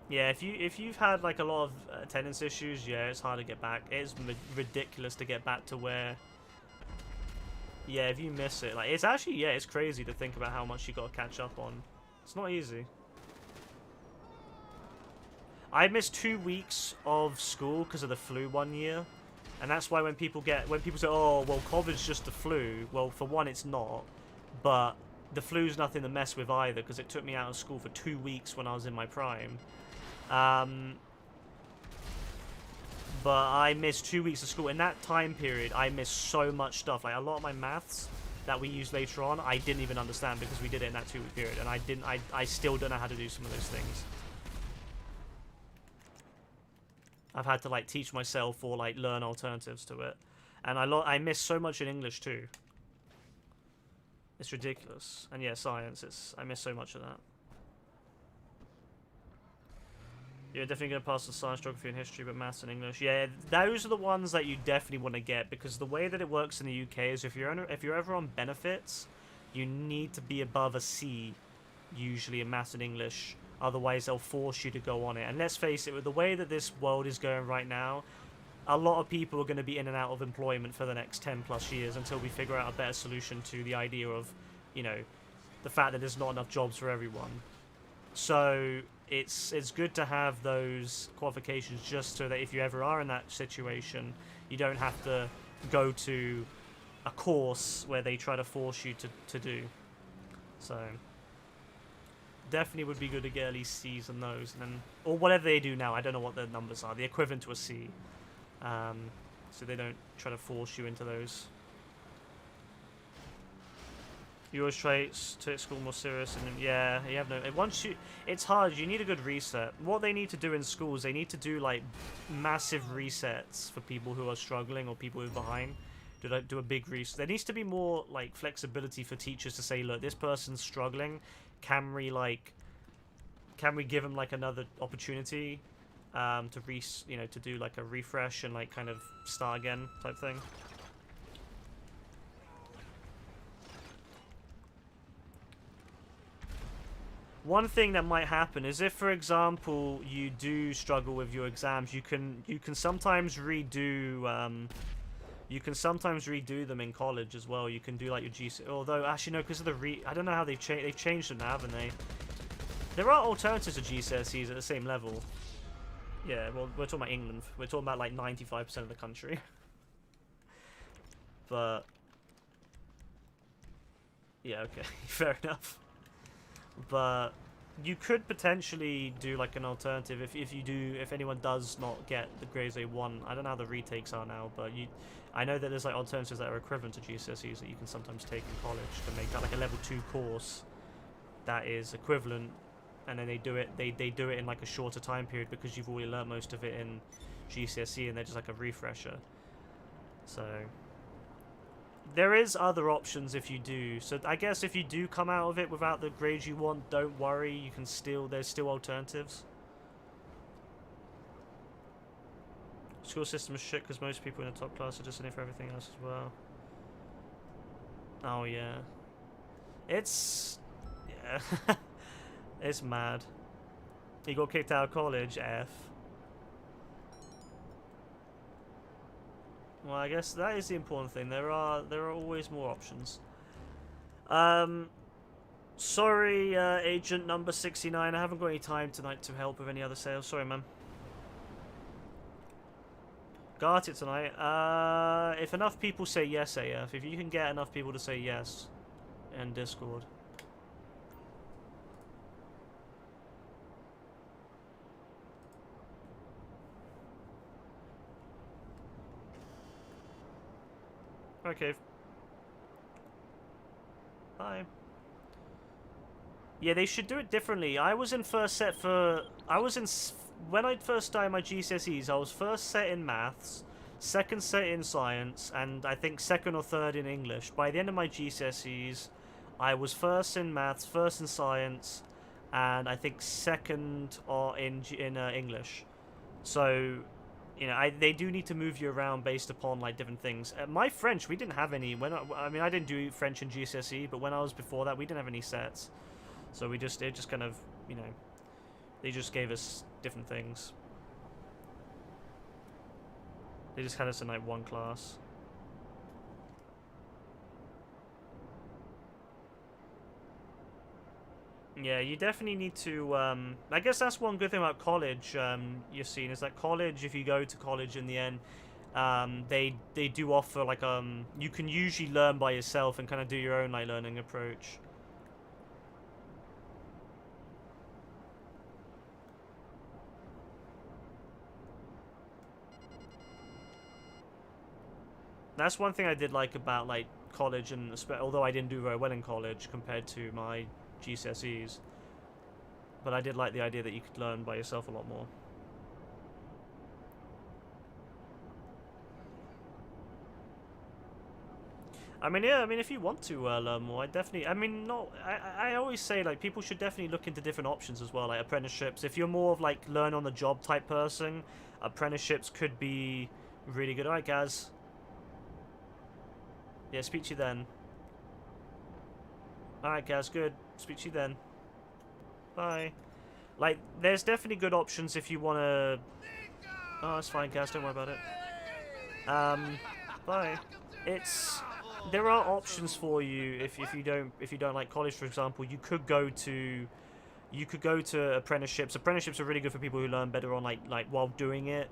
Yeah, if you've had like a lot of attendance issues, yeah, it's hard to get back. It is ridiculous to get back to where. Yeah, if you miss it, like it's actually, yeah, it's crazy to think about how much you got to catch up on. It's not easy. I missed 2 weeks of school because of the flu one year, and that's why when people say, oh, well, COVID's just the flu. Well, for one, it's not, but the flu's nothing to mess with either, because it took me out of school for 2 weeks when I was in my prime. But I missed 2 weeks of school. In that time period, I missed so much stuff. Like, a lot of my maths that we used later on, I didn't even understand because we did it in that 2 week period, and I still don't know how to do some of those things. I've had to, like, teach myself or, like, learn alternatives to it. And I miss so much in English, too. It's ridiculous. And, yeah, science, I miss so much of that. You're definitely going to pass the science, geography, and history, but maths and English. Yeah, those are the ones that you definitely want to get, because the way that it works in the UK is if you're ever on benefits, you need to be above a C, usually in maths and English. Otherwise, they'll force you to go on it. And let's face it, with the way that this world is going right now, a lot of people are going to be in and out of employment for the next 10 plus years until we figure out a better solution to the idea of, you know, the fact that there's not enough jobs for everyone. So it's good to have those qualifications just so that if you ever are in that situation, you don't have to go to a course where they try to force you to do. So definitely would be good to get at least C's on those, and then, or whatever they do now. I don't know what the numbers are. The equivalent to a C. So they don't try to force you into those. You always try to take school more serious, and yeah, you have no. It's hard. You need a good reset. What they need to do in schools, they need to do like massive resets for people who are struggling or people who are behind. Do a big reset. There needs to be more like flexibility for teachers to say, look, this person's struggling. Can we give them like another opportunity to do like a refresh and like kind of start again type thing. One thing that might happen is if, for example, you do struggle with your exams, you can sometimes redo them in college as well. You can do like your GC. Although actually no, because of I don't know how they've changed them now, haven't they? There are alternatives to GCSEs at the same level. Yeah, well, we're talking about England. We're talking about like 95% of the country. But yeah, okay, fair enough. But you could potentially do like an alternative if anyone does not get the grades they want. I don't know how the retakes are now, but I know that there's like alternatives that are equivalent to GCSEs that you can sometimes take in college to make that like a level 2 course that is equivalent, and then they do it in like a shorter time period because you've already learned most of it in GCSE and they're just like a refresher. So there is other options if you do. So I guess if you do come out of it without the grades you want, don't worry. You can there's still alternatives. School system is shit because most people in the top class are just in it for everything else as well. Oh yeah. It's yeah. It's mad. He got kicked out of college, F. Well, I guess that is the important thing. There are always more options. Sorry, agent number 69. I haven't got any time tonight to help with any other sales. Sorry, man. Got it tonight. If enough people say yes, AF. If you can get enough people to say yes in Discord. Okay. Bye. Yeah, they should do it differently. I was in first set for... When I first started my GCSEs, I was first set in maths, second set in science, and I think second or third in English. By the end of my GCSEs, I was first in maths, first in science, and I think second or in English. So... You know, they do need to move you around based upon like different things. My French, we didn't have any. I mean, I didn't do French in GCSE, but when I was before that, we didn't have any sets. So it just kind of, you know, they just gave us different things. They just had us in like one class. Yeah, you definitely need to, I guess that's one good thing about college, you've seen, is that college, if you go to college in the end, they do offer, like, you can usually learn by yourself and kind of do your own, like, learning approach. That's one thing I did like about, like, college, and although I didn't do very well in college compared to my GCSEs, but I did like the idea that you could learn by yourself a lot more. I mean, yeah, I mean, if you want to learn more, I always say, like, people should definitely look into different options as well, like apprenticeships. If you're more of, like, learn on the job type person, apprenticeships could be really good. Alright, Gaz. Yeah, speak to you then. Alright, Gaz, good. Speak to you then. Bye. Like, there's definitely good options if you want to... Oh, it's fine, Gaz, don't worry about it. Bye. There are options for you if you don't like college, for example. You could go to apprenticeships. Apprenticeships are really good for people who learn better on like while doing it.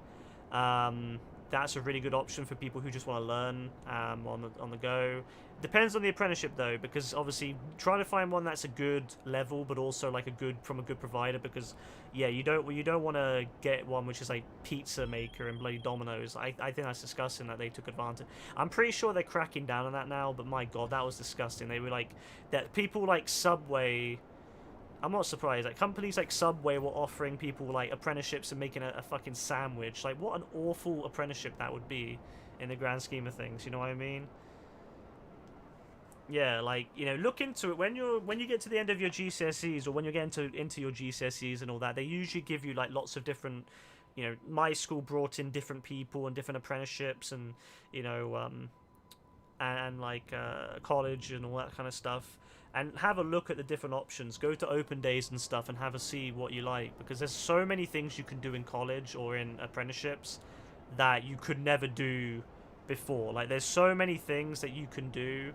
That's a really good option for people who just want to learn on the go. Depends on the apprenticeship though, because obviously trying to find one that's a good level, but also like from a good provider. Because yeah, you don't want to get one which is like Pizza Maker and bloody Domino's. I think that's disgusting that they took advantage. I'm pretty sure they're cracking down on that now, but my god, that was disgusting. They were like that people like Subway. I'm not surprised. Like companies like Subway were offering people like apprenticeships and making a fucking sandwich. Like what an awful apprenticeship that would be in the grand scheme of things. You know what I mean? Yeah, like, you know, look into it when you get to the end of your GCSEs, or when you're getting into your GCSEs and all that. They usually give you like lots of different, you know, my school brought in different people and different apprenticeships, and you know, and like college and all that kind of stuff. And have a look at the different options. Go to open days and stuff and have a see what you like, because there's so many things you can do in college or in apprenticeships that you could never do before. Like there's so many things that you can do.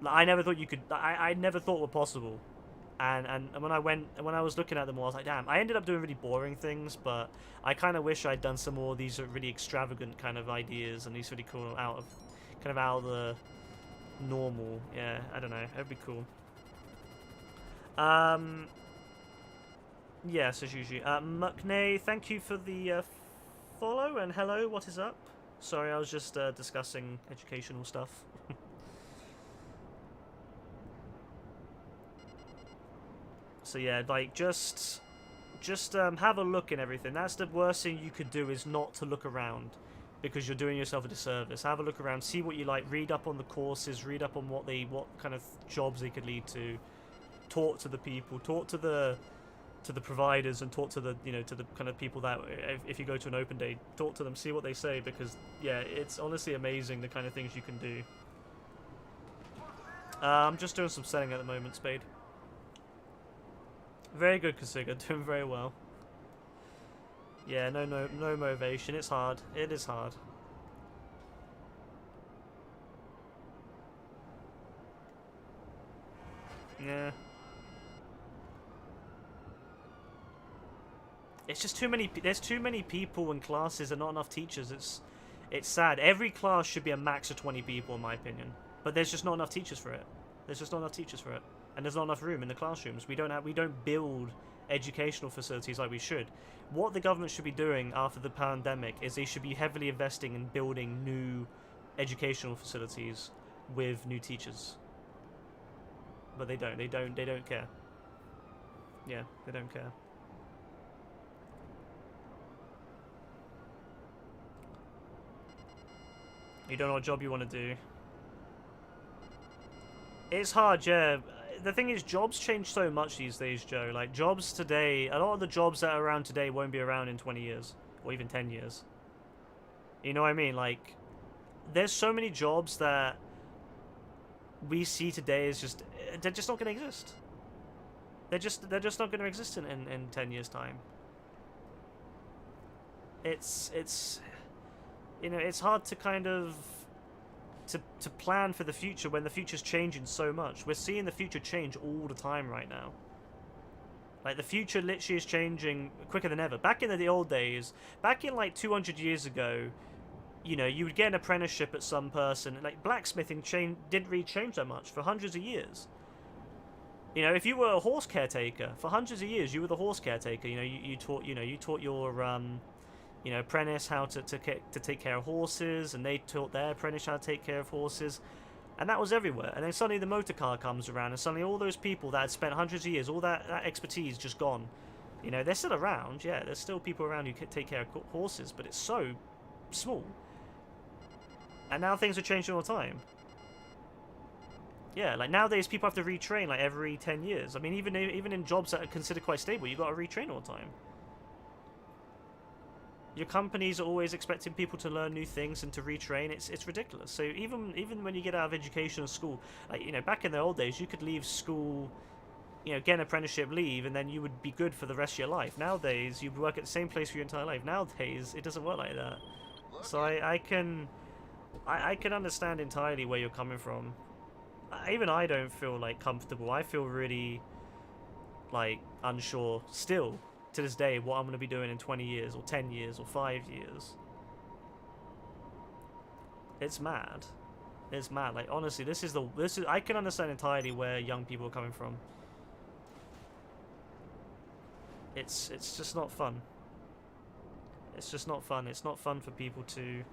Like, I never thought you could. I never thought were possible. And when I was looking at them all, I was like, damn. I ended up doing really boring things, but I kind of wish I'd done some more of these really extravagant kind of ideas and these really cool out of the normal. Yeah, I don't know. That'd be cool. Yes, as usual. Mukney, thank you for the follow, and hello, what is up? Sorry, I was just discussing educational stuff. So yeah, like, just have a look and everything. That's the worst thing you could do, is not to look around, because you're doing yourself a disservice. Have a look around, see what you like, read up on the courses, read up on what kind of jobs they could lead to, talk to the people, talk to the providers, and talk to the to the kind of people that if you go to an open day, talk to them, see what they say, because yeah, it's honestly amazing the kind of things you can do. I'm just doing some selling at the moment, Spade. Very good, Kasuga, doing very well. Yeah, no motivation. It's hard. It is hard. Yeah. It's just too many. There's too many people in classes and not enough teachers. It's sad. Every class should be a max of 20 people, in my opinion. But there's just not enough teachers for it. There's just not enough teachers for it, and there's not enough room in the classrooms. We don't build educational facilities like we should. What the government should be doing after the pandemic is they should be heavily investing in building new educational facilities with new teachers. But they don't. They don't care. Yeah, they don't care. You don't know what job you want to do. It's hard, yeah. The thing is, jobs change so much these days, Joe. Like, jobs today, a lot of the jobs that are around today won't be around in 20 years. Or even 10 years. You know what I mean? Like, there's so many jobs that we see today is just... They're just not going to exist. They're just not going to exist in 10 years' time. It's... You know, it's hard to kind of... To plan for the future when the future's changing so much. We're seeing the future change all the time right now. Like, the future literally is changing quicker than ever. Back in the old days, back in like 200 years ago, you know, you would get an apprenticeship at some person. Like, blacksmithing didn't really change that much for hundreds of years. You know, if you were a horse caretaker for hundreds of years, you were the horse caretaker. You know, you taught your you know, apprentice how to take care of horses, and they taught their apprentice how to take care of horses, and that was everywhere. And then suddenly the motor car comes around, and suddenly all those people that had spent hundreds of years, all that expertise just gone. You know, they're still around, yeah, there's still people around who can take care of horses, but it's so small. And now things are changing all the time. Yeah, like nowadays people have to retrain like every 10 years. I mean, even in jobs that are considered quite stable, you've got to retrain all the time. Your companies are always expecting people to learn new things and to retrain. It's ridiculous. So even when you get out of education or school, like, you know, back in the old days, you could leave school, you know, get an apprenticeship, leave, and then you would be good for the rest of your life. Nowadays, you work at the same place for your entire life. Nowadays, it doesn't work like that. So I can understand entirely where you're coming from. Even I don't feel like comfortable. I feel really like unsure still. To this day, what I'm going to be doing in 20 years or 10 years or 5 years. It's mad. It's mad. Like, honestly, this is I can understand entirely where young people are coming from. It's just not fun. It's just not fun. It's not fun for people to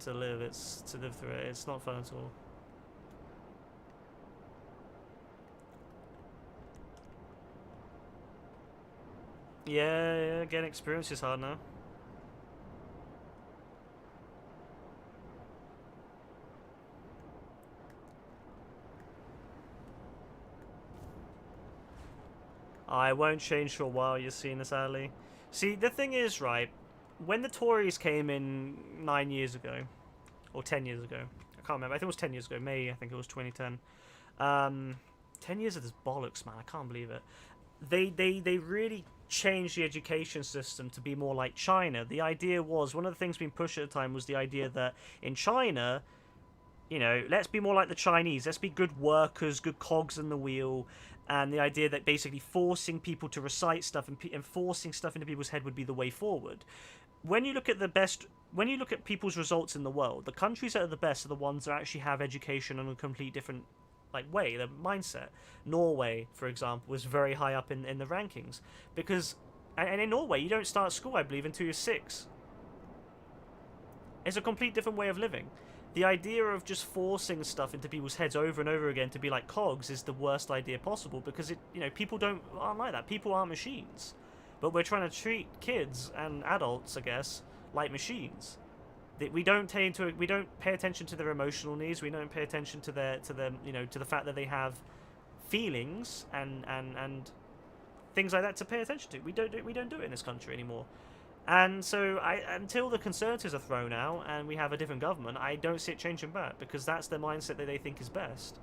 live. It's to live through it. It's not fun at all. Yeah, getting experience is hard now. I won't change for a while, you're seeing this, Ali. See, the thing is, right, when the Tories came in 9 years ago, or 10 years ago, I can't remember, I think it was 10 years ago, May, I think it was 2010. 10 years of this bollocks, man, I can't believe it. They really changed the education system to be more like China. The idea was, one of the things being pushed at the time was the idea that in China, You know, let's be more like the Chinese. Let's be good workers, good cogs in the wheel. And the idea that basically forcing people to recite stuff and forcing stuff into people's head would be the way forward. When you look at when you look at people's results in the world, the countries that are the best are the ones that actually have education on a complete different way, the mindset. Norway, for example, was very high up in the rankings because, and in Norway, you don't start school, I believe, until you're 6. It's a complete different way of living. The idea of just forcing stuff into people's heads over and over again to be like cogs is the worst idea possible because people aren't like that. People aren't machines, but we're trying to treat kids and adults, I guess, like machines. We don't pay attention to their emotional needs. We don't pay attention to to the fact that they have feelings and things like that to pay attention to. We don't do it in this country anymore. And so, until the Conservatives are thrown out and we have a different government, I don't see it changing back because that's the mindset that they think is best.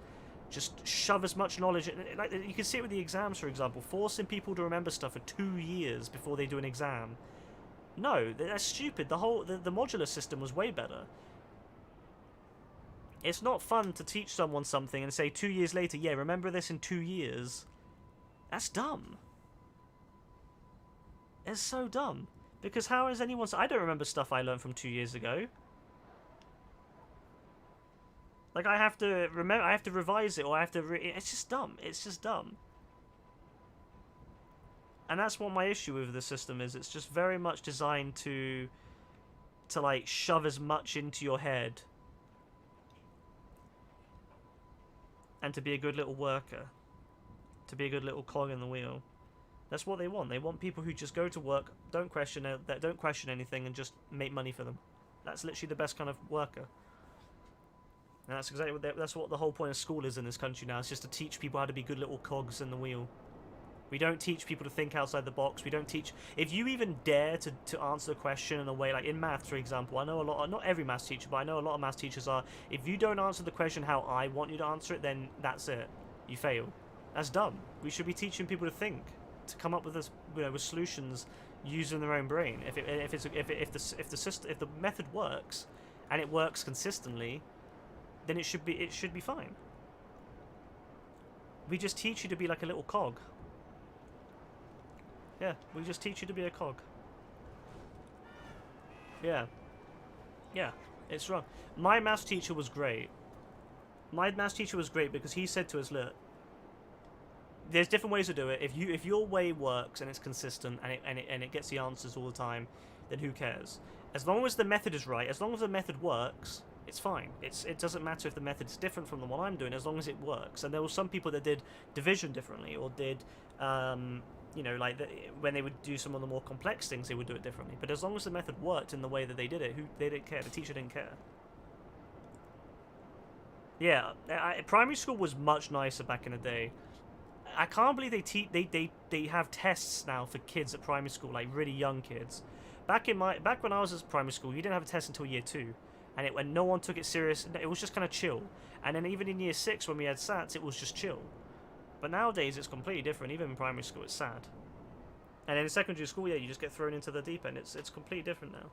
Just shove as much knowledge. Like you can see it with the exams, for example, forcing people to remember stuff for 2 years before they do an exam. No, that's stupid. The modular system was way better. It's not fun to teach someone something and say 2 years later, yeah, remember this in 2 years. That's dumb. It's so dumb. Because how is anyone... I don't remember stuff I learned from 2 years ago. Like, I have to remember... I have to revise it, or I have to... It's just dumb. It's just dumb. And that's what my issue with the system is. It's just very much designed to like, shove as much into your head. And to be a good little worker. To be a good little cog in the wheel. That's what they want. They want people who just go to work, don't question anything, and just make money for them. That's literally the best kind of worker. And that's exactly that's what the whole point of school is in this country now. It's just to teach people how to be good little cogs in the wheel. We don't teach people to think outside the box. We don't teach... If you even dare to answer the question in a way, like in maths, for example, I know a lot... Not every maths teacher, but I know a lot of maths teachers are... If you don't answer the question how I want you to answer it, then that's it. You fail. That's dumb. We should be teaching people to think. To come up with this, with solutions using their own brain. If the method works and it works consistently, then it should be fine. We just teach you to be like a little cog. Yeah, we just teach you to be a cog. Yeah, it's wrong. My maths teacher was great. My maths teacher was great because he said to us, look, there's different ways to do it. If your way works and it's consistent and it gets the answers all the time, then who cares? As long as the method is right, as long as the method works, it's fine. It doesn't matter if the method is different from the one I'm doing, as long as it works. And there were some people that did division differently, or did when they would do some of the more complex things, they would do it differently. But as long as the method worked in the way that they did it, they didn't care. The teacher didn't care. Yeah, primary school was much nicer back in the day. I can't believe they have tests now for kids at primary school, like really young kids. Back when I was at primary school, you didn't have a test until year 2, and when no one took it serious, it was just kind of chill. And then even in year 6, when we had SATs, it was just chill. But nowadays it's completely different. Even in primary school, it's sad. And in secondary school, yeah, you just get thrown into the deep end. It's completely different now.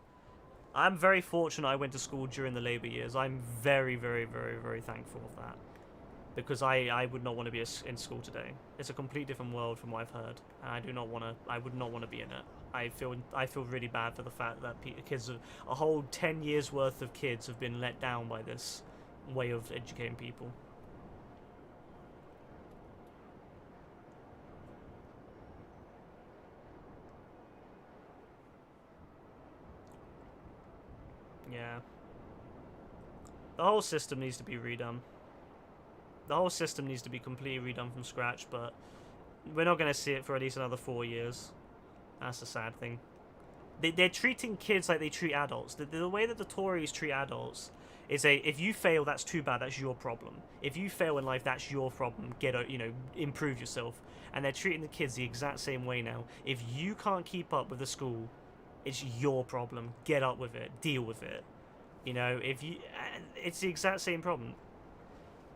I'm very fortunate I went to school during the Labour years. I'm very, very, very, very thankful of that. Because I would not want to be in school today. It's a complete different world from what I've heard, and I would not want to be in it. I feel really bad for the fact that a whole 10 years worth of kids have been let down by this way of educating people. Yeah. The whole system needs to be redone. The whole system needs to be completely redone from scratch, but we're not going to see it for at least another 4 years. That's the sad thing. They're treating kids like they treat adults. The way that the Tories treat adults is if you fail, that's too bad. That's your problem. If you fail in life, that's your problem. Improve yourself. And they're treating the kids the exact same way now. If you can't keep up with the school, it's your problem. Get up with it. Deal with it. It's the exact same problem.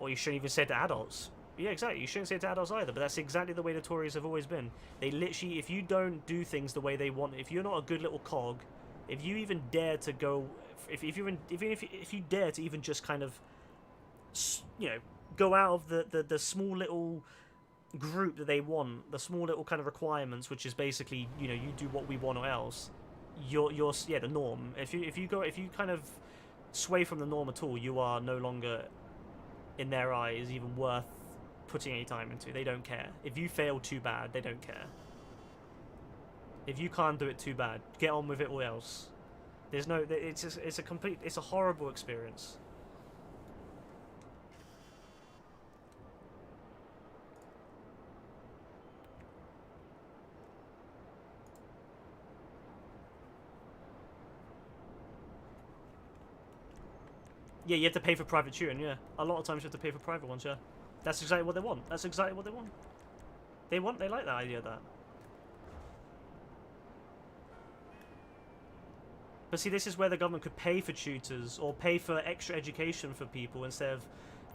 Or you shouldn't even say it to adults. Yeah, exactly. You shouldn't say it to adults either, but that's exactly the way the Tories have always been. They literally, if you don't do things the way they want, if you're not a good little cog, if you even dare to go, if you dare to even just kind of you know, go out of the small little group that they want, the small little kind of requirements, which is basically, you know, you do what we want or else. You're yeah, the norm. If you kind of sway from the norm at all, you are no longer, in their eyes, even worth putting any time into. They don't care. If you fail too bad, they don't care. If you can't do it too bad, get on with it or else. There's no. It's a horrible experience. Yeah, you have to pay for private tutoring, yeah. A lot of times you have to pay for private ones, yeah. That's exactly what they want. That's exactly what they want. They like that idea of that. But see, this is where the government could pay for tutors or pay for extra education for people instead of,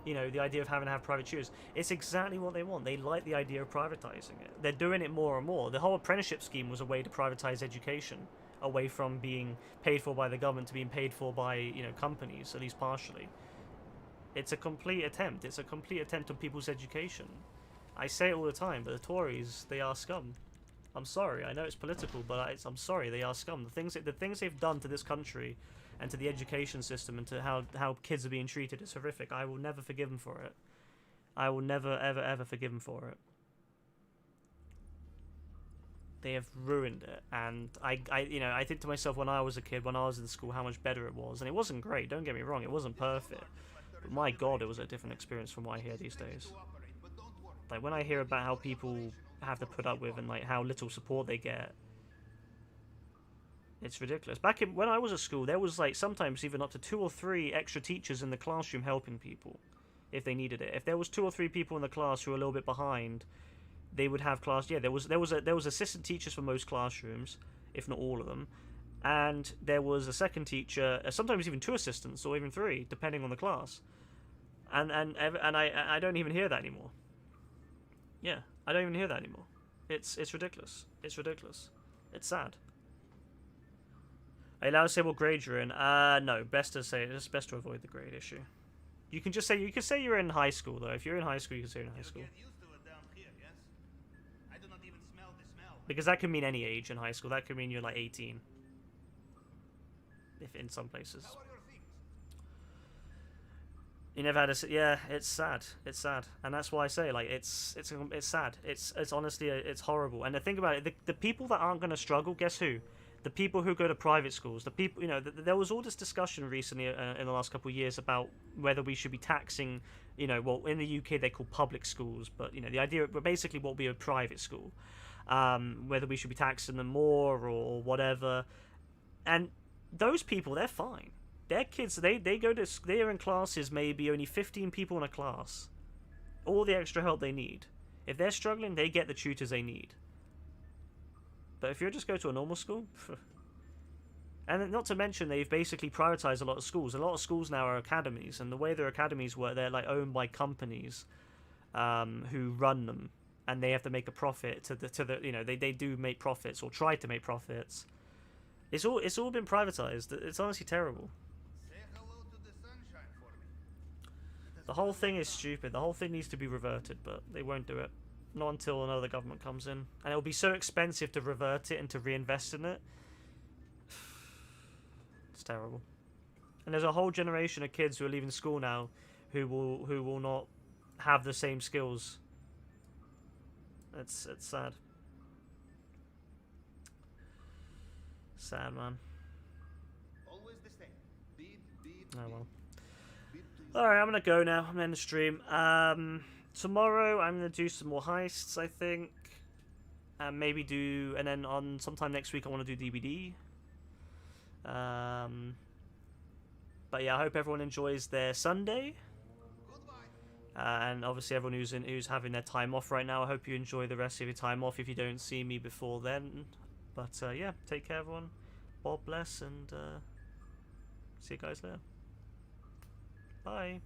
you know, the idea of having to have private tutors. It's exactly what they want. They like the idea of privatizing it. They're doing it more and more. The whole apprenticeship scheme was a way to privatize education, away from being paid for by the government to being paid for by, you know, companies, at least partially. It's a complete attempt. It's a complete attempt on people's education. I say it all the time, but the Tories, they are scum. I'm sorry. I know it's political, but I'm sorry. They are scum. The things they've done to this country and to the education system and to how kids are being treated is horrific. I will never forgive them for it. I will never, ever, ever forgive them for it. They have ruined it, and I think to myself when I was a kid, when I was in school, how much better it was, and it wasn't great. Don't get me wrong, it wasn't perfect, but my God, it was a different experience from what I hear these days. Like when I hear about how people have to put up with and like how little support they get, it's ridiculous. Back when I was at school, there was like sometimes even up to 2 or 3 extra teachers in the classroom helping people if they needed it. If there was 2 or 3 people in the class who were a little bit behind, they would have class. Yeah, there was assistant teachers for most classrooms, if not all of them, and there was a second teacher, sometimes even 2 assistants or even 3, depending on the class. And I don't even hear that anymore. Yeah, I don't even hear that anymore. It's ridiculous. It's ridiculous. It's sad. Are you allowed to say what grade you're in? No. Best to say it's best to avoid the grade issue. You can just say you're in high school though. If you're in high school, you can say you're in high school. Because that could mean any age in high school. That could mean you're like 18. If in some places. You never had a... Yeah, it's sad. It's sad. And that's why I say, like, it's sad. It's honestly, it's horrible. And to think about it, the people that aren't going to struggle, guess who? The people who go to private schools. The people, you know, there was all this discussion recently in the last couple of years about whether we should be taxing, you know, well, in the UK they're called public schools, but, you know, the idea, but basically what would be a private school. Whether we should be taxing them more or whatever. And those people, they're fine. Their kids, they're in classes, maybe only 15 people in a class. All the extra help they need. If they're struggling, they get the tutors they need. But if you just go to a normal school... And not to mention, they've basically privatized a lot of schools. A lot of schools now are academies, and the way their academies work, they're like owned by companies who run them. And they have to make a profit to the you know, they do make profits or try to make profits. It's all been privatized. It's honestly terrible. The whole thing is stupid. The whole thing needs to be reverted, but they won't do it. Not until another government comes in. And it'll be so expensive to revert it and to reinvest in it. It's terrible. And there's a whole generation of kids who are leaving school now who will not have the same skills. It's sad. Sad, man. Always the same. Beep, beep, Oh well. beep, please. Alright, I'm gonna go now. I'm gonna end the stream. Tomorrow I'm gonna do some more heists, I think. And maybe and then on sometime next week I want to do DBD. But yeah, I hope everyone enjoys their Sunday. And obviously everyone who's having their time off right now, I hope you enjoy the rest of your time off if you don't see me before then. But yeah, take care everyone. God bless, and see you guys later. Bye.